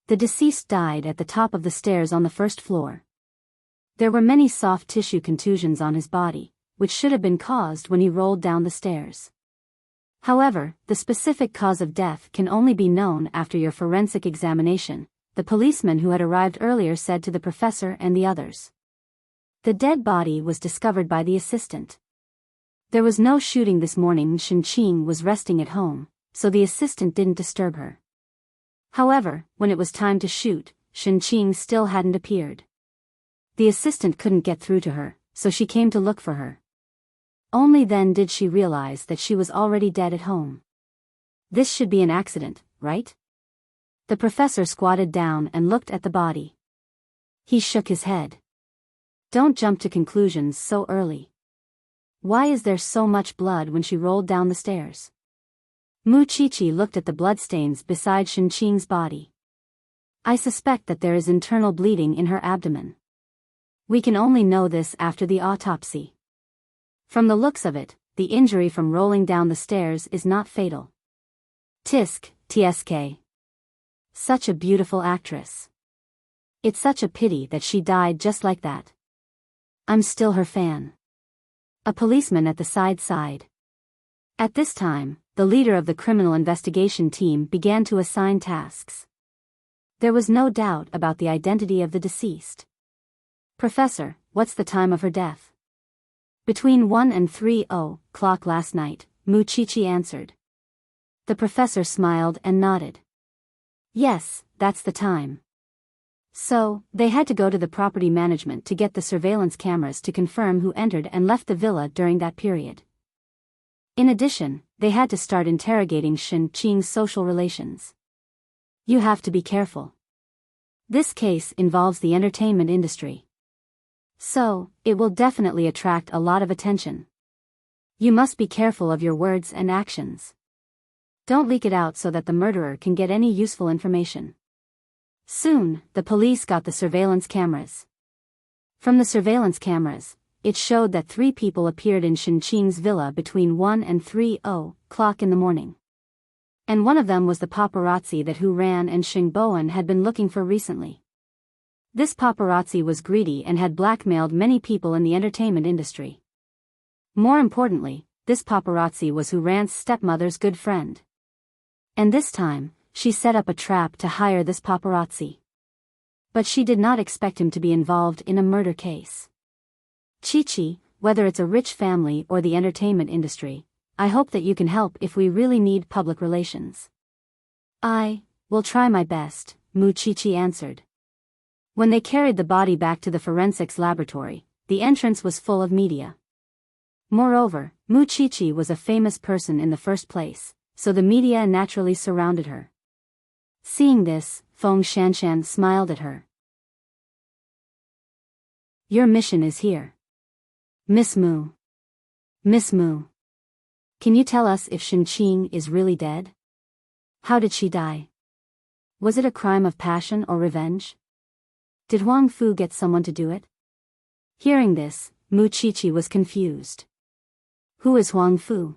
The deceased died at the top of the stairs on the first floor. There were many soft tissue contusions on his body, which should have been caused when he rolled down the stairs. However, the specific cause of death can only be known after your forensic examination, the policeman who had arrived earlier said to the professor and the others. The dead body was discovered by the assistant. There was no shooting this morning. Shenqing was resting at home, so the assistant didn't disturb her. However, when it was time to shoot, Shenqing still hadn't appeared. The assistant couldn't get through to her, so she came to look for her. Only then did she realize that she was already dead at home. This should be an accident, right? The professor squatted down and looked at the body. He shook his head. Don't jump to conclusions so early. Why is there so much blood when she rolled down the stairs? Mu Chi-Chi looked at the bloodstains beside Shenqing's body. I suspect that there is internal bleeding in her abdomen. We can only know this after the autopsy. From the looks of it, the injury from rolling down the stairs is not fatal. Tsk. Such a beautiful actress. It's such a pity that she died just like that. I'm still her fan. A policeman at the side sighed. At this time, the leader of the criminal investigation team began to assign tasks. There was no doubt about the identity of the deceased. Professor, what's the time of her death? Between 1 and 3:00 last night, Muchichi answered. The professor smiled and nodded. Yes, that's the time. So, they had to go to the property management to get the surveillance cameras to confirm who entered and left the villa during that period. In addition, they had to start interrogating Shin Qing's social relations. You have to be careful. This case involves the entertainment industry. So, it will definitely attract a lot of attention. You must be careful of your words and actions. Don't leak it out so that the murderer can get any useful information. Soon, the police got the surveillance cameras. From the surveillance cameras, it showed that 3 people appeared in Shin Qing's villa between 1 and 3:00 in the morning. And one of them was the paparazzi that Hu Ran and Xing Bowen had been looking for recently. This paparazzi was greedy and had blackmailed many people in the entertainment industry. More importantly, this paparazzi was Hu Ran's stepmother's good friend. And this time, she set up a trap to hire this paparazzi. But she did not expect him to be involved in a murder case. Chi-Chi, whether it's a rich family or the entertainment industry, I hope that you can help if we really need public relations. I will try my best, Mu-Chi-Chi answered. When they carried the body back to the forensics laboratory, the entrance was full of media. Moreover, Mu-Chi-Chi was a famous person in the first place, so the media naturally surrounded her. Seeing this, Feng Shanshan smiled at her. Your mission is here. Miss Mu. Miss Mu. Can you tell us if Shin Qing is really dead? How did she die? Was it a crime of passion or revenge? Did Huang Fu get someone to do it? Hearing this, Mu Chi-Chi was confused. Who is Huang Fu?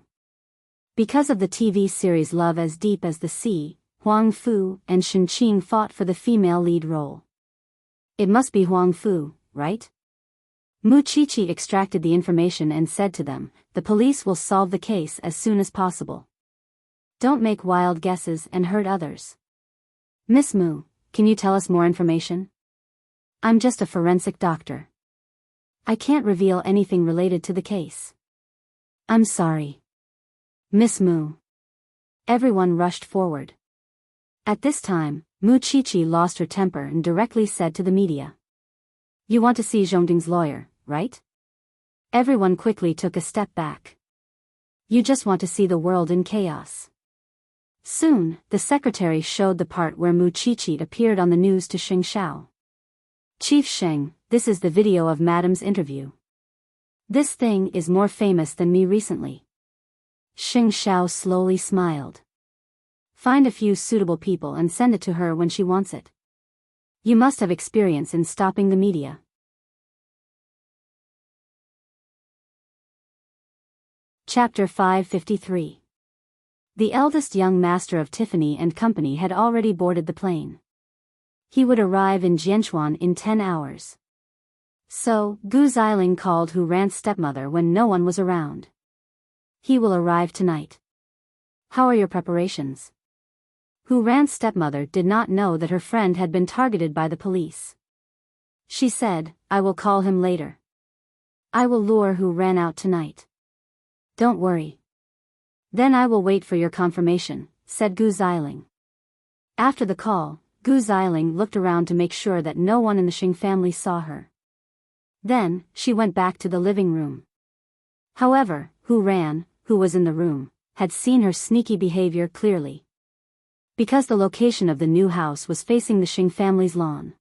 Because of the TV series Love as Deep as the Sea, Huang Fu and Shin Qing fought for the female lead role. It must be Huang Fu, right? Mu Chi-Chi extracted the information and said to them, the police will solve the case as soon as possible. Don't make wild guesses and hurt others. Miss Mu, can you tell us more information? I'm just a forensic doctor. I can't reveal anything related to the case. I'm sorry. Miss Mu. Everyone rushed forward. At this time, Mu Chi-Chi lost her temper and directly said to the media. You want to see Zhongding's lawyer, right? Everyone quickly took a step back. You just want to see the world in chaos. Soon, the secretary showed the part where Mu Chi-Chi appeared on the news to Xing Xiao. Chief Sheng, this is the video of Madam's interview. This thing is more famous than me recently. Xing Xiao slowly smiled. Find a few suitable people and send it to her when she wants it. You must have experience in stopping the media. Chapter 553. The eldest young master of Tiffany and Company had already boarded the plane. He would arrive in Jianchuan in 10 hours. So, Gu Xiling called Hu Ran's stepmother when no one was around. He will arrive tonight. How are your preparations? Hu Ran's stepmother did not know that her friend had been targeted by the police. She said, I will call him later. I will lure Hu Ran out tonight. Don't worry. Then I will wait for your confirmation, said Gu Xiling. After the call, Gu Xiling looked around to make sure that no one in the Xing family saw her. Then, she went back to the living room. However, Hu Ran, who was in the room, had seen her sneaky behavior clearly. Because the location of the new house was facing the Xing family's lawn.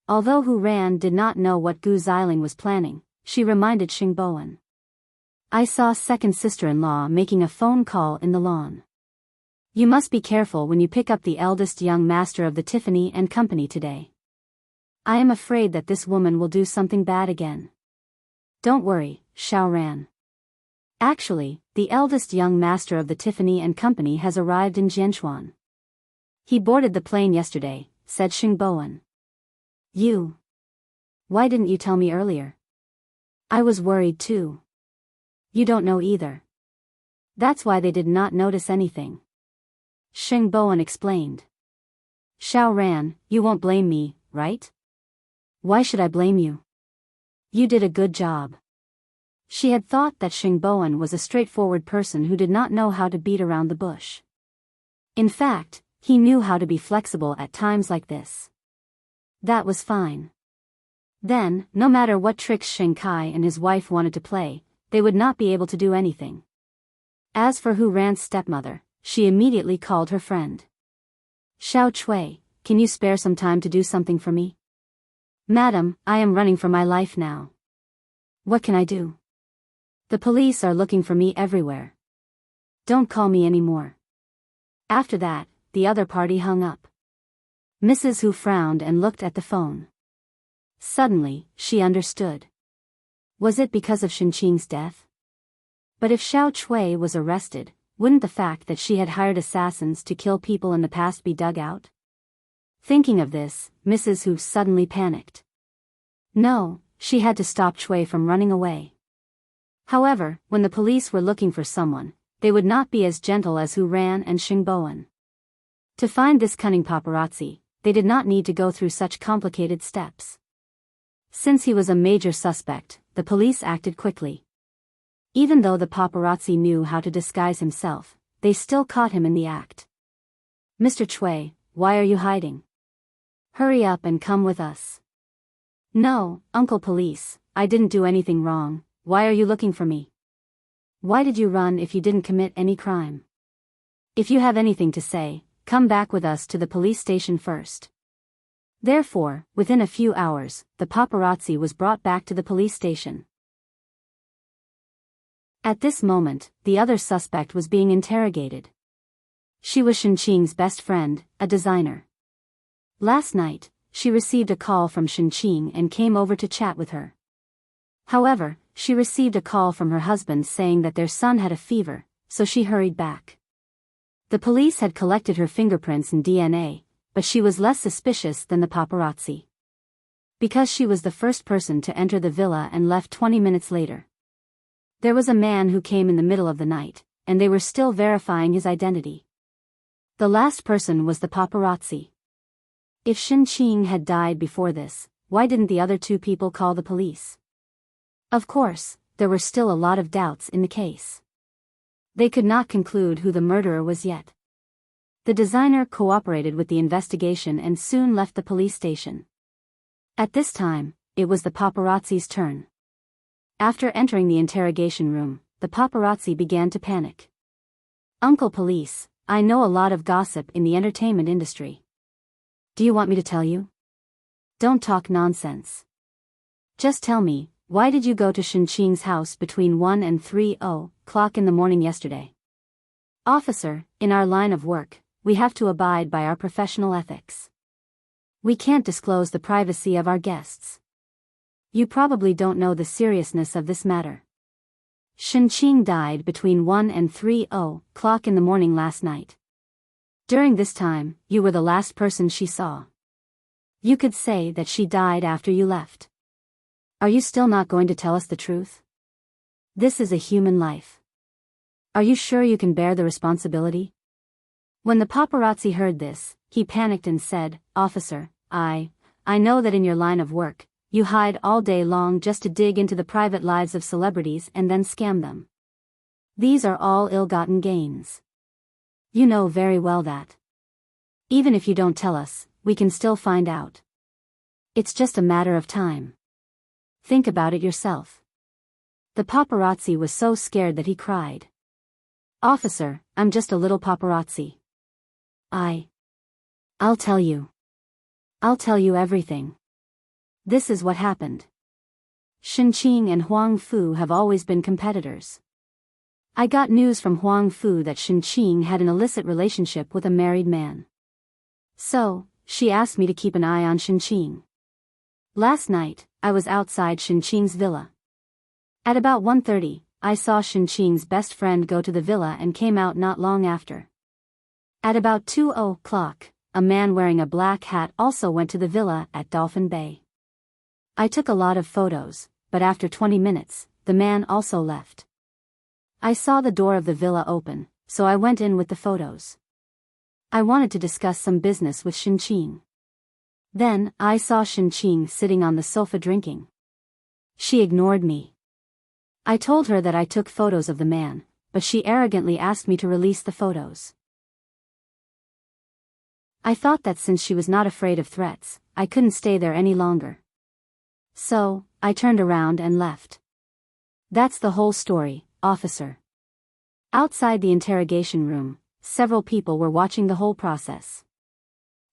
Although Hu Ran did not know what Gu Xiling was planning, she reminded Xing Bowen. I saw second sister-in-law making a phone call in the lawn. You must be careful when you pick up the eldest young master of the Tiffany and Company today. I am afraid that this woman will do something bad again. Don't worry, Xiao Ran. Actually, the eldest young master of the Tiffany and Company has arrived in Jianchuan. He boarded the plane yesterday, said Xingboan. You. Why didn't you tell me earlier? I was worried too. You don't know either. That's why they did not notice anything. Xingboan explained. Xiao Ran, you won't blame me, right? Why should I blame you? You did a good job. She had thought that Xingboan was a straightforward person who did not know how to beat around the bush. In fact, he knew how to be flexible at times like this. That was fine. Then, no matter what tricks Shen Kai and his wife wanted to play, they would not be able to do anything. As for Hu Ran's stepmother, she immediately called her friend. Xiao Chui, can you spare some time to do something for me? Madam, I am running for my life now. What can I do? The police are looking for me everywhere. Don't call me anymore. After that, the other party hung up. Mrs. Hu frowned and looked at the phone. Suddenly, she understood. Was it because of Xinqing's death? But if Xiao Chui was arrested, wouldn't the fact that she had hired assassins to kill people in the past be dug out? Thinking of this, Mrs. Hu suddenly panicked. No, she had to stop Chui from running away. However, when the police were looking for someone, they would not be as gentle as Hu Ran and Xingboan. To find this cunning paparazzi, they did not need to go through such complicated steps. Since he was a major suspect, the police acted quickly. Even though the paparazzi knew how to disguise himself, they still caught him in the act. Mr. Chui, why are you hiding? Hurry up and come with us. No, Uncle Police, I didn't do anything wrong. Why are you looking for me? Why did you run if you didn't commit any crime? If you have anything to say, come back with us to the police station first. Therefore, within a few hours, the paparazzi was brought back to the police station. At this moment, the other suspect was being interrogated. She was Xinqing's best friend, a designer. Last night, she received a call from Xinqing and came over to chat with her. However, she received a call from her husband saying that their son had a fever, so she hurried back. The police had collected her fingerprints and DNA, but she was less suspicious than the paparazzi. Because she was the first person to enter the villa and left 20 minutes later. There was a man who came in the middle of the night, and they were still verifying his identity. The last person was the paparazzi. If Xinqing had died before this, why didn't the other two people call the police? Of course, there were still a lot of doubts in the case. They could not conclude who the murderer was yet. The designer cooperated with the investigation and soon left the police station. At this time, it was the paparazzi's turn. After entering the interrogation room, the paparazzi began to panic. Uncle Police, I know a lot of gossip in the entertainment industry. Do you want me to tell you? Don't talk nonsense. Just tell me, why did you go to Xinqing's house between 1 and 3:00 in the morning yesterday? Officer, in our line of work, we have to abide by our professional ethics. We can't disclose the privacy of our guests. You probably don't know the seriousness of this matter. Xinqing died between 1 and 3:00 in the morning last night. During this time, you were the last person she saw. You could say that she died after you left. Are you still not going to tell us the truth? This is a human life. Are you sure you can bear the responsibility? When the paparazzi heard this, he panicked and said, Officer, I know that in your line of work, you hide all day long just to dig into the private lives of celebrities and then scam them. These are all ill-gotten gains. You know very well that. Even if you don't tell us, we can still find out. It's just a matter of time. Think about it yourself. The paparazzi was so scared that he cried. Officer, I'm just a little paparazzi. I'll tell you. I'll tell you everything. This is what happened. Xinqing and Huang Fu have always been competitors. I got news from Huang Fu that Xinqing had an illicit relationship with a married man. So, she asked me to keep an eye on Xinqing. Last night, I was outside Xinqing's villa. At about 1:30, I saw Shinqing's best friend go to the villa and came out not long after. At about 2:00, a man wearing a black hat also went to the villa at Dolphin Bay. I took a lot of photos, but after 20 minutes, the man also left. I saw the door of the villa open, so I went in with the photos. I wanted to discuss some business with Shinqing. Then, I saw Shinqing sitting on the sofa drinking. She ignored me. I told her that I took photos of the man, but she arrogantly asked me to release the photos. I thought that since she was not afraid of threats, I couldn't stay there any longer. So, I turned around and left. That's the whole story, officer. Outside the interrogation room, several people were watching the whole process.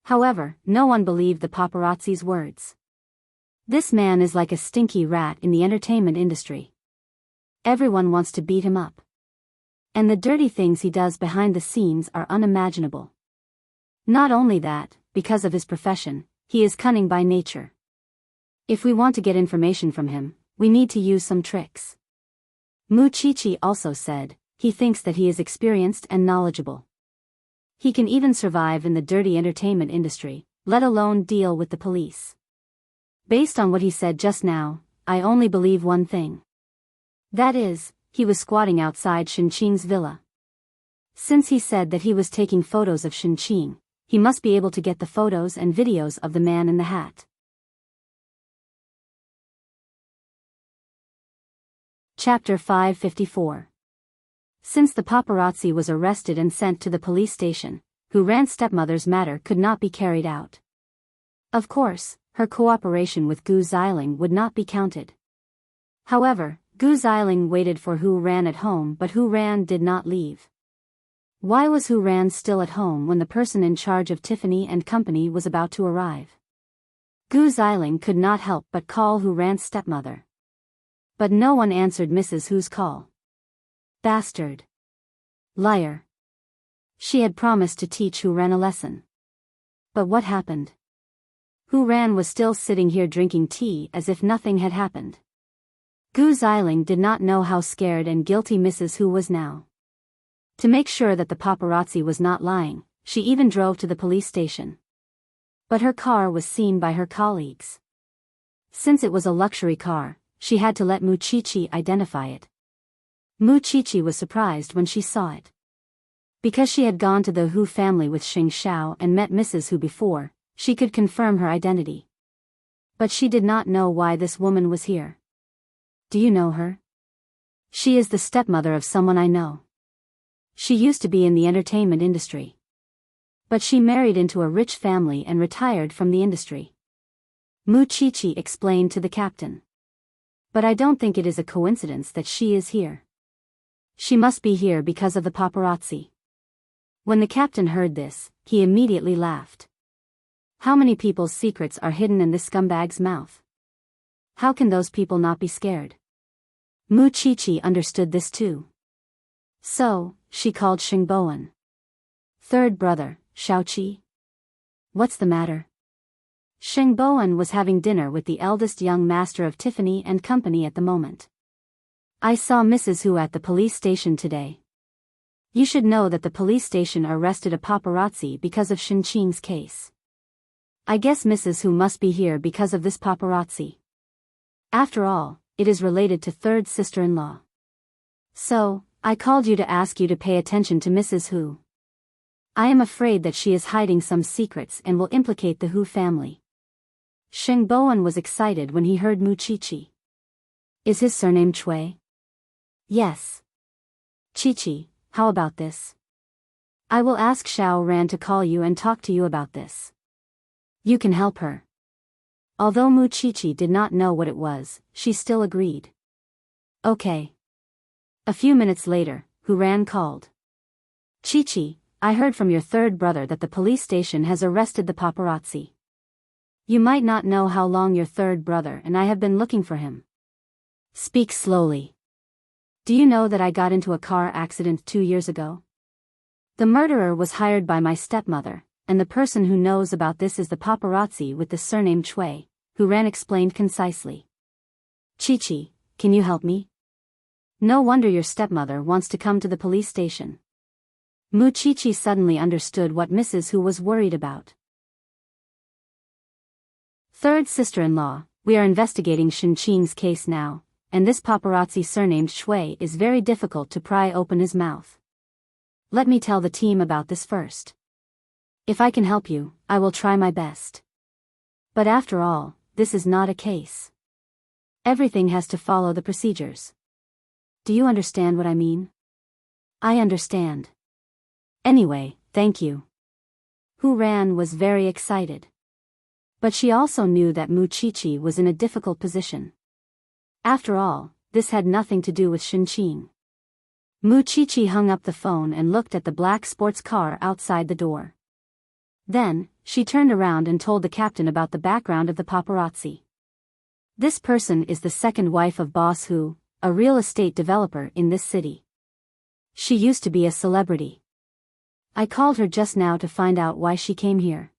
However, no one believed the paparazzi's words. This man is like a stinky rat in the entertainment industry. Everyone wants to beat him up. And the dirty things he does behind the scenes are unimaginable. Not only that, because of his profession, he is cunning by nature. If we want to get information from him, we need to use some tricks. Muchichi also said, he thinks that he is experienced and knowledgeable. He can even survive in the dirty entertainment industry, let alone deal with the police. Based on what he said just now, I only believe one thing. That is, he was squatting outside Shinqing's villa. Since he said that he was taking photos of Shinqing, he must be able to get the photos and videos of the man in the hat. Chapter 554. Since the paparazzi was arrested and sent to the police station, Hu Ran's stepmother's matter could not be carried out. Of course, her cooperation with Gu Xiling would not be counted. However, Gu Xiling waited for Hu Ran at home, but Hu Ran did not leave. Why was Hu Ran still at home when the person in charge of Tiffany and Company was about to arrive? Gu Xiling could not help but call Hu Ran's stepmother. But no one answered Mrs. Hu's call. Bastard. Liar. She had promised to teach Hu Ran a lesson. But what happened? Hu Ran was still sitting here drinking tea as if nothing had happened. Gu Xiling did not know how scared and guilty Mrs. Hu was now. To make sure that the paparazzi was not lying, she even drove to the police station. But her car was seen by her colleagues. Since it was a luxury car, she had to let Muchichi identify it. Muchichi was surprised when she saw it. Because she had gone to the Hu family with Xing Xiao and met Mrs. Hu before, she could confirm her identity. But she did not know why this woman was here. Do you know her? She is the stepmother of someone I know. She used to be in the entertainment industry. But she married into a rich family and retired from the industry. Muchichi explained to the captain. But I don't think it is a coincidence that she is here. She must be here because of the paparazzi. When the captain heard this, he immediately laughed. How many people's secrets are hidden in this scumbag's mouth? How can those people not be scared? Muchichi understood this too. So, she called Xingboan. Third brother, Shaoqi. What's the matter? Xingboan was having dinner with the eldest young master of Tiffany and Company at the moment. I saw Mrs. Hu at the police station today. You should know that the police station arrested a paparazzi because of Shinqing's case. I guess Mrs. Hu must be here because of this paparazzi. After all, it is related to third sister-in-law. So, I called you to ask you to pay attention to Mrs. Hu. I am afraid that she is hiding some secrets and will implicate the Hu family. Xingboan was excited when he heard Muchichi. Is his surname Chui? Yes. Chichi, how about this? I will ask Xiao Ran to call you and talk to you about this. You can help her. Although Muchichi did not know what it was, she still agreed. Okay. A few minutes later, Hu Ran called. Chichi, I heard from your third brother that the police station has arrested the paparazzi. You might not know how long your third brother and I have been looking for him. Speak slowly. Do you know that I got into a car accident 2 years ago? The murderer was hired by my stepmother, and the person who knows about this is the paparazzi with the surname Chui, Hu Ran explained concisely. Chichi, can you help me? No wonder your stepmother wants to come to the police station. Muchichi suddenly understood what Mrs. Hu was worried about. Third sister-in-law, we are investigating Shenqing's case now, and this paparazzi surnamed Shui is very difficult to pry open his mouth. Let me tell the team about this first. If I can help you, I will try my best. But after all, this is not a case. Everything has to follow the procedures. Do you understand what I mean? I understand. Anyway, thank you. Hu Ran was very excited. But she also knew that Muchichi was in a difficult position. After all, this had nothing to do with Shenqing. Muchichi hung up the phone and looked at the black sports car outside the door. Then, she turned around and told the captain about the background of the paparazzi. This person is the second wife of Boss Hu, a real estate developer in this city. She used to be a celebrity. I called her just now to find out why she came here.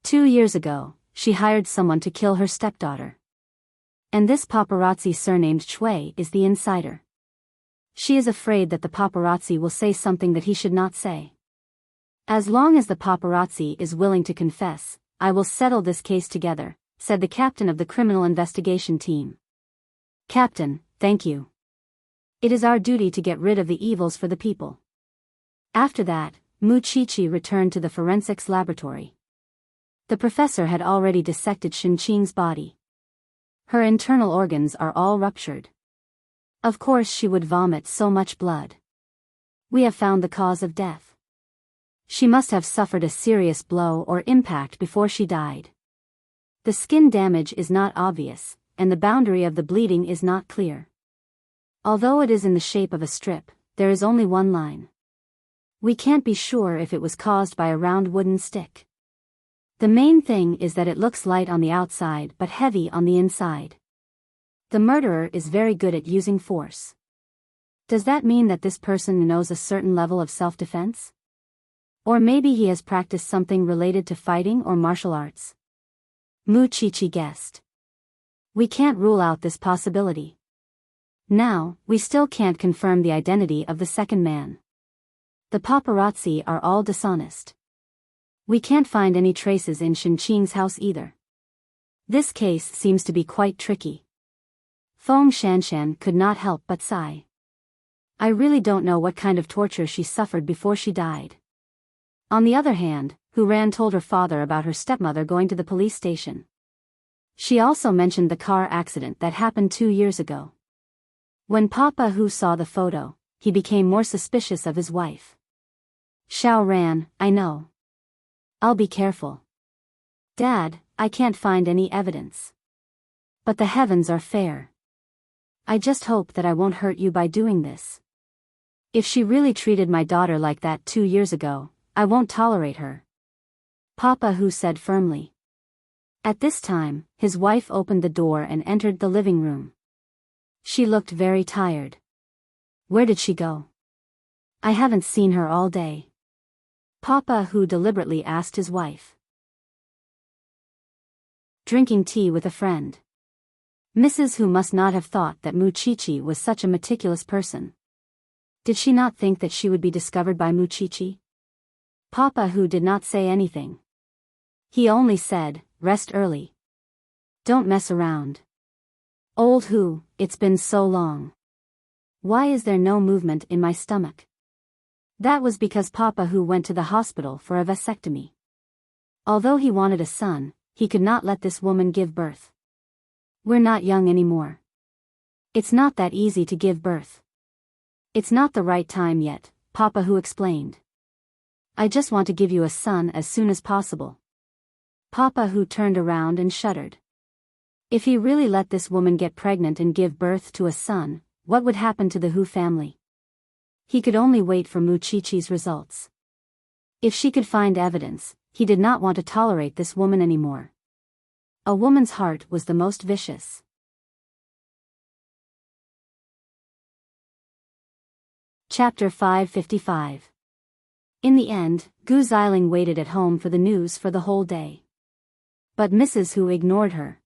2 years ago, she hired someone to kill her stepdaughter. And this paparazzi surnamed Shui is the insider. She is afraid that the paparazzi will say something that he should not say. As long as the paparazzi is willing to confess, I will settle this case together, said the captain of the criminal investigation team. Captain, thank you. It is our duty to get rid of the evils for the people. After that, Muchichi returned to the forensics laboratory. The professor had already dissected Shenqing's body. Her internal organs are all ruptured. Of course she would vomit so much blood. We have found the cause of death. She must have suffered a serious blow or impact before she died. The skin damage is not obvious, and the boundary of the bleeding is not clear. Although it is in the shape of a strip, there is only one line. We can't be sure if it was caused by a round wooden stick. The main thing is that it looks light on the outside but heavy on the inside. The murderer is very good at using force. Does that mean that this person knows a certain level of self-defense? Or maybe he has practiced something related to fighting or martial arts? Muchichi guessed. We can't rule out this possibility. Now, we still can't confirm the identity of the second man. The paparazzi are all dishonest. We can't find any traces in Shenqing's house either. This case seems to be quite tricky. Feng Shanshan could not help but sigh. I really don't know what kind of torture she suffered before she died. On the other hand, Hu Ran told her father about her stepmother going to the police station. She also mentioned the car accident that happened 2 years ago. When Papa Hu saw the photo, he became more suspicious of his wife. Xiao Ran, I know. I'll be careful. Dad, I can't find any evidence. But the heavens are fair. I just hope that I won't hurt you by doing this. If she really treated my daughter like that 2 years ago, I won't tolerate her. Papa Hu said firmly. At this time, his wife opened the door and entered the living room. She looked very tired. Where did she go? I haven't seen her all day. Papa Hu deliberately asked his wife. Drinking tea with a friend. Mrs. Hu must not have thought that Muchichi was such a meticulous person. Did she not think that she would be discovered by Muchichi? Papa Hu did not say anything. He only said, rest early. Don't mess around. Old Hu, it's been so long. Why is there no movement in my stomach? That was because Papa Hu went to the hospital for a vasectomy. Although he wanted a son, he could not let this woman give birth. We're not young anymore. It's not that easy to give birth. It's not the right time yet, Papa Hu explained. I just want to give you a son as soon as possible. Papa Hu turned around and shuddered. If he really let this woman get pregnant and give birth to a son, what would happen to the Hu family? He could only wait for Muchichi's results. If she could find evidence, he did not want to tolerate this woman anymore. A woman's heart was the most vicious. Chapter 555. In the end, Gu Xiling waited at home for the news for the whole day. But Mrs. Hu ignored her.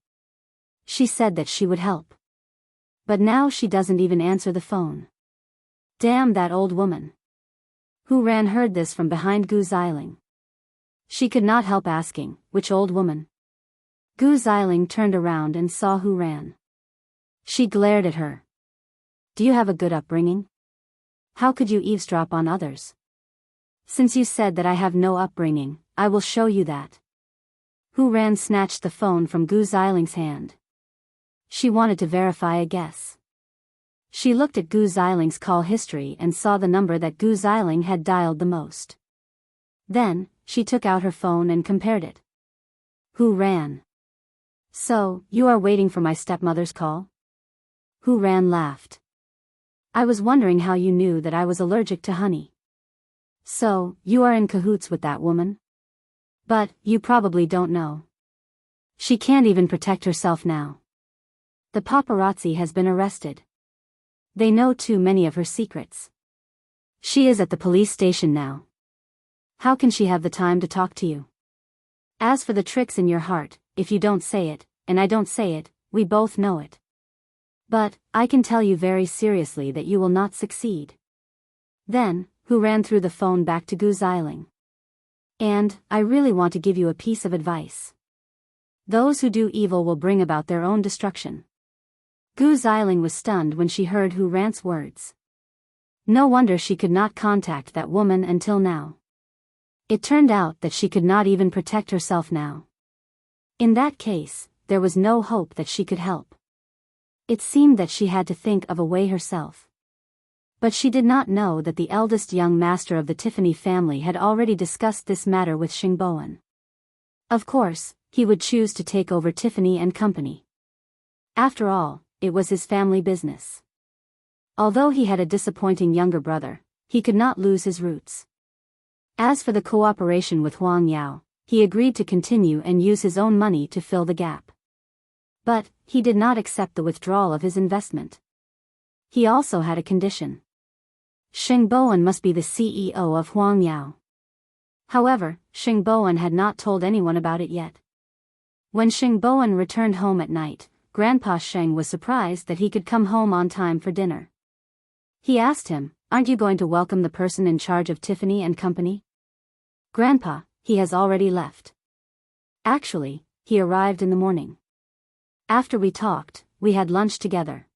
She said that she would help. But now she doesn't even answer the phone. Damn that old woman. Hu Ran heard this from behind Gu Xiling. She could not help asking, which old woman? Gu Xiling turned around and saw Hu Ran. She glared at her. Do you have a good upbringing? How could you eavesdrop on others? Since you said that I have no upbringing, I will show you that. Hu Ran snatched the phone from Gu Xiling's hand. She wanted to verify a guess. She looked at Gu Xiling's call history and saw the number that Gu Xiling had dialed the most. Then, she took out her phone and compared it. Hu Ran. So, you are waiting for my stepmother's call? Hu Ran laughed. I was wondering how you knew that I was allergic to honey. So, you are in cahoots with that woman? But, you probably don't know. She can't even protect herself now. The paparazzi has been arrested. They know too many of her secrets. She is at the police station now. How can she have the time to talk to you? As for the tricks in your heart, if you don't say it, and I don't say it, we both know it. But, I can tell you very seriously that you will not succeed. Then, Hu Ran threw the phone back to Gu Xiling. And, I really want to give you a piece of advice. Those who do evil will bring about their own destruction. Gu Xiling was stunned when she heard Hu Ran's words. No wonder she could not contact that woman until now. It turned out that she could not even protect herself now. In that case, there was no hope that she could help. It seemed that she had to think of a way herself. But she did not know that the eldest young master of the Tiffany family had already discussed this matter with Xingboan. Of course, he would choose to take over Tiffany and Company. After all, it was his family business. Although he had a disappointing younger brother, he could not lose his roots. As for the cooperation with Huang Yao, he agreed to continue and use his own money to fill the gap. But, he did not accept the withdrawal of his investment. He also had a condition. Xingboan must be the CEO of Huang Yao. However, Xingboan had not told anyone about it yet. When Xingboan returned home at night, Grandpa Sheng was surprised that he could come home on time for dinner. He asked him, "Aren't you going to welcome the person in charge of Tiffany and Company?" "Grandpa, he has already left. Actually, he arrived in the morning. After we talked, we had lunch together.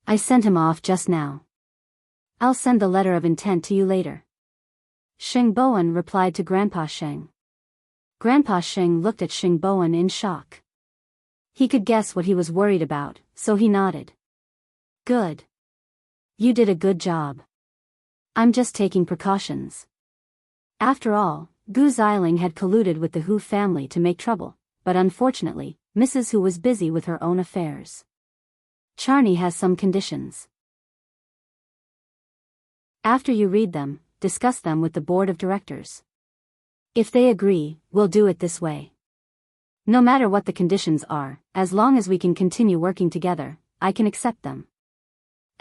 I sent him off just now. I'll send the letter of intent to you later." Xingboan replied to Grandpa Sheng. Grandpa Sheng looked at Xingboan in shock. He could guess what he was worried about, so he nodded. "Good. You did a good job. I'm just taking precautions." After all, Gu Xiling had colluded with the Hu family to make trouble, but unfortunately, Mrs. Hu was busy with her own affairs. Charney has some conditions. After you read them, discuss them with the board of directors. If they agree, we'll do it this way. No matter what the conditions are, as long as we can continue working together, I can accept them.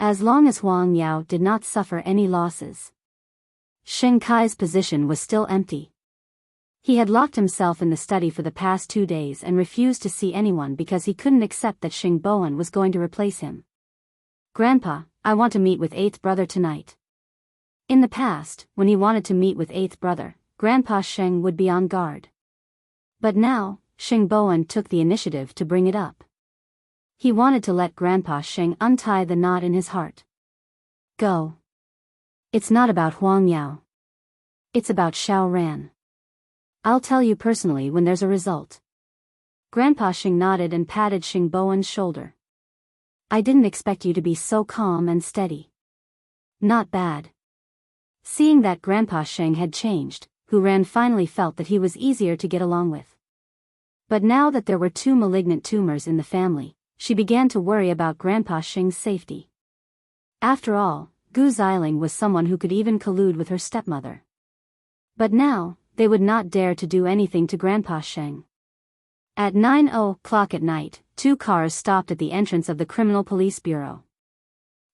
As long as Huang Yao did not suffer any losses. Sheng Kai's position was still empty. He had locked himself in the study for the past 2 days and refused to see anyone because he couldn't accept that Xingboan was going to replace him. "Grandpa, I want to meet with 8th brother tonight." In the past, when he wanted to meet with 8th brother, Grandpa Sheng would be on guard. But now, Xingboan took the initiative to bring it up. He wanted to let Grandpa Sheng untie the knot in his heart. "Go. It's not about Huang Yao. It's about Xiao Ran. I'll tell you personally when there's a result." Grandpa Sheng nodded and patted Xingboan's shoulder. "I didn't expect you to be so calm and steady." "Not bad." Seeing that Grandpa Sheng had changed, Hu Ran finally felt that he was easier to get along with. But now that there were 2 malignant tumors in the family, she began to worry about Grandpa Sheng's safety. After all, Gu Xiling was someone who could even collude with her stepmother. But now, they would not dare to do anything to Grandpa Sheng. At 9:00 at night, 2 cars stopped at the entrance of the Criminal Police Bureau.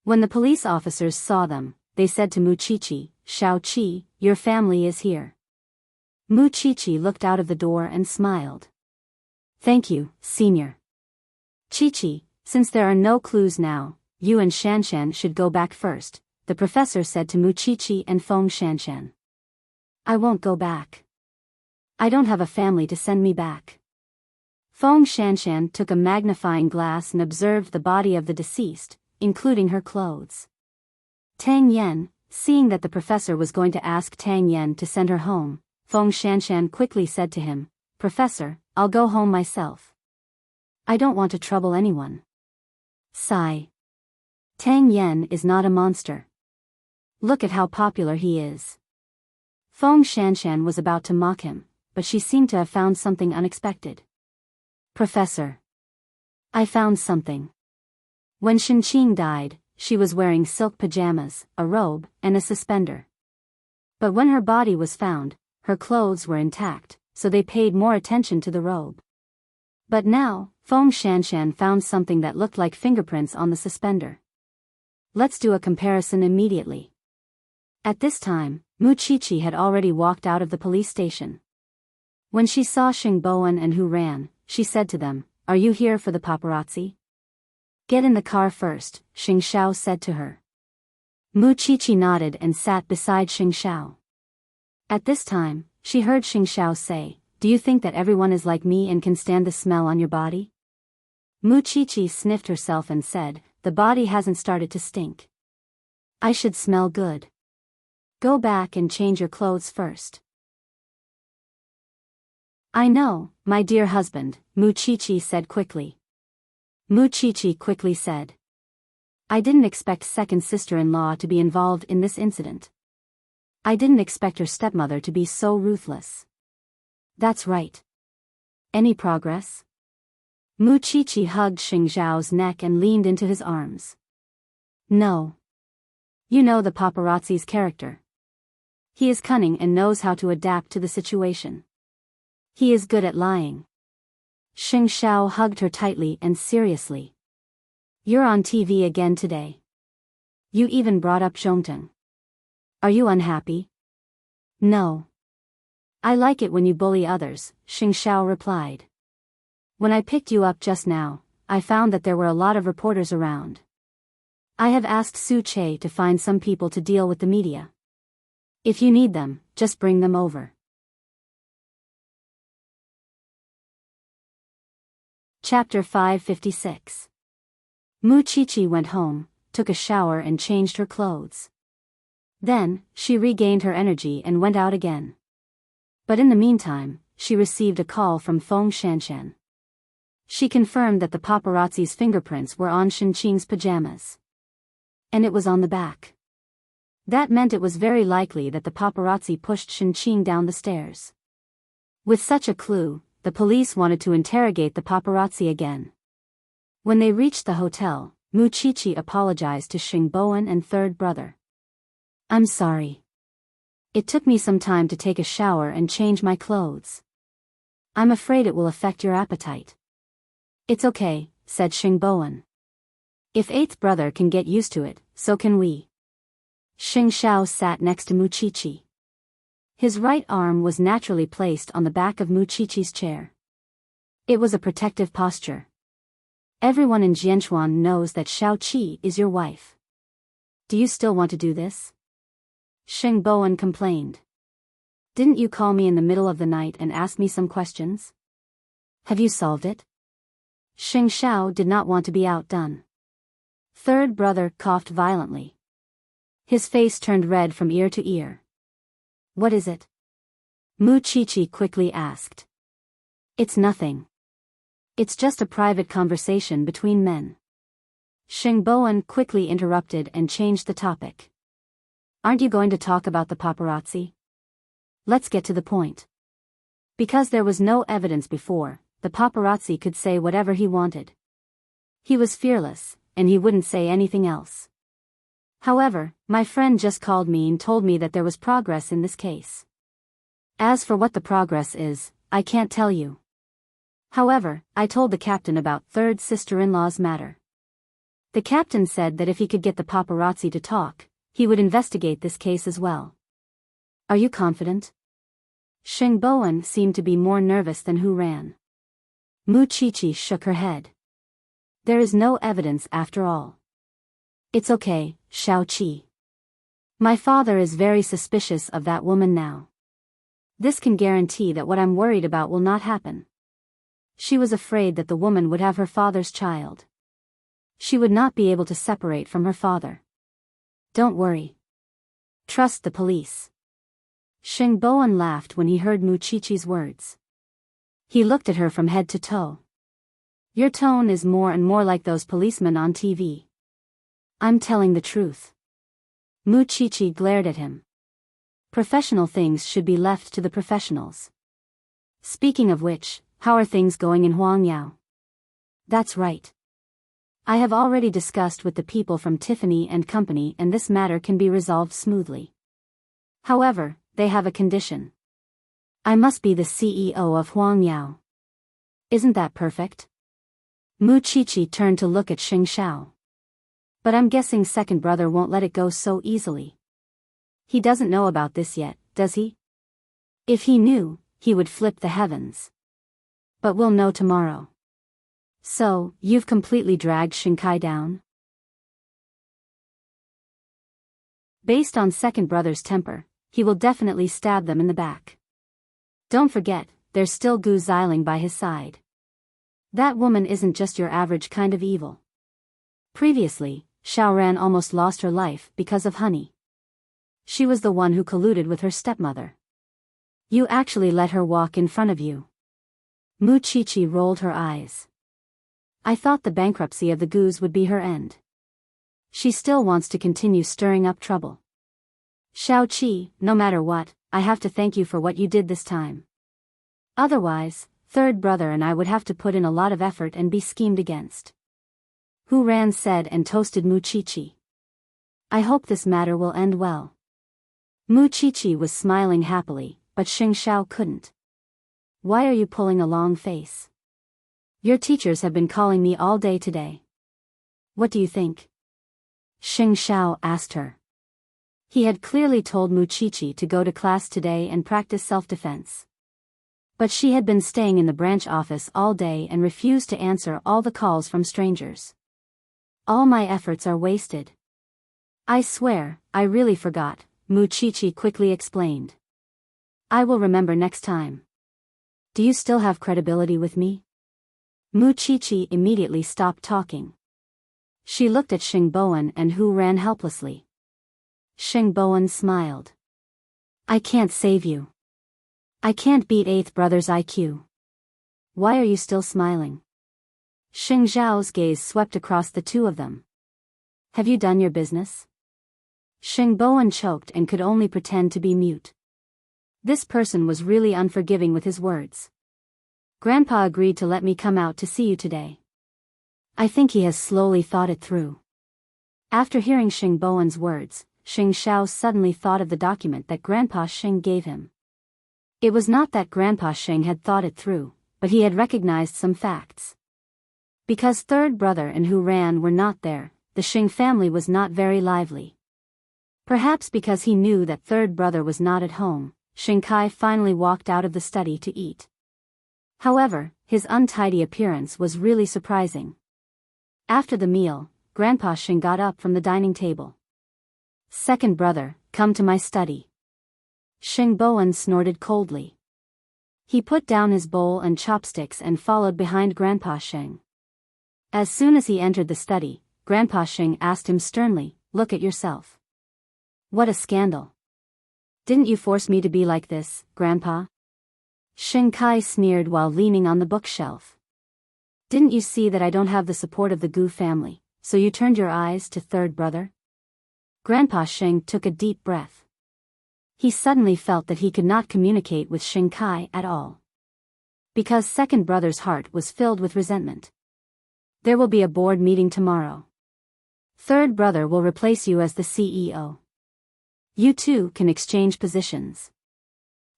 When the police officers saw them, they said to Mu Chichi, "Xiao Qi, your family is here." Mu Chichi looked out of the door and smiled. "Thank you, Senior." Chichi, Since there are no clues now, you and Shanshan should go back first, the professor said to Muchichi and Feng Shanshan. I won't go back. I don't have a family to send me back. Feng Shanshan took a magnifying glass and observed the body of the deceased, including her clothes. Tang Yen, seeing that the professor was going to ask Tang Yen to send her home, Feng Shanshan quickly said to him, Professor, I'll go home myself. I don't want to trouble anyone. Sigh. Tang Yen is not a monster. Look at how popular he is. Feng Shanshan was about to mock him, but she seemed to have found something unexpected. Professor. I found something. When Shinqing died, she was wearing silk pajamas, a robe, and a suspender. But when her body was found, her clothes were intact, so they paid more attention to the robe. But now, Feng Shanshan found something that looked like fingerprints on the suspender. Let's do a comparison immediately. At this time, Muchichi had already walked out of the police station. When she saw Xingboan and Hu Ran, she said to them, Are you here for the paparazzi? Get in the car first, Xing Xiao said to her. Muchichi nodded and sat beside Xing Xiao. At this time, she heard Xing Xiao say, Do you think that everyone is like me and can stand the smell on your body? Muchichi sniffed herself and said, The body hasn't started to stink. I should smell good. Go back and change your clothes first. I know, my dear husband, Muchichi said quickly. Muchichi quickly said. I didn't expect second sister-in-law to be involved in this incident. I didn't expect her stepmother to be so ruthless. That's right. Any progress? Muchichi hugged Xing Zhao's neck and leaned into his arms. No. You know the paparazzi's character. He is cunning and knows how to adapt to the situation. He is good at lying. Xing Xiao hugged her tightly and seriously. You're on TV again today. You even brought up Zhongteng. Are you unhappy? No. I like it when you bully others, Xing Xiao replied. When I picked you up just now, I found that there were a lot of reporters around. I have asked Su Che to find some people to deal with the media. If you need them, just bring them over. Chapter 556. Muchichi went home, took a shower and changed her clothes. Then, she regained her energy and went out again. But in the meantime, she received a call from Feng Shanshan. She confirmed that the paparazzi's fingerprints were on Shinqing's pajamas. And it was on the back. That meant it was very likely that the paparazzi pushed Shinqing down the stairs. With such a clue, the police wanted to interrogate the paparazzi again. When they reached the hotel, Muchichi apologized to Xingboan and third brother. I'm sorry. It took me some time to take a shower and change my clothes. I'm afraid it will affect your appetite. It's okay, said Xingboan. If eighth brother can get used to it, so can we. Xing Xiao sat next to Muchichi. His right arm was naturally placed on the back of Muchichi's chair. It was a protective posture. Everyone in Jianchuan knows that Xiao Qi is your wife. Do you still want to do this? Xingboan complained. Didn't you call me in the middle of the night and ask me some questions? Have you solved it? Xing Xiao did not want to be outdone. Third brother coughed violently. His face turned red from ear to ear. What is it? Muchichi quickly asked. It's nothing. It's just a private conversation between men. Xingboan quickly interrupted and changed the topic. Aren't you going to talk about the paparazzi? Let's get to the point. Because there was no evidence before, the paparazzi could say whatever he wanted. He was fearless, and he wouldn't say anything else. However, my friend just called me and told me that there was progress in this case. As for what the progress is, I can't tell you. However, I told the captain about third sister-in-law's matter. The captain said that if he could get the paparazzi to talk, he would investigate this case as well. Are you confident? Xingboan seemed to be more nervous than Hu Ran. Muchichi shook her head. There is no evidence after all. It's okay, Xiao Qi. My father is very suspicious of that woman now. This can guarantee that what I'm worried about will not happen. She was afraid that the woman would have her father's child. She would not be able to separate from her father. Don't worry. Trust the police. Xing Bowen laughed when he heard Mu Qiqi's words. He looked at her from head to toe. Your tone is more and more like those policemen on TV. I'm telling the truth. Mu Qiqi glared at him. Professional things should be left to the professionals. Speaking of which, how are things going in Huangyao? That's right. I have already discussed with the people from Tiffany and Company and this matter can be resolved smoothly. However, they have a condition. I must be the CEO of Huangyao. Isn't that perfect? Mu Qiqi turned to look at Xing Xiao. But I'm guessing second brother won't let it go so easily. He doesn't know about this yet, does he? If he knew, he would flip the heavens. But we'll know tomorrow. So, you've completely dragged Xingkai down? Based on second brother's temper, he will definitely stab them in the back. Don't forget, there's still Gu Xiling by his side. That woman isn't just your average kind of evil. Previously, Xiaoran almost lost her life because of honey. She was the one who colluded with her stepmother. You actually let her walk in front of you. Mu Qiqi rolled her eyes. I thought the bankruptcy of the Gus would be her end. She still wants to continue stirring up trouble. Xiao Qi, no matter what, I have to thank you for what you did this time. Otherwise, third brother and I would have to put in a lot of effort and be schemed against. Hu Ran said and toasted Mu Qiqi. I hope this matter will end well. Mu Qiqi was smiling happily, but Xing Xiao couldn't. Why are you pulling a long face? Your teachers have been calling me all day today. What do you think? Xing Xiao asked her. He had clearly told Mu Qiqi to go to class today and practice self-defense. But she had been staying in the branch office all day and refused to answer all the calls from strangers. All my efforts are wasted. I swear, I really forgot, Mu Qiqi quickly explained. I will remember next time. Do you still have credibility with me? Mu Qiqi immediately stopped talking. She looked at Xing Bowen and Hu Ran helplessly. Xing Bowen smiled. I can't save you. I can't beat eighth brother's IQ. Why are you still smiling? Xing Zhao's gaze swept across the two of them. Have you done your business? Xing Bowen choked and could only pretend to be mute. This person was really unforgiving with his words. Grandpa agreed to let me come out to see you today. I think he has slowly thought it through. After hearing Xing Bowen's words, Xing Xiao suddenly thought of the document that Grandpa Xing gave him. It was not that Grandpa Xing had thought it through, but he had recognized some facts. Because third brother and Hu Ran were not there, the Xing family was not very lively. Perhaps because he knew that third brother was not at home, Xing Kai finally walked out of the study to eat. However, his untidy appearance was really surprising. After the meal, Grandpa Xing got up from the dining table. Second brother, come to my study. Xing Bowen snorted coldly. He put down his bowl and chopsticks and followed behind Grandpa Xing. As soon as he entered the study, Grandpa Xing asked him sternly, look at yourself. What a scandal. Didn't you force me to be like this, Grandpa? Xing Kai sneered while leaning on the bookshelf. Didn't you see that I don't have the support of the Gu family, so you turned your eyes to third brother? Grandpa Xing took a deep breath. He suddenly felt that he could not communicate with Xing Kai at all. Because second brother's heart was filled with resentment. There will be a board meeting tomorrow. Third brother will replace you as the CEO. You two can exchange positions.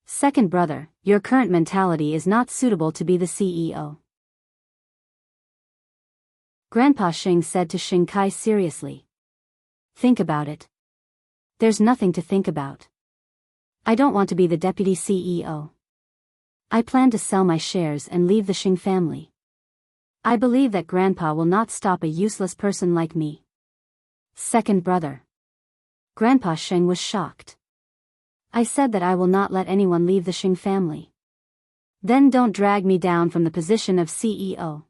Second brother, your current mentality is not suitable to be the CEO. Grandpa Xing said to Xing Kai seriously. Think about it. There's nothing to think about. I don't want to be the deputy CEO. I plan to sell my shares and leave the Xing family. I believe that Grandpa will not stop a useless person like me. Second brother. Grandpa Sheng was shocked. I said that I will not let anyone leave the Sheng family. Then don't drag me down from the position of CEO.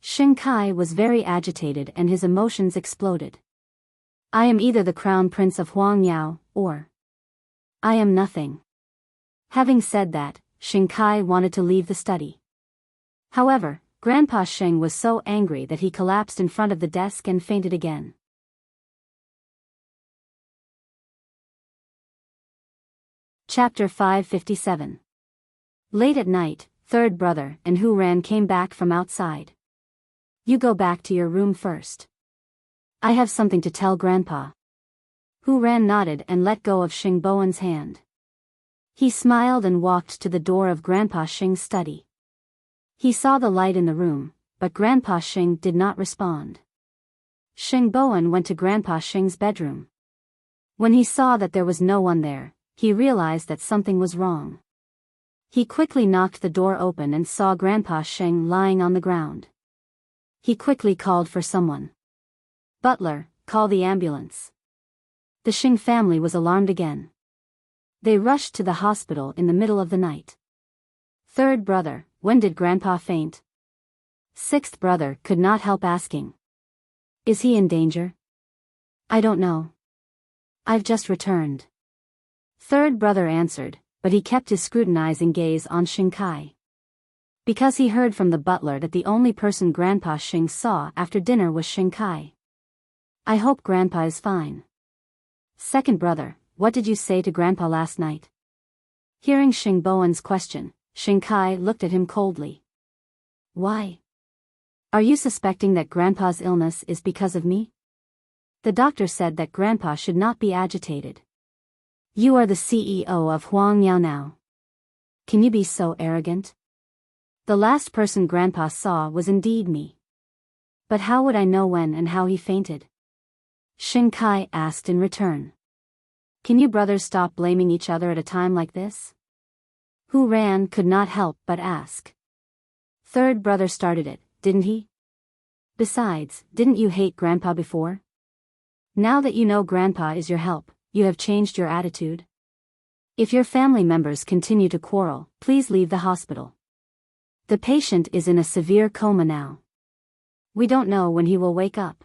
Sheng Kai was very agitated and his emotions exploded. I am either the crown prince of Huang Yao, or I am nothing. Having said that, Sheng Kai wanted to leave the study. However, Grandpa Sheng was so angry that he collapsed in front of the desk and fainted again. Chapter 557. Late at night, third brother and Hu Ran came back from outside. You go back to your room first. I have something to tell Grandpa. Hu Ran nodded and let go of Xing Bowen's hand. He smiled and walked to the door of Grandpa Sheng's study. He saw the light in the room, but Grandpa Sheng did not respond. Xing Bowen went to Grandpa Sheng's bedroom. When he saw that there was no one there, he realized that something was wrong. He quickly knocked the door open and saw Grandpa Sheng lying on the ground. He quickly called for someone. Butler, call the ambulance. The Sheng family was alarmed again. They rushed to the hospital in the middle of the night. Third brother, when did Grandpa faint? Sixth brother could not help asking. Is he in danger? I don't know. I've just returned. Third brother answered, but he kept his scrutinizing gaze on Sheng Kai. Because he heard from the butler that the only person Grandpa Sheng saw after dinner was Sheng Kai. I hope Grandpa is fine. Second brother, what did you say to Grandpa last night? Hearing Xing Bowen's question, Sheng Kai looked at him coldly. Why? Are you suspecting that Grandpa's illness is because of me? The doctor said that Grandpa should not be agitated. You are the CEO of Huang Yao now. Can you be so arrogant? The last person Grandpa saw was indeed me. But how would I know when and how he fainted? Sheng Kai asked in return. Can you brothers stop blaming each other at a time like this? Hu Ran could not help but ask. Third brother started it, didn't he? Besides, didn't you hate Grandpa before? Now that you know Grandpa is your help, you have changed your attitude? If your family members continue to quarrel, please leave the hospital. The patient is in a severe coma now. We don't know when he will wake up.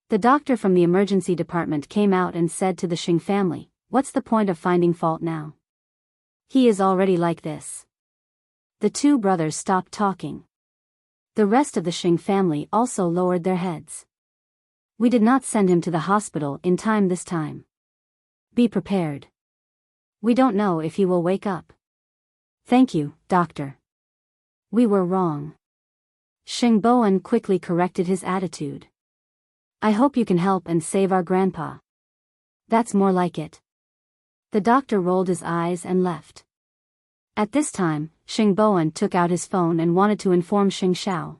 The doctor from the emergency department came out and said to the Sheng family, what's the point of finding fault now? He is already like this. The two brothers stopped talking. The rest of the Sheng family also lowered their heads. We did not send him to the hospital in time this time. Be prepared. We don't know if he will wake up. Thank you, doctor. We were wrong. Sheng Bowen quickly corrected his attitude. I hope you can help and save our Grandpa. That's more like it. The doctor rolled his eyes and left. At this time, Sheng Bowen took out his phone and wanted to inform Sheng Xiao.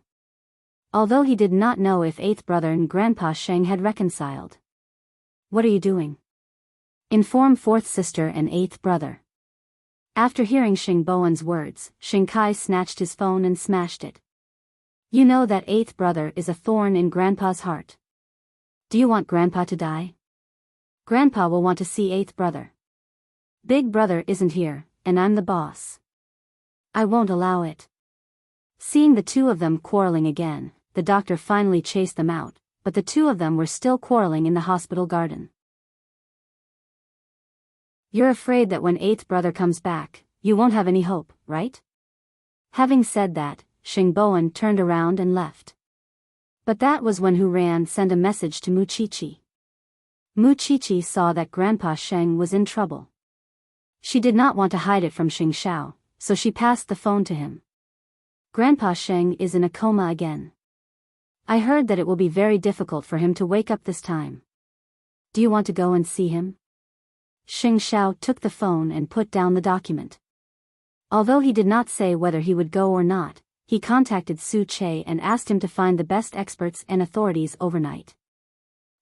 Although he did not know if eighth brother and Grandpa Sheng had reconciled. What are you doing? Inform fourth sister and eighth brother. After hearing Sheng Bowen's words, Sheng Kai snatched his phone and smashed it. You know that eighth brother is a thorn in Grandpa's heart. Do you want Grandpa to die? Grandpa will want to see eighth brother. Big brother isn't here, and I'm the boss. I won't allow it. Seeing the two of them quarreling again, the doctor finally chased them out, but the two of them were still quarreling in the hospital garden. You're afraid that when eighth brother comes back, you won't have any hope, right? Having said that, Sheng Bowen turned around and left. But that was when Hu Ran sent a message to Mu Chichi. Mu Chichi saw that Grandpa Sheng was in trouble. She did not want to hide it from Sheng Xiao, so she passed the phone to him. Grandpa Sheng is in a coma again. I heard that it will be very difficult for him to wake up this time. Do you want to go and see him? Sheng Xiao took the phone and put down the document. Although he did not say whether he would go or not, he contacted Su Che and asked him to find the best experts and authorities overnight.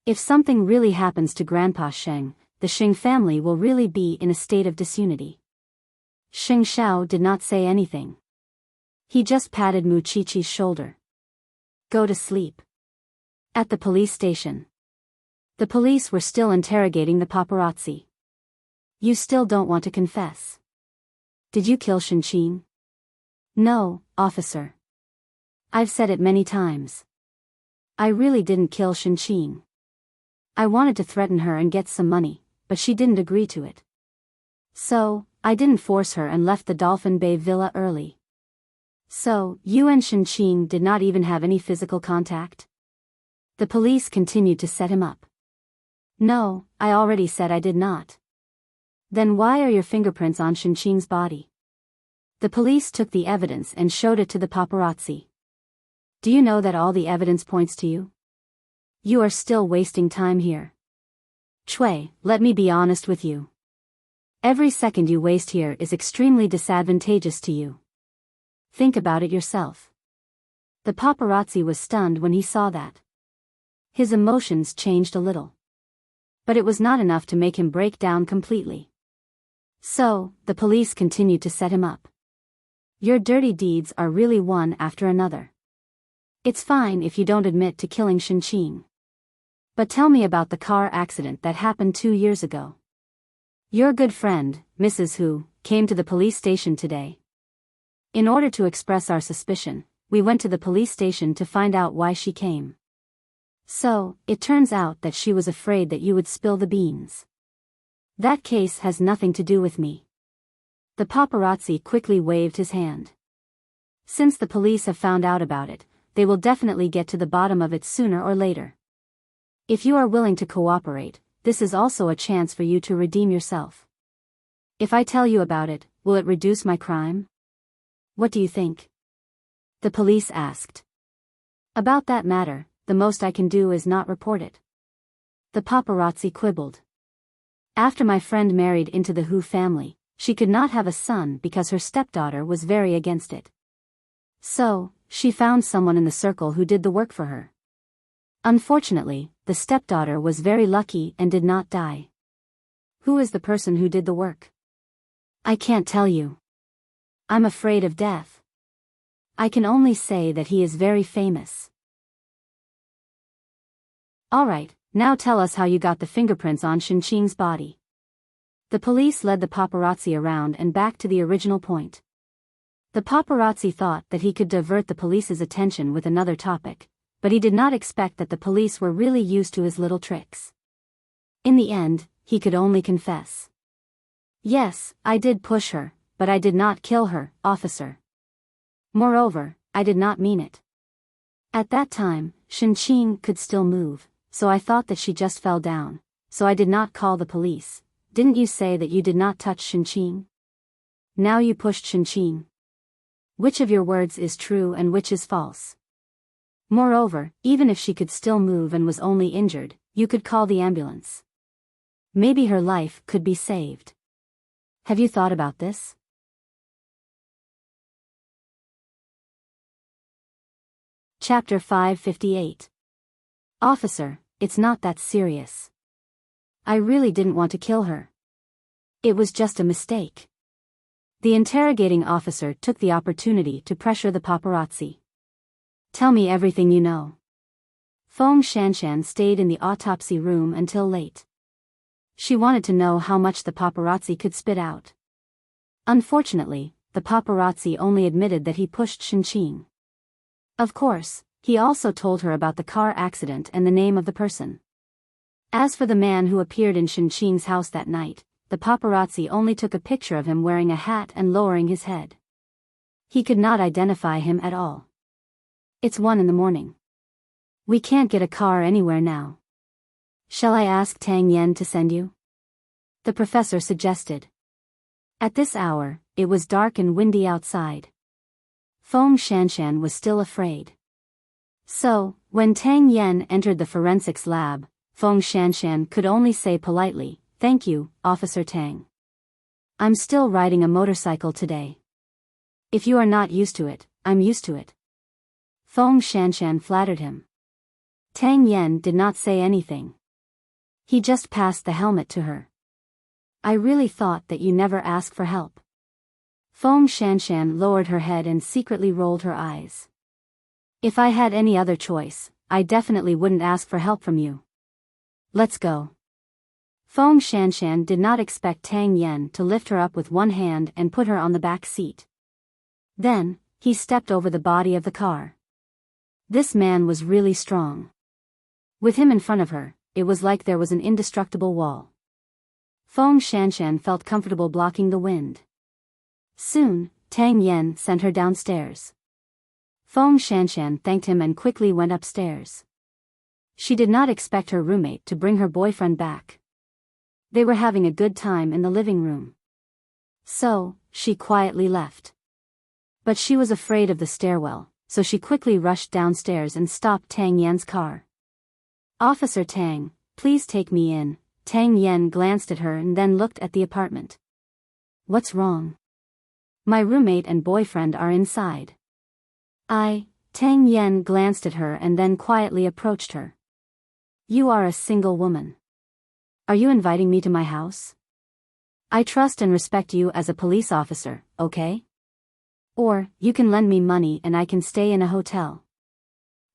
If something really happens to Grandpa Sheng, the Sheng family will really be in a state of disunity. Sheng Xiao did not say anything. He just patted Mu Chichi's shoulder. Go to sleep. At the police station. The police were still interrogating the paparazzi. You still don't want to confess. Did you kill Enchanting? No, officer. I've said it many times. I really didn't kill Enchanting. I wanted to threaten her and get some money, but she didn't agree to it. So, I didn't force her and left the Dolphin Bay villa early. So, you and Enchanting did not even have any physical contact? The police continued to set him up. No, I already said I did not. Then why are your fingerprints on Enchanting's body? The police took the evidence and showed it to the paparazzi. Do you know that all the evidence points to you? You are still wasting time here. Chui, let me be honest with you. Every second you waste here is extremely disadvantageous to you. Think about it yourself. The paparazzi was stunned when he saw that. His emotions changed a little. But it was not enough to make him break down completely. So, the police continued to set him up. Your dirty deeds are really one after another. It's fine if you don't admit to killing Enchanting. But tell me about the car accident that happened 2 years ago. Your good friend, Mrs. Hu, came to the police station today. In order to express our suspicion, we went to the police station to find out why she came. So, it turns out that she was afraid that you would spill the beans. That case has nothing to do with me. The paparazzi quickly waved his hand. Since the police have found out about it, they will definitely get to the bottom of it sooner or later. If you are willing to cooperate, this is also a chance for you to redeem yourself. If I tell you about it, will it reduce my crime? What do you think? The police asked. About that matter, the most I can do is not report it. The paparazzi quibbled. After my friend married into the Hu family, she could not have a son because her stepdaughter was very against it. So, she found someone in the circle who did the work for her. Unfortunately, the stepdaughter was very lucky and did not die. Who is the person who did the work? I can't tell you. I'm afraid of death. I can only say that he is very famous. Alright, now tell us how you got the fingerprints on Enchanting's body. The police led the paparazzi around and back to the original point. The paparazzi thought that he could divert the police's attention with another topic, but he did not expect that the police were really used to his little tricks. In the end, he could only confess. Yes, I did push her, but I did not kill her, officer. Moreover, I did not mean it. At that time, Enchanting could still move, so I thought that she just fell down, so I did not call the police. Didn't you say that you did not touch Enchanting? Now you pushed Enchanting. Which of your words is true and which is false? Moreover, even if she could still move and was only injured, you could call the ambulance. Maybe her life could be saved. Have you thought about this? Chapter 558. Officer, it's not that serious. I really didn't want to kill her. It was just a mistake. The interrogating officer took the opportunity to pressure the paparazzi. Tell me everything you know. Feng Shanshan stayed in the autopsy room until late. She wanted to know how much the paparazzi could spit out. Unfortunately, the paparazzi only admitted that he pushed Enchanting. Of course, he also told her about the car accident and the name of the person. As for the man who appeared in Enchanting's house that night, the paparazzi only took a picture of him wearing a hat and lowering his head. He could not identify him at all. It's 1 a.m. We can't get a car anywhere now. Shall I ask Tang Yen to send you? The professor suggested. At this hour, it was dark and windy outside. Feng Shanshan was still afraid. So, when Tang Yen entered the forensics lab, Feng Shanshan could only say politely, "Thank you, Officer Tang. I'm still riding a motorcycle today. If you are not used to it, I'm used to it." Feng Shanshan flattered him. Tang Yen did not say anything. He just passed the helmet to her. I really thought that you never ask for help. Feng Shanshan lowered her head and secretly rolled her eyes. If I had any other choice, I definitely wouldn't ask for help from you. Let's go. Feng Shanshan did not expect Tang Yen to lift her up with one hand and put her on the back seat. Then, he stepped over the body of the car. This man was really strong. With him in front of her, it was like there was an indestructible wall. Feng Shanshan felt comfortable blocking the wind. Soon, Tang Yen sent her downstairs. Feng Shanshan thanked him and quickly went upstairs. She did not expect her roommate to bring her boyfriend back. They were having a good time in the living room. So, she quietly left. But she was afraid of the stairwell, so she quickly rushed downstairs and stopped Tang Yen's car. "Officer Tang, please take me in." Tang Yen glanced at her and then looked at the apartment. "What's wrong?" "My roommate and boyfriend are inside." Tang Yen glanced at her and then quietly approached her. "You are a single woman. Are you inviting me to my house? I trust and respect you as a police officer, okay? Or, you can lend me money and I can stay in a hotel."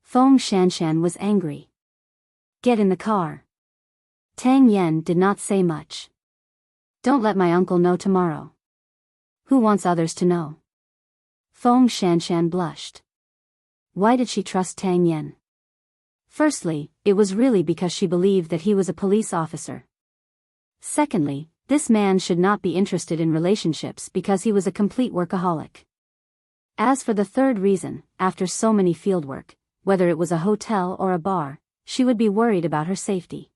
Feng Shanshan was angry. "Get in the car." Tang Yen did not say much. "Don't let my uncle know tomorrow." "Who wants others to know?" Feng Shanshan blushed. Why did she trust Tang Yen? Firstly, it was really because she believed that he was a police officer. Secondly, this man should not be interested in relationships because he was a complete workaholic. As for the third reason, after so many fieldwork, whether it was a hotel or a bar, she would be worried about her safety.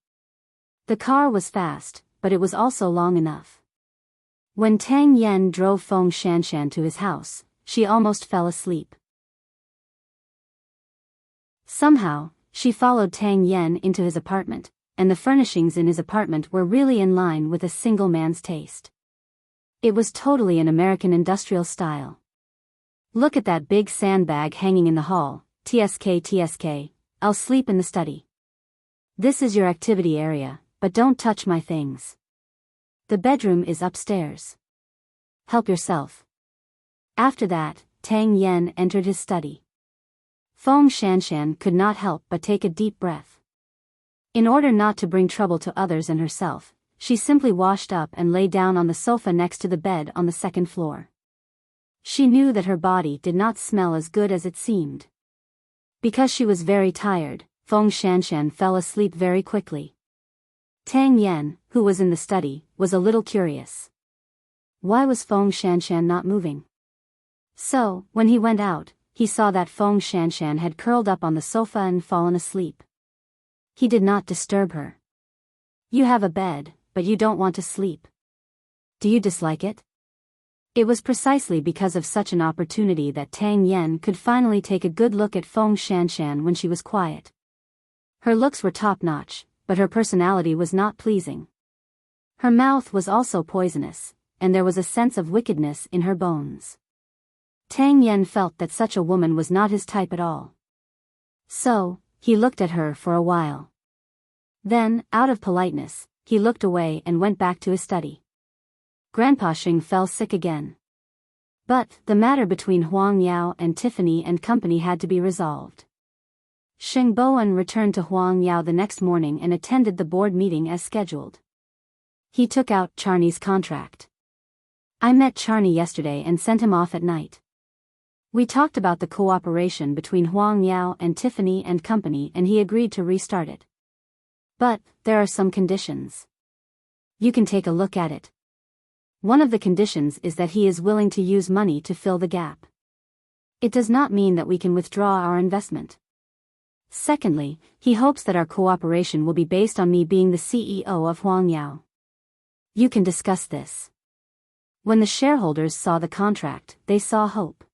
The car was fast, but it was also long enough. When Tang Yen drove Feng Shanshan to his house, she almost fell asleep. Somehow, she followed Tang Yen into his apartment, and the furnishings in his apartment were really in line with a single man's taste. It was totally an American industrial style. "Look at that big sandbag hanging in the hall, TSK, I'll sleep in the study. This is your activity area, but don't touch my things. The bedroom is upstairs. Help yourself." After that, Tang Yen entered his study. Feng Shanshan could not help but take a deep breath. In order not to bring trouble to others and herself, she simply washed up and lay down on the sofa next to the bed on the second floor. She knew that her body did not smell as good as it seemed. Because she was very tired, Feng Shanshan fell asleep very quickly. Tang Yen, who was in the study, was a little curious. Why was Feng Shanshan not moving? So, when he went out, he saw that Feng Shanshan had curled up on the sofa and fallen asleep. He did not disturb her. "You have a bed, but you don't want to sleep. Do you dislike it?" It was precisely because of such an opportunity that Tang Yen could finally take a good look at Feng Shanshan when she was quiet. Her looks were top-notch, but her personality was not pleasing. Her mouth was also poisonous, and there was a sense of wickedness in her bones. Tang Yen felt that such a woman was not his type at all. So, he looked at her for a while. Then, out of politeness, he looked away and went back to his study. Grandpa Xing fell sick again. But, the matter between Huang Yao and Tiffany and Company had to be resolved. Xing Bowen returned to Huang Yao the next morning and attended the board meeting as scheduled. He took out Charney's contract. "I met Charney yesterday and sent him off at night. We talked about the cooperation between Huang Yao and Tiffany and Company and he agreed to restart it. But, there are some conditions. You can take a look at it. One of the conditions is that he is willing to use money to fill the gap. It does not mean that we can withdraw our investment. Secondly, he hopes that our cooperation will be based on me being the CEO of Huang Yao. You can discuss this." When the shareholders saw the contract, they saw hope.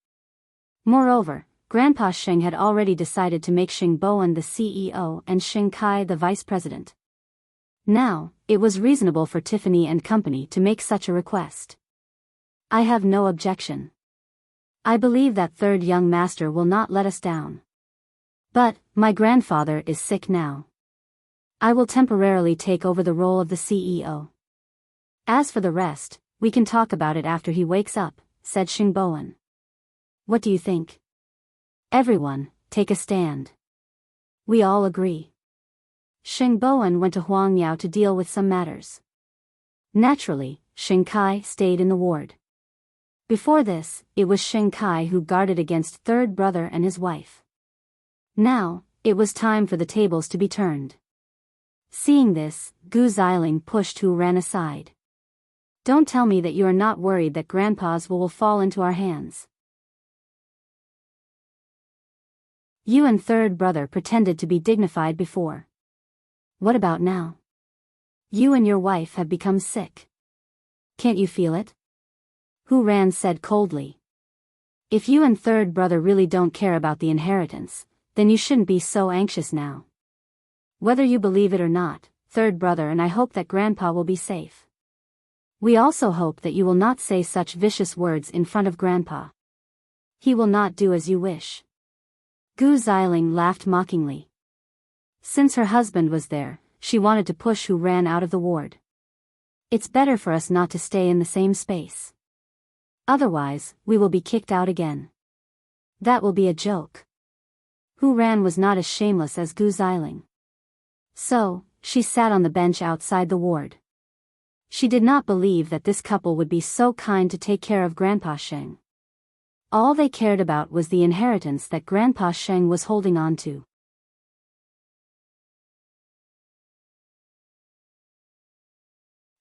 Moreover, Grandpa Xing had already decided to make Xing Bowen the CEO and Xing Kai the vice president. Now, it was reasonable for Tiffany and Company to make such a request. "I have no objection. I believe that third young master will not let us down. But, my grandfather is sick now. I will temporarily take over the role of the CEO. As for the rest, we can talk about it after he wakes up," said Xing Bowen. "What do you think?" Everyone, take a stand. We all agree. Xing Bowen went to Huang Yao to deal with some matters. Naturally, Xing Kai stayed in the ward. Before this, it was Xing Kai who guarded against third brother and his wife. Now, it was time for the tables to be turned. Seeing this, Gu Xiling pushed Hu Ran aside. Don't tell me that you are not worried that Grandpa's will fall into our hands. You and third brother pretended to be dignified before. What about now? You and your wife have become sick. Can't you feel it? Hu Ran said coldly. If you and third brother really don't care about the inheritance, then you shouldn't be so anxious now. Whether you believe it or not, third brother and I hope that Grandpa will be safe. We also hope that you will not say such vicious words in front of Grandpa. He will not do as you wish. Gu Xiling laughed mockingly. Since her husband was there, she wanted to push Hu Ran out of the ward. It's better for us not to stay in the same space. Otherwise, we will be kicked out again. That will be a joke. Hu Ran was not as shameless as Gu Xiling. So, she sat on the bench outside the ward. She did not believe that this couple would be so kind to take care of Grandpa Sheng. All they cared about was the inheritance that Grandpa Sheng was holding on to.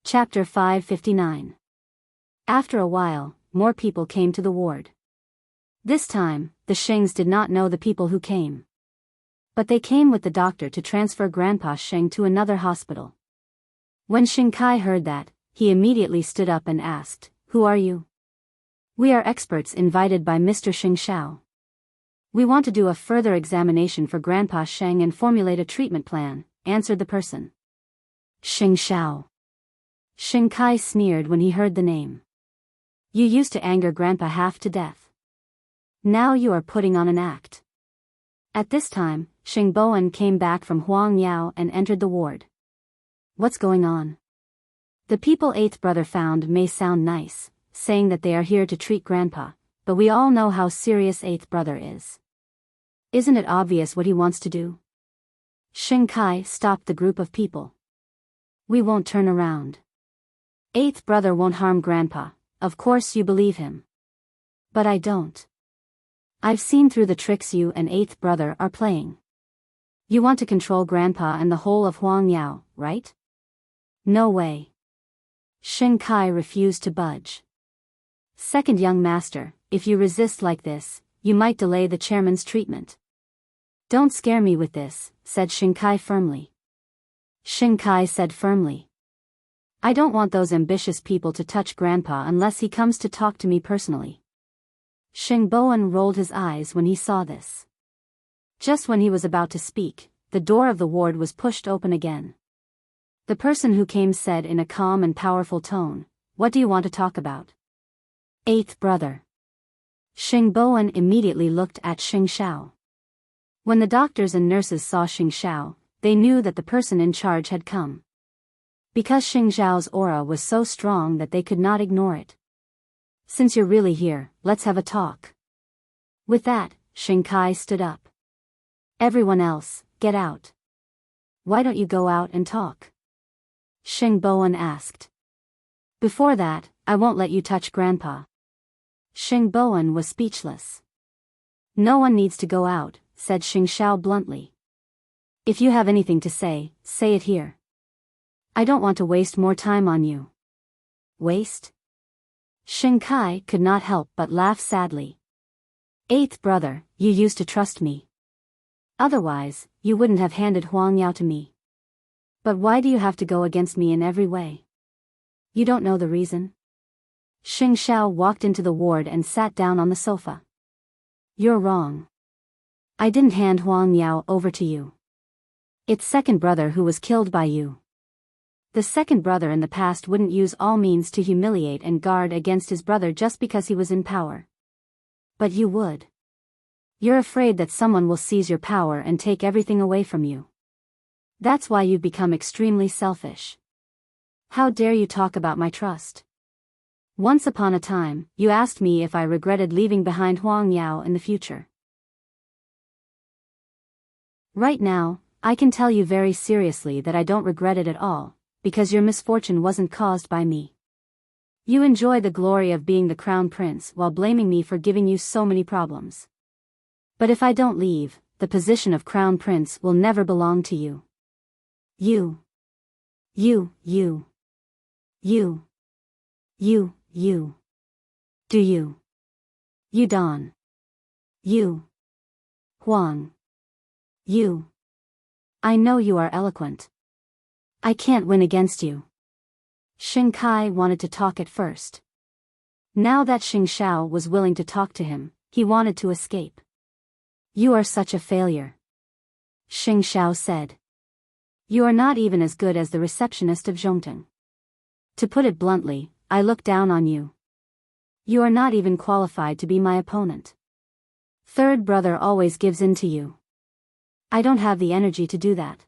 Chapter 559. After a while, more people came to the ward. This time, the Shengs did not know the people who came. But they came with the doctor to transfer Grandpa Sheng to another hospital. When Xing Kai heard that, he immediately stood up and asked, "Who are you?" "We are experts invited by Mr. Xing Shao. We want to do a further examination for Grandpa Sheng and formulate a treatment plan," answered the person. Xing Shao. Xing Kai sneered when he heard the name. You used to anger Grandpa half to death. Now you are putting on an act. At this time, Xing Bowen came back from Huang Yao and entered the ward. What's going on? The people eighth brother found may sound nice, saying that they are here to treat Grandpa, but we all know how serious eighth brother is. Isn't it obvious what he wants to do? Xing Kai stopped the group of people. We won't turn around. Eighth brother won't harm Grandpa, of course you believe him. But I don't. I've seen through the tricks you and eighth brother are playing. You want to control Grandpa and the whole of Huang Yao, right? No way. Xing Kai refused to budge. Second young master, if you resist like this, you might delay the chairman's treatment. Don't scare me with this, said Xing Kai firmly. Xing Kai said firmly. I don't want those ambitious people to touch Grandpa unless he comes to talk to me personally. Xing Bowen rolled his eyes when he saw this. Just when he was about to speak, the door of the ward was pushed open again. The person who came said in a calm and powerful tone, "What do you want to talk about?" Eighth brother. Xing Bowen immediately looked at Xing Shao. When the doctors and nurses saw Xing Shao, they knew that the person in charge had come. Because Xing Zhao's aura was so strong that they could not ignore it. Since you're really here, let's have a talk. With that, Xing Kai stood up. Everyone else, get out. Why don't you go out and talk? Xing Bowen asked. Before that, I won't let you touch Grandpa. Xing Bowen was speechless. No one needs to go out, said Xing Shao bluntly. If you have anything to say it here. I don't want to waste more time on you. Waste? Xing Kai could not help but laugh sadly. Eighth brother, you used to trust me. Otherwise, you wouldn't have handed Huang Yao to me. But why do you have to go against me in every way? You don't know the reason? Xing Shao walked into the ward and sat down on the sofa. You're wrong. I didn't hand Huang Yao over to you. It's second brother who was killed by you. The second brother in the past wouldn't use all means to humiliate and guard against his brother just because he was in power. But you would. You're afraid that someone will seize your power and take everything away from you. That's why you've become extremely selfish. How dare you talk about my trust? Once upon a time, you asked me if I regretted leaving behind Huang Yao in the future. Right now, I can tell you very seriously that I don't regret it at all, because your misfortune wasn't caused by me. You enjoy the glory of being the crown prince while blaming me for giving you so many problems. But if I don't leave, the position of crown prince will never belong to you. You. Do you? You Don. You. Huang. You. I know you are eloquent. I can't win against you. Xing Kai wanted to talk at first. Now that Xing Xiao was willing to talk to him, he wanted to escape. You are such a failure. Xing Xiao said. You are not even as good as the receptionist of Zhongteng. To put it bluntly, I look down on you. You are not even qualified to be my opponent. Third brother always gives in to you. I don't have the energy to do that.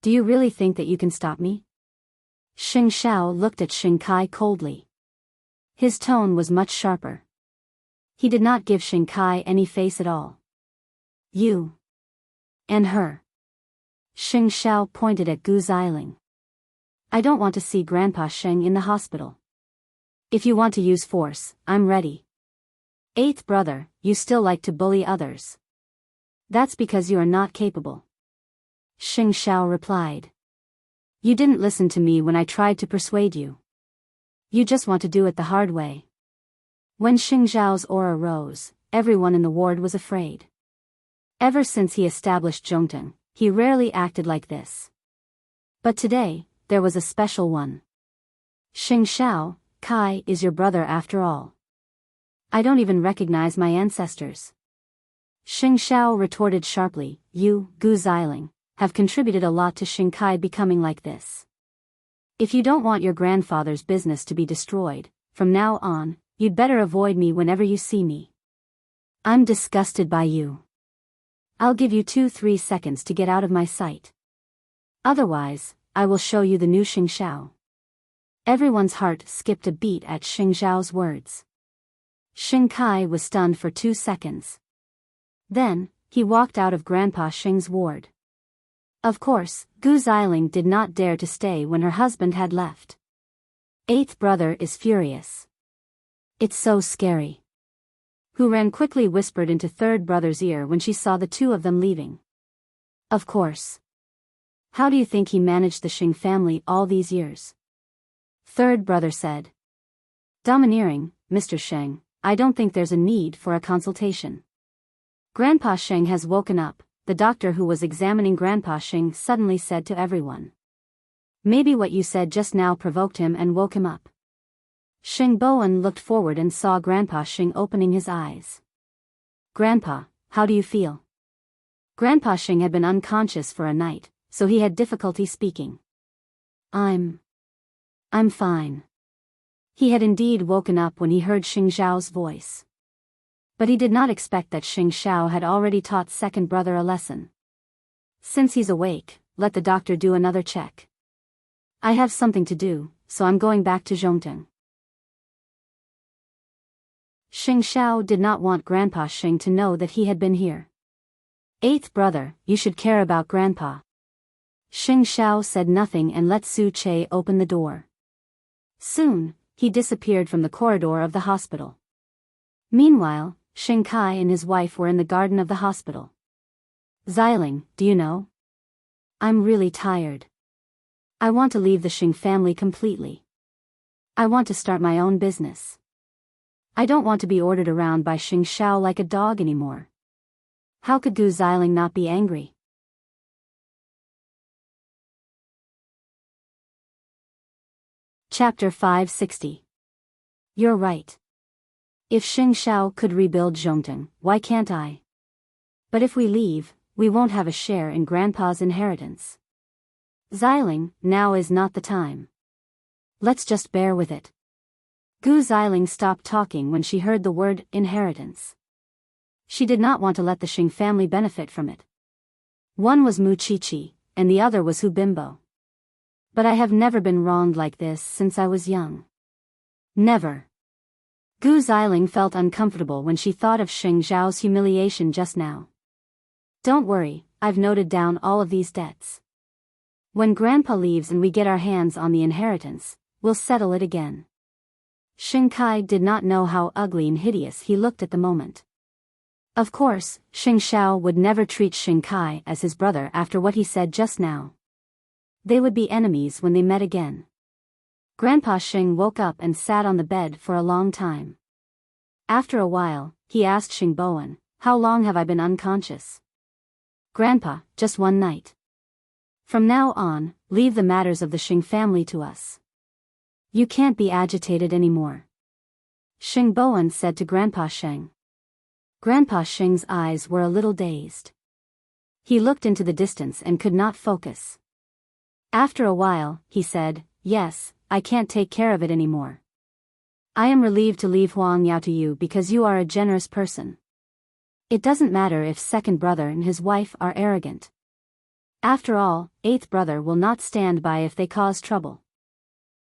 Do you really think that you can stop me? Xing Xiao looked at Xing Kai coldly. His tone was much sharper. He did not give Xing Kai any face at all. You. And her. Xing Xiao pointed at Gu Xiling. I don't want to see Grandpa Sheng in the hospital. If you want to use force, I'm ready. Eighth brother, you still like to bully others. That's because you are not capable. Xing Xiao replied. You didn't listen to me when I tried to persuade you. You just want to do it the hard way. When Xing Xiao's aura rose, everyone in the ward was afraid. Ever since he established Zhongteng, he rarely acted like this. But today, there was a special one. Xing Xiao, Kai is your brother after all. I don't even recognize my ancestors. Xing Xiao retorted sharply, you, Gu Xiling, have contributed a lot to Xing Kai becoming like this. If you don't want your grandfather's business to be destroyed, from now on, you'd better avoid me whenever you see me. I'm disgusted by you. I'll give you 2-3 seconds to get out of my sight. Otherwise, I will show you the new Xing Xiao. Everyone's heart skipped a beat at Xing Xiao's words. Xing Kai was stunned for 2 seconds. Then, he walked out of Grandpa Xing's ward. Of course, Gu Xiling did not dare to stay when her husband had left. Eighth brother is furious. It's so scary. Hu Ren quickly whispered into third brother's ear when she saw the two of them leaving. Of course. How do you think he managed the Xing family all these years? Third brother said. Domineering, Mr. Sheng, I don't think there's a need for a consultation. Grandpa Sheng has woken up, the doctor who was examining Grandpa Sheng suddenly said to everyone. Maybe what you said just now provoked him and woke him up. Sheng Bowen looked forward and saw Grandpa Sheng opening his eyes. Grandpa, how do you feel? Grandpa Sheng had been unconscious for a night, so he had difficulty speaking. I'm fine. He had indeed woken up when he heard Xing Xiao's voice. But he did not expect that Xing Xiao had already taught second brother a lesson. Since he's awake, let the doctor do another check. I have something to do, so I'm going back to Zhongteng. Xing Xiao did not want Grandpa Xing to know that he had been here. Eighth brother, you should care about Grandpa. Xing Xiao said nothing and let Su Che open the door. Soon, he disappeared from the corridor of the hospital. Meanwhile, Xing Kai and his wife were in the garden of the hospital. Xiling, do you know? I'm really tired. I want to leave the Xing family completely. I want to start my own business. I don't want to be ordered around by Xing Xiao like a dog anymore. How could Gu Xiling not be angry? Chapter 560. You're right. If Xing Xiao could rebuild Zhongteng, why can't I? But if we leave, we won't have a share in Grandpa's inheritance. Xiling, now is not the time. Let's just bear with it. Gu Xiling stopped talking when she heard the word inheritance. She did not want to let the Xing family benefit from it. One was Mu Chichi, and the other was Hu Bimbo. But I have never been wronged like this since I was young. Never. Gu Xiling felt uncomfortable when she thought of Xing Zhao's humiliation just now. Don't worry, I've noted down all of these debts. When Grandpa leaves and we get our hands on the inheritance, we'll settle it again. Xing Kai did not know how ugly and hideous he looked at the moment. Of course, Xing Xiao would never treat Xing Kai as his brother after what he said just now. They would be enemies when they met again. Grandpa Xing woke up and sat on the bed for a long time. After a while, he asked Xing Bowen, "How long have I been unconscious?" "Grandpa, just one night. From now on, leave the matters of the Xing family to us. You can't be agitated anymore," Xing Bowen said to Grandpa Xing. Grandpa Xing's eyes were a little dazed. He looked into the distance and could not focus. After a while, he said, "Yes, I can't take care of it anymore. I am relieved to leave Huang Yao to you because you are a generous person. It doesn't matter if second brother and his wife are arrogant. After all, eighth brother will not stand by if they cause trouble.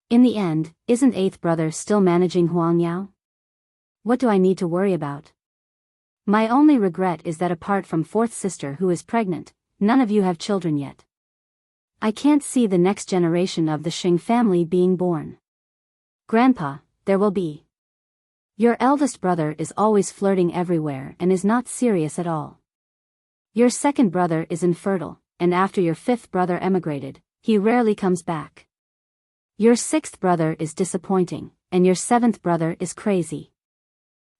In the end, isn't eighth brother still managing Huang Yao? What do I need to worry about? My only regret is that apart from fourth sister who is pregnant, none of you have children yet. I can't see the next generation of the Xing family being born. Grandpa, there will be. Your eldest brother is always flirting everywhere and is not serious at all. Your second brother is infertile, and after your fifth brother emigrated, he rarely comes back. Your sixth brother is disappointing, and your seventh brother is crazy.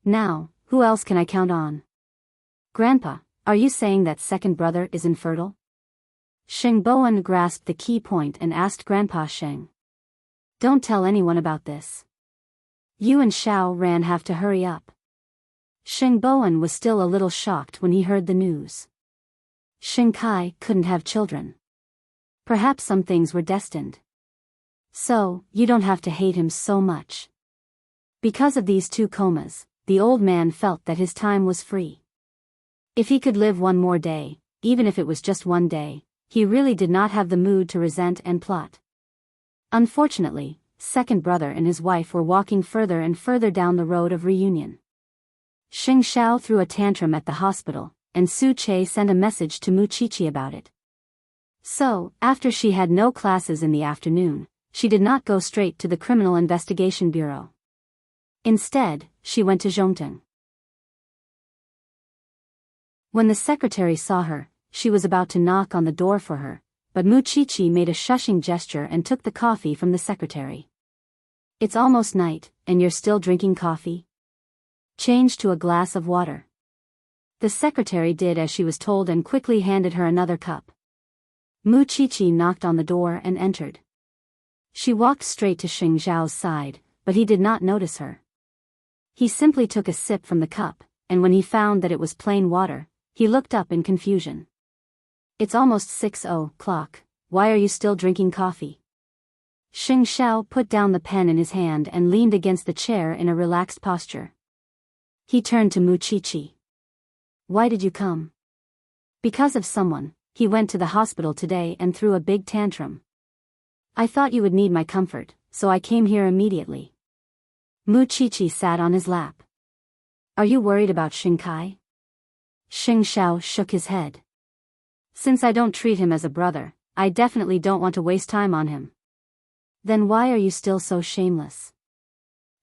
Now, who else can I count on? Grandpa, are you saying that second brother is infertile?" Xing Bowen grasped the key point and asked Grandpa Xing. "Don't tell anyone about this. You and Xiao Ran have to hurry up." Xing Bowen was still a little shocked when he heard the news. Xing Kai couldn't have children. Perhaps some things were destined. So, you don't have to hate him so much. Because of these two comas, the old man felt that his time was free. If he could live one more day, even if it was just one day, he really did not have the mood to resent and plot. Unfortunately, second brother and his wife were walking further and further down the road of reunion. Xing Xiao threw a tantrum at the hospital, and Su Che sent a message to Mu Chichi about it. So, after she had no classes in the afternoon, she did not go straight to the Criminal Investigation Bureau. Instead, she went to Zhongteng. When the secretary saw her, she was about to knock on the door for her, but Mu Chichi made a shushing gesture and took the coffee from the secretary. "It's almost night, and you're still drinking coffee? Change to a glass of water." The secretary did as she was told and quickly handed her another cup. Mu Chichi knocked on the door and entered. She walked straight to Xing Zhao's side, but he did not notice her. He simply took a sip from the cup, and when he found that it was plain water, he looked up in confusion. "It's almost 6 o'clock, why are you still drinking coffee?" Xing Xiao put down the pen in his hand and leaned against the chair in a relaxed posture. He turned to Mu Chichi. "Why did you come?" "Because of someone. He went to the hospital today and threw a big tantrum. I thought you would need my comfort, so I came here immediately." Mu Chichi sat on his lap. "Are you worried about Xing Kai?" Xing Xiao shook his head. "Since I don't treat him as a brother, I definitely don't want to waste time on him." "Then why are you still so shameless?"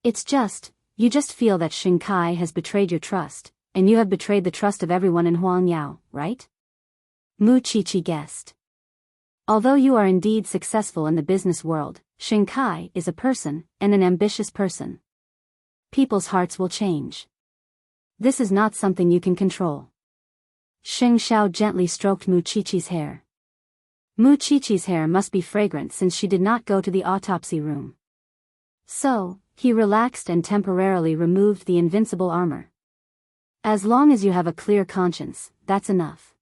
"It's just, you just feel that Xing Kai has betrayed your trust, and you have betrayed the trust of everyone in Huang Yao, right?" Mu Chichi guessed. "Although you are indeed successful in the business world, Xing Kai is a person, and an ambitious person. People's hearts will change. This is not something you can control." Xing Xiao gently stroked Mu Chichi's hair. Mu Chichi's hair must be fragrant since she did not go to the autopsy room. So, he relaxed and temporarily removed the invincible armor. "As long as you have a clear conscience, that's enough."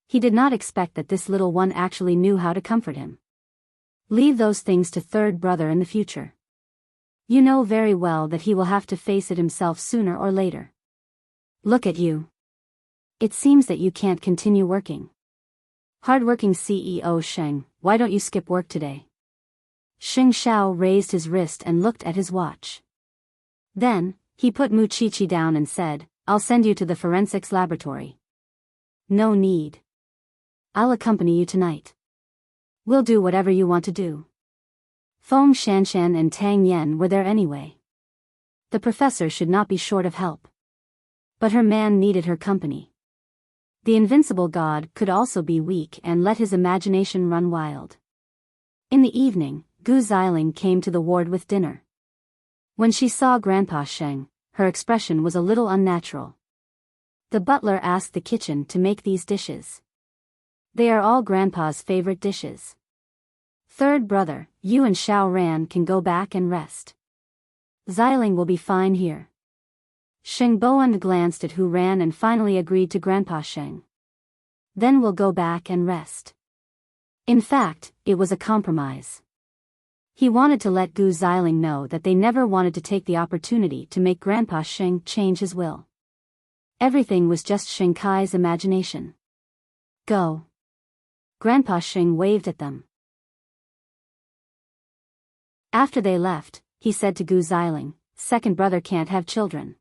He did not expect that this little one actually knew how to comfort him. "Leave those things to third brother in the future. You know very well that he will have to face it himself sooner or later. Look at you. It seems that you can't continue working. Hardworking CEO Sheng, why don't you skip work today?" Xing Xiao raised his wrist and looked at his watch. Then, he put Mu Chichi down and said, "I'll send you to the forensics laboratory." "No need. I'll accompany you tonight. We'll do whatever you want to do. Feng Shanshan and Tang Yen were there anyway. The professor should not be short of help. But her man needed her company. The invincible god could also be weak and let his imagination run wild. In the evening, Gu Xiling came to the ward with dinner. When she saw Grandpa Sheng, her expression was a little unnatural. The butler asked the kitchen to make these dishes. They are all Grandpa's favorite dishes. Third brother, you and Xiao Ran can go back and rest. Xiling will be fine here. Sheng Boan glanced at Hu Ran and finally agreed to Grandpa Sheng. Then we'll go back and rest. In fact, it was a compromise. He wanted to let Gu Xiling know that they never wanted to take the opportunity to make Grandpa Sheng change his will. Everything was just Sheng Kai's imagination. Go. Grandpa Sheng waved at them. After they left, he said to Gu Xiling, second brother can't have children.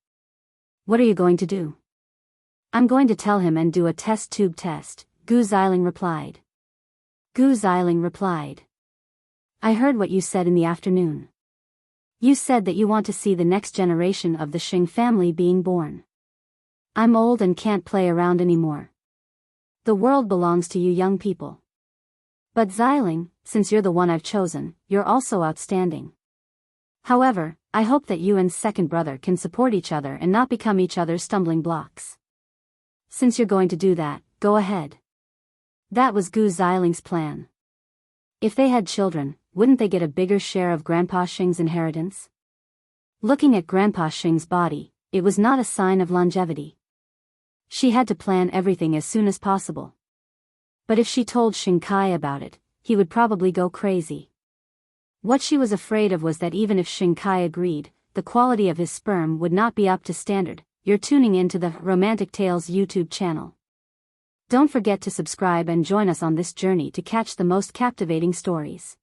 What are you going to do? I'm going to tell him and do a test tube test, Gu Xiling replied. Gu Xiling replied. I heard what you said in the afternoon. You said that you want to see the next generation of the Sheng family being born. I'm old and can't play around anymore. The world belongs to you young people. But Xiling, since you're the one I've chosen, you're also outstanding. However, I hope that you and second brother can support each other and not become each other's stumbling blocks. Since you're going to do that, go ahead. That was Gu Xiling's plan. If they had children, wouldn't they get a bigger share of Grandpa Sheng's inheritance? Looking at Grandpa Sheng's body, it was not a sign of longevity. She had to plan everything as soon as possible. But if she told Sheng Kai about it, he would probably go crazy. What she was afraid of was that even if Sheng Kai agreed, the quality of his sperm would not be up to standard. You're tuning into the Romantic Tales YouTube channel. Don't forget to subscribe and join us on this journey to catch the most captivating stories.